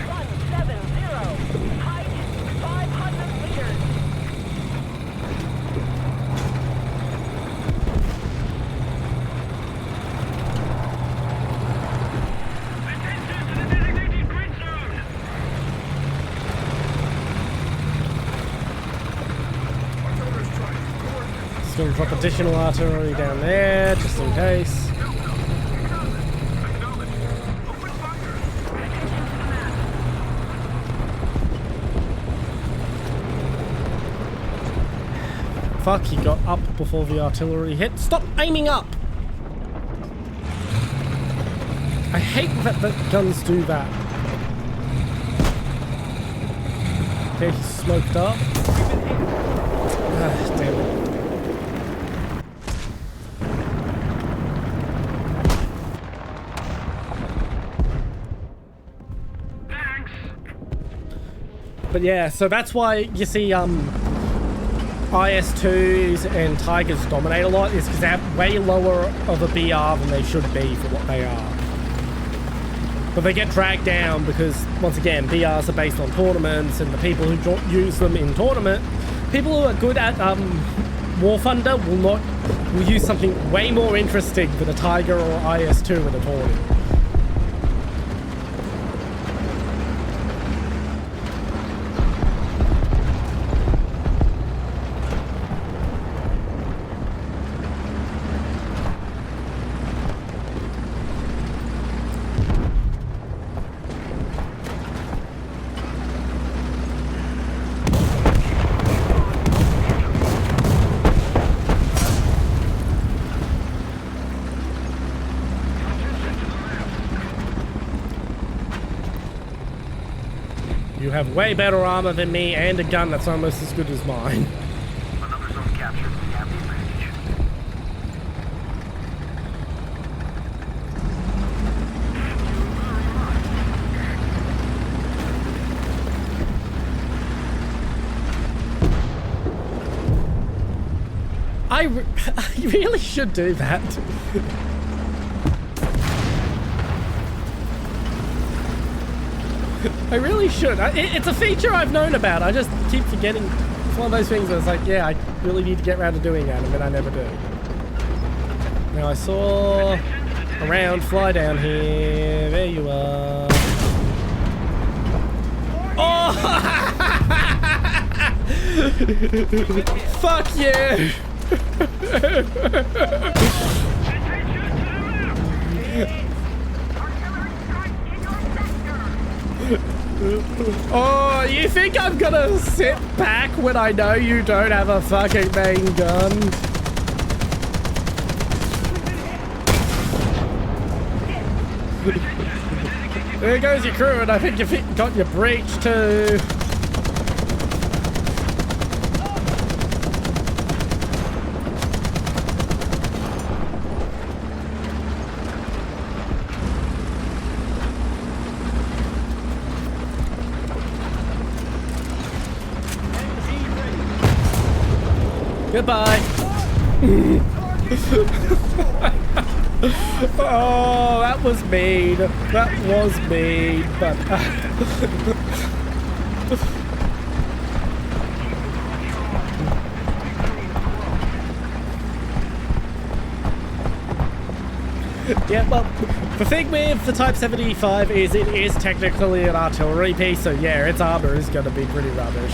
170, height 500 meters. Attention to the designated grid zone! drop additional artillery down there, just in case. Fuck, he got up before the artillery hit. Stop aiming up! I hate that the guns do that. Okay, he's smoked up. Ah, damn it. But yeah, so that's why you see IS-2s and Tigers dominate a lot, is because they have way lower of a BR than they should be for what they are. But they get dragged down because, once again, BRs are based on tournaments, and the people who use them in tournament, people who are good at War Thunder will use something way more interesting than a Tiger or IS-2 in a tournament. You have way better armor than me and a gun that's almost as good as mine. Another zone captured. We have the advantage. I really should do that. I really should. It's a feature I've known about. I just keep forgetting. It's one of those things where it's like, yeah, I really need to get around to doing that, and then I never do. Now I saw a round fly down here. There you are. Oh! Fuck you! Oh, you think I'm gonna sit back when I know you don't have a fucking main gun? There goes your crew, and I think you've got your breach too. Goodbye. Oh, that was mean. That was mean, but... yeah, well, the thing with the Type 75 is it is technically an artillery piece, so yeah, its armor is going to be pretty rubbish.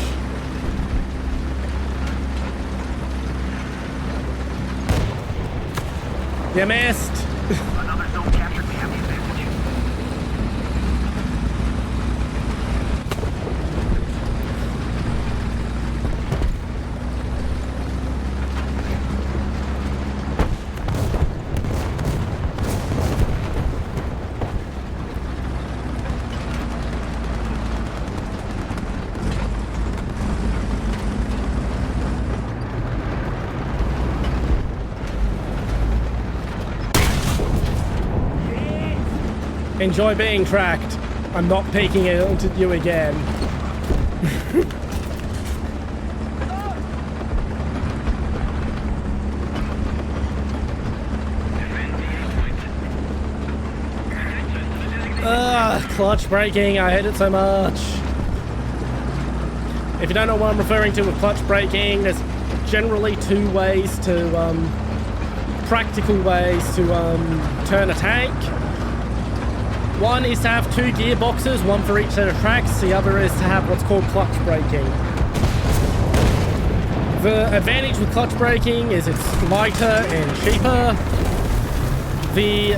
You missed! Another zone captured. We have the advantage. Enjoy being tracked. I'm not peeking it onto you again. Clutch braking. I hate it so much. If you don't know what I'm referring to with clutch braking, there's generally two ways to, practical ways to, turn a tank. One is to have two gearboxes, one for each set of tracks. The other is to have what's called clutch braking. The advantage with clutch braking is it's lighter and cheaper. The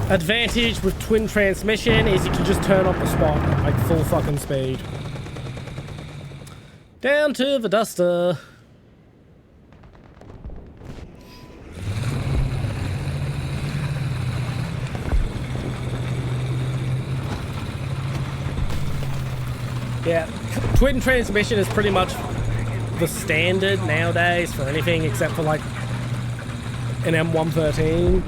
advantage with twin transmission is you can just turn off the spot at like full fucking speed. Down to the duster. Yeah, twin transmission is pretty much the standard nowadays for anything except for like an M113.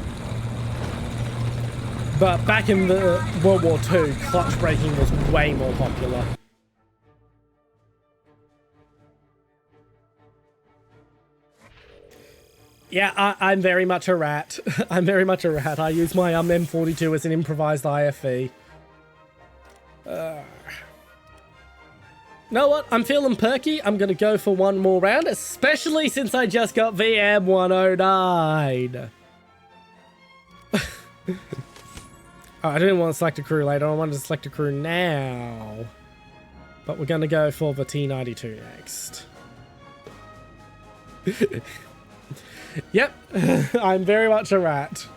But back in the World War II, clutch braking was way more popular. Yeah, I'm very much a rat. I'm very much a rat. I use my M42 as an improvised IFV. Know what? I'm feeling perky. I'm gonna go for one more round, especially since I just got VM109. Oh, I didn't want to select a crew later. I wanted to select a crew now. But we're gonna go for the T92 next. Yep, I'm very much a rat.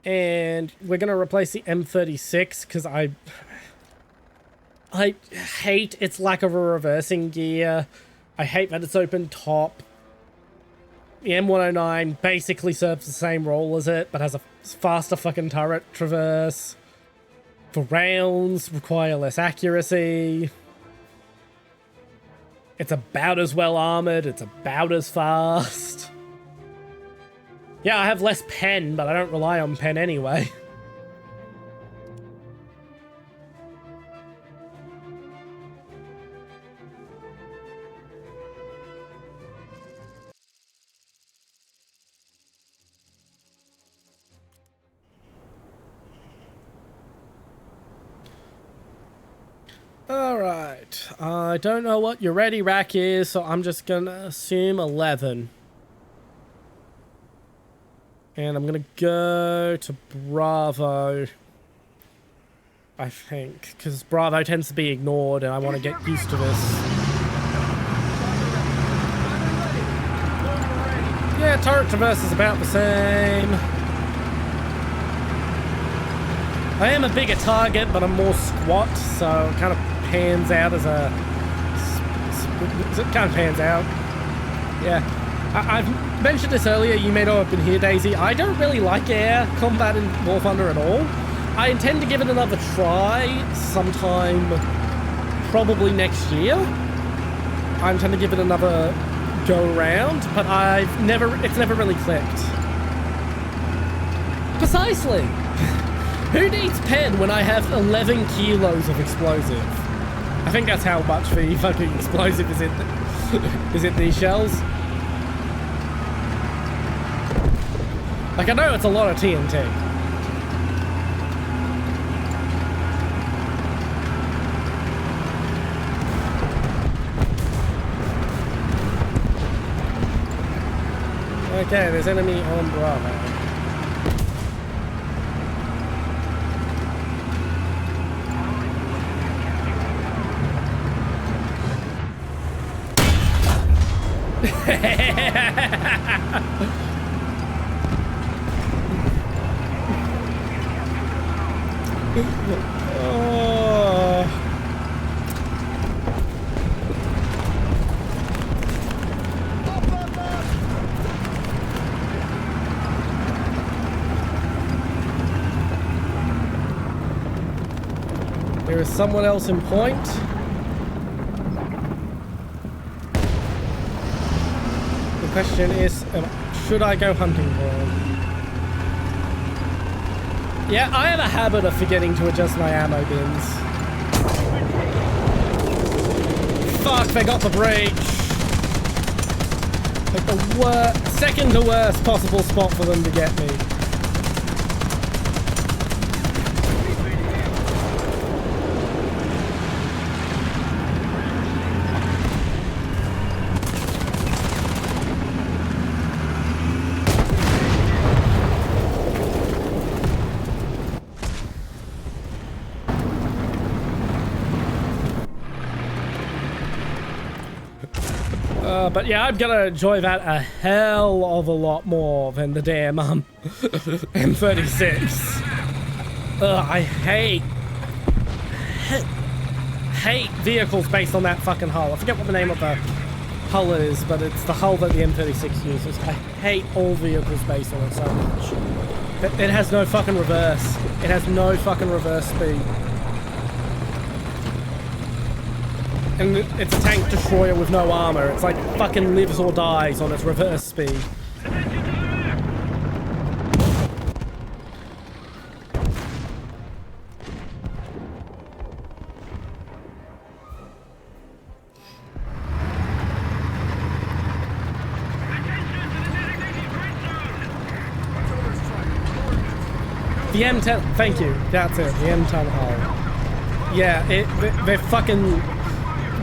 And we're going to replace the M36 because I hate its lack of a reversing gear. I hate that it's open top. The M109 basically serves the same role as it, but has a faster fucking turret traverse. The rounds require less accuracy. It's about as well armored. It's about as fast. Yeah, I have less pen, but I don't rely on pen anyway. Alright, I don't know what your ready rack is, so I'm just gonna assume 11. And I'm gonna go to Bravo, I think, because Bravo tends to be ignored and I want to get used to this. Yeah, turret traverse is about the same. I am a bigger target, but I'm more squat, so it kind of pans out as a... It kind of pans out. Yeah. I've mentioned this earlier, you may not have been here, Daisy. I don't really like air combat in War Thunder at all. I intend to give it another try sometime, probably next year. I intend to give it another go around, but it's never really clicked. Precisely. Who needs pen when I have 11 kilos of explosive? I think that's how much the fucking explosive is in these shells. Like, I know it's a lot of TNT. Okay, there's enemy on Bravo. Oh. There is someone else in point. The question is, should I go hunting for him? Yeah, I have a habit of forgetting to adjust my ammo bins. Fuck, they got the breach. Like the second to worst possible spot for them to get me. But yeah, I'm gonna enjoy that a hell of a lot more than the damn M36. I hate vehicles based on that fucking hull. I forget what the name of the hull is, but it's the hull that the M36 uses. I hate all vehicles based on it so much. It has no fucking reverse. It has no fucking reverse speed. And it's a tank destroyer with no armor. It's like fucking lives or dies on its reverse speed. The M10, thank you. That's it. The M10 hull. Yeah, they're fucking.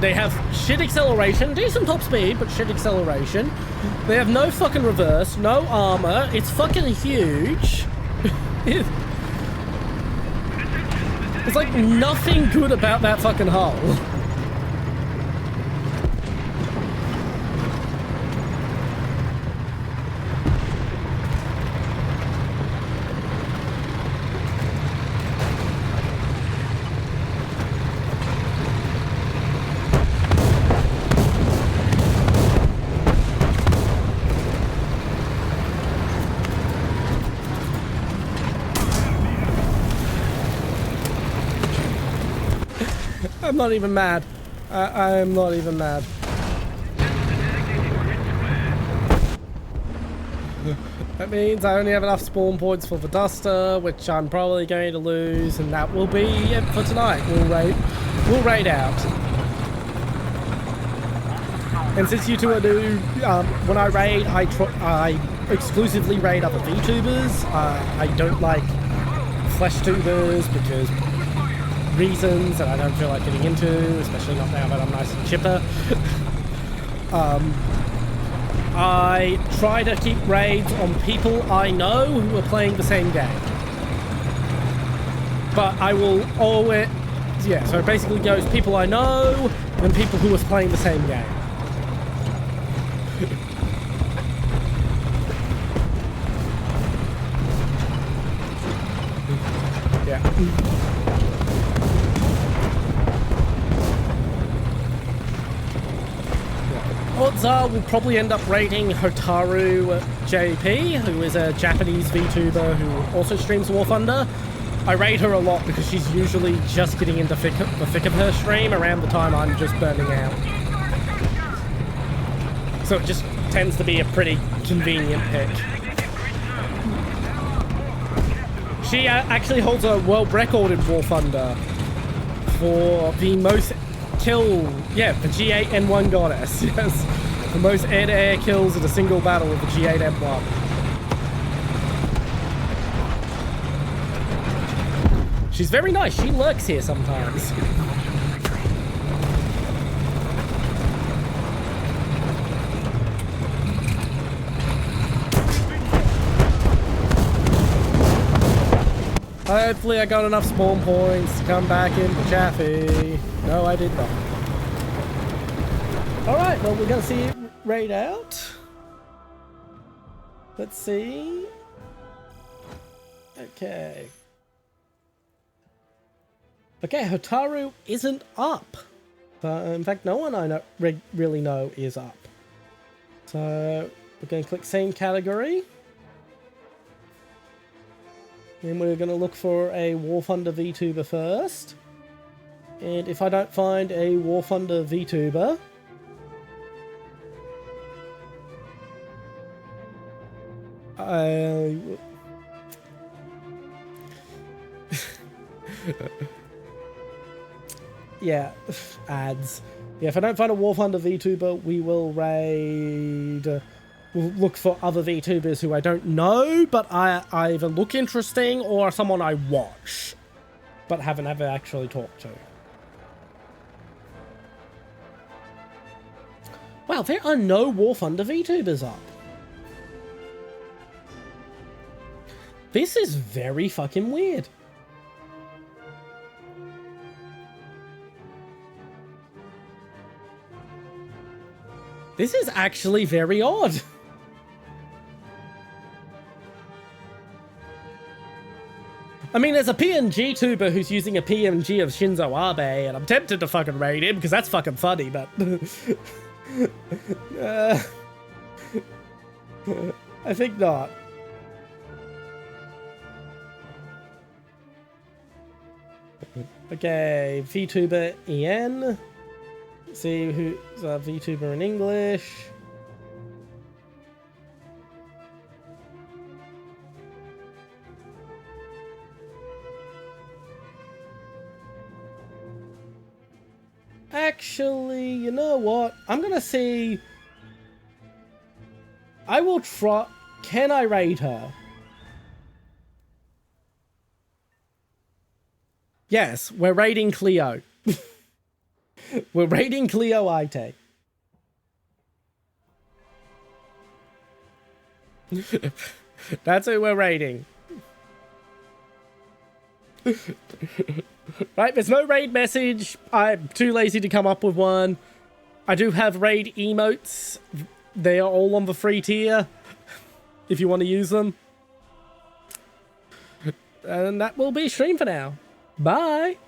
They have shit acceleration, decent top speed, but shit acceleration. They have no fucking reverse, no armor. It's fucking huge. There's like nothing good about that fucking hull. I'm not even mad. I'm not even mad. That means I only have enough spawn points for the Duster, which I'm probably going to lose, and that will be it for tonight. We'll raid out. And since you two are new, when I raid, I exclusively raid other VTubers. I don't like flesh tubers because reasons that I don't feel like getting into, especially not now that I'm nice and chipper. I try to keep raids on people I know who are playing the same game. But I will always... Yeah, so it basically goes people I know and people who are playing the same game. Yeah. Odds are we'll probably end up raiding Hotaru JP, who is a Japanese VTuber who also streams War Thunder. I raid her a lot because she's usually just getting into the thick of her stream around the time I'm just burning out. So it just tends to be a pretty convenient pick. She actually holds a world record in War Thunder for the most kill, yeah, the G8N1 goddess, yes. The most air-to-air kills in a single battle with the G8N1. She's very nice, she lurks here sometimes. Hopefully I got enough spawn points to come back into Chaffee. No, I did not. Alright, well, we're going to see it raid out. Let's see. Okay. Okay, Hotaru isn't up. In fact, no one I really know is up. So, we're going to click same category. And we're going to look for a War Thunder VTuber first. And if I don't find a War Thunder VTuber, yeah, ads. Yeah, if I don't find a War Thunder VTuber, we will raid... We'll look for other VTubers who I don't know, but I either look interesting or someone I watch, but haven't ever actually talked to. Wow, there are no War Thunder VTubers up. This is very fucking weird. This is actually very odd. I mean, there's a PNG tuber who's using a PNG of Shinzo Abe, and I'm tempted to fucking raid him because that's fucking funny, but... I think not. Okay, VTuber EN. See who's a VTuber in English. Actually, you know what? I'm gonna see. I will try. Can I raid her? Yes, we're raiding Cleo. We're raiding Cleo Ite. That's who we're raiding. Right, there's no raid message. I'm too lazy to come up with one. I do have raid emotes. They are all on the free tier, if you want to use them. And that will be stream for now. Bye!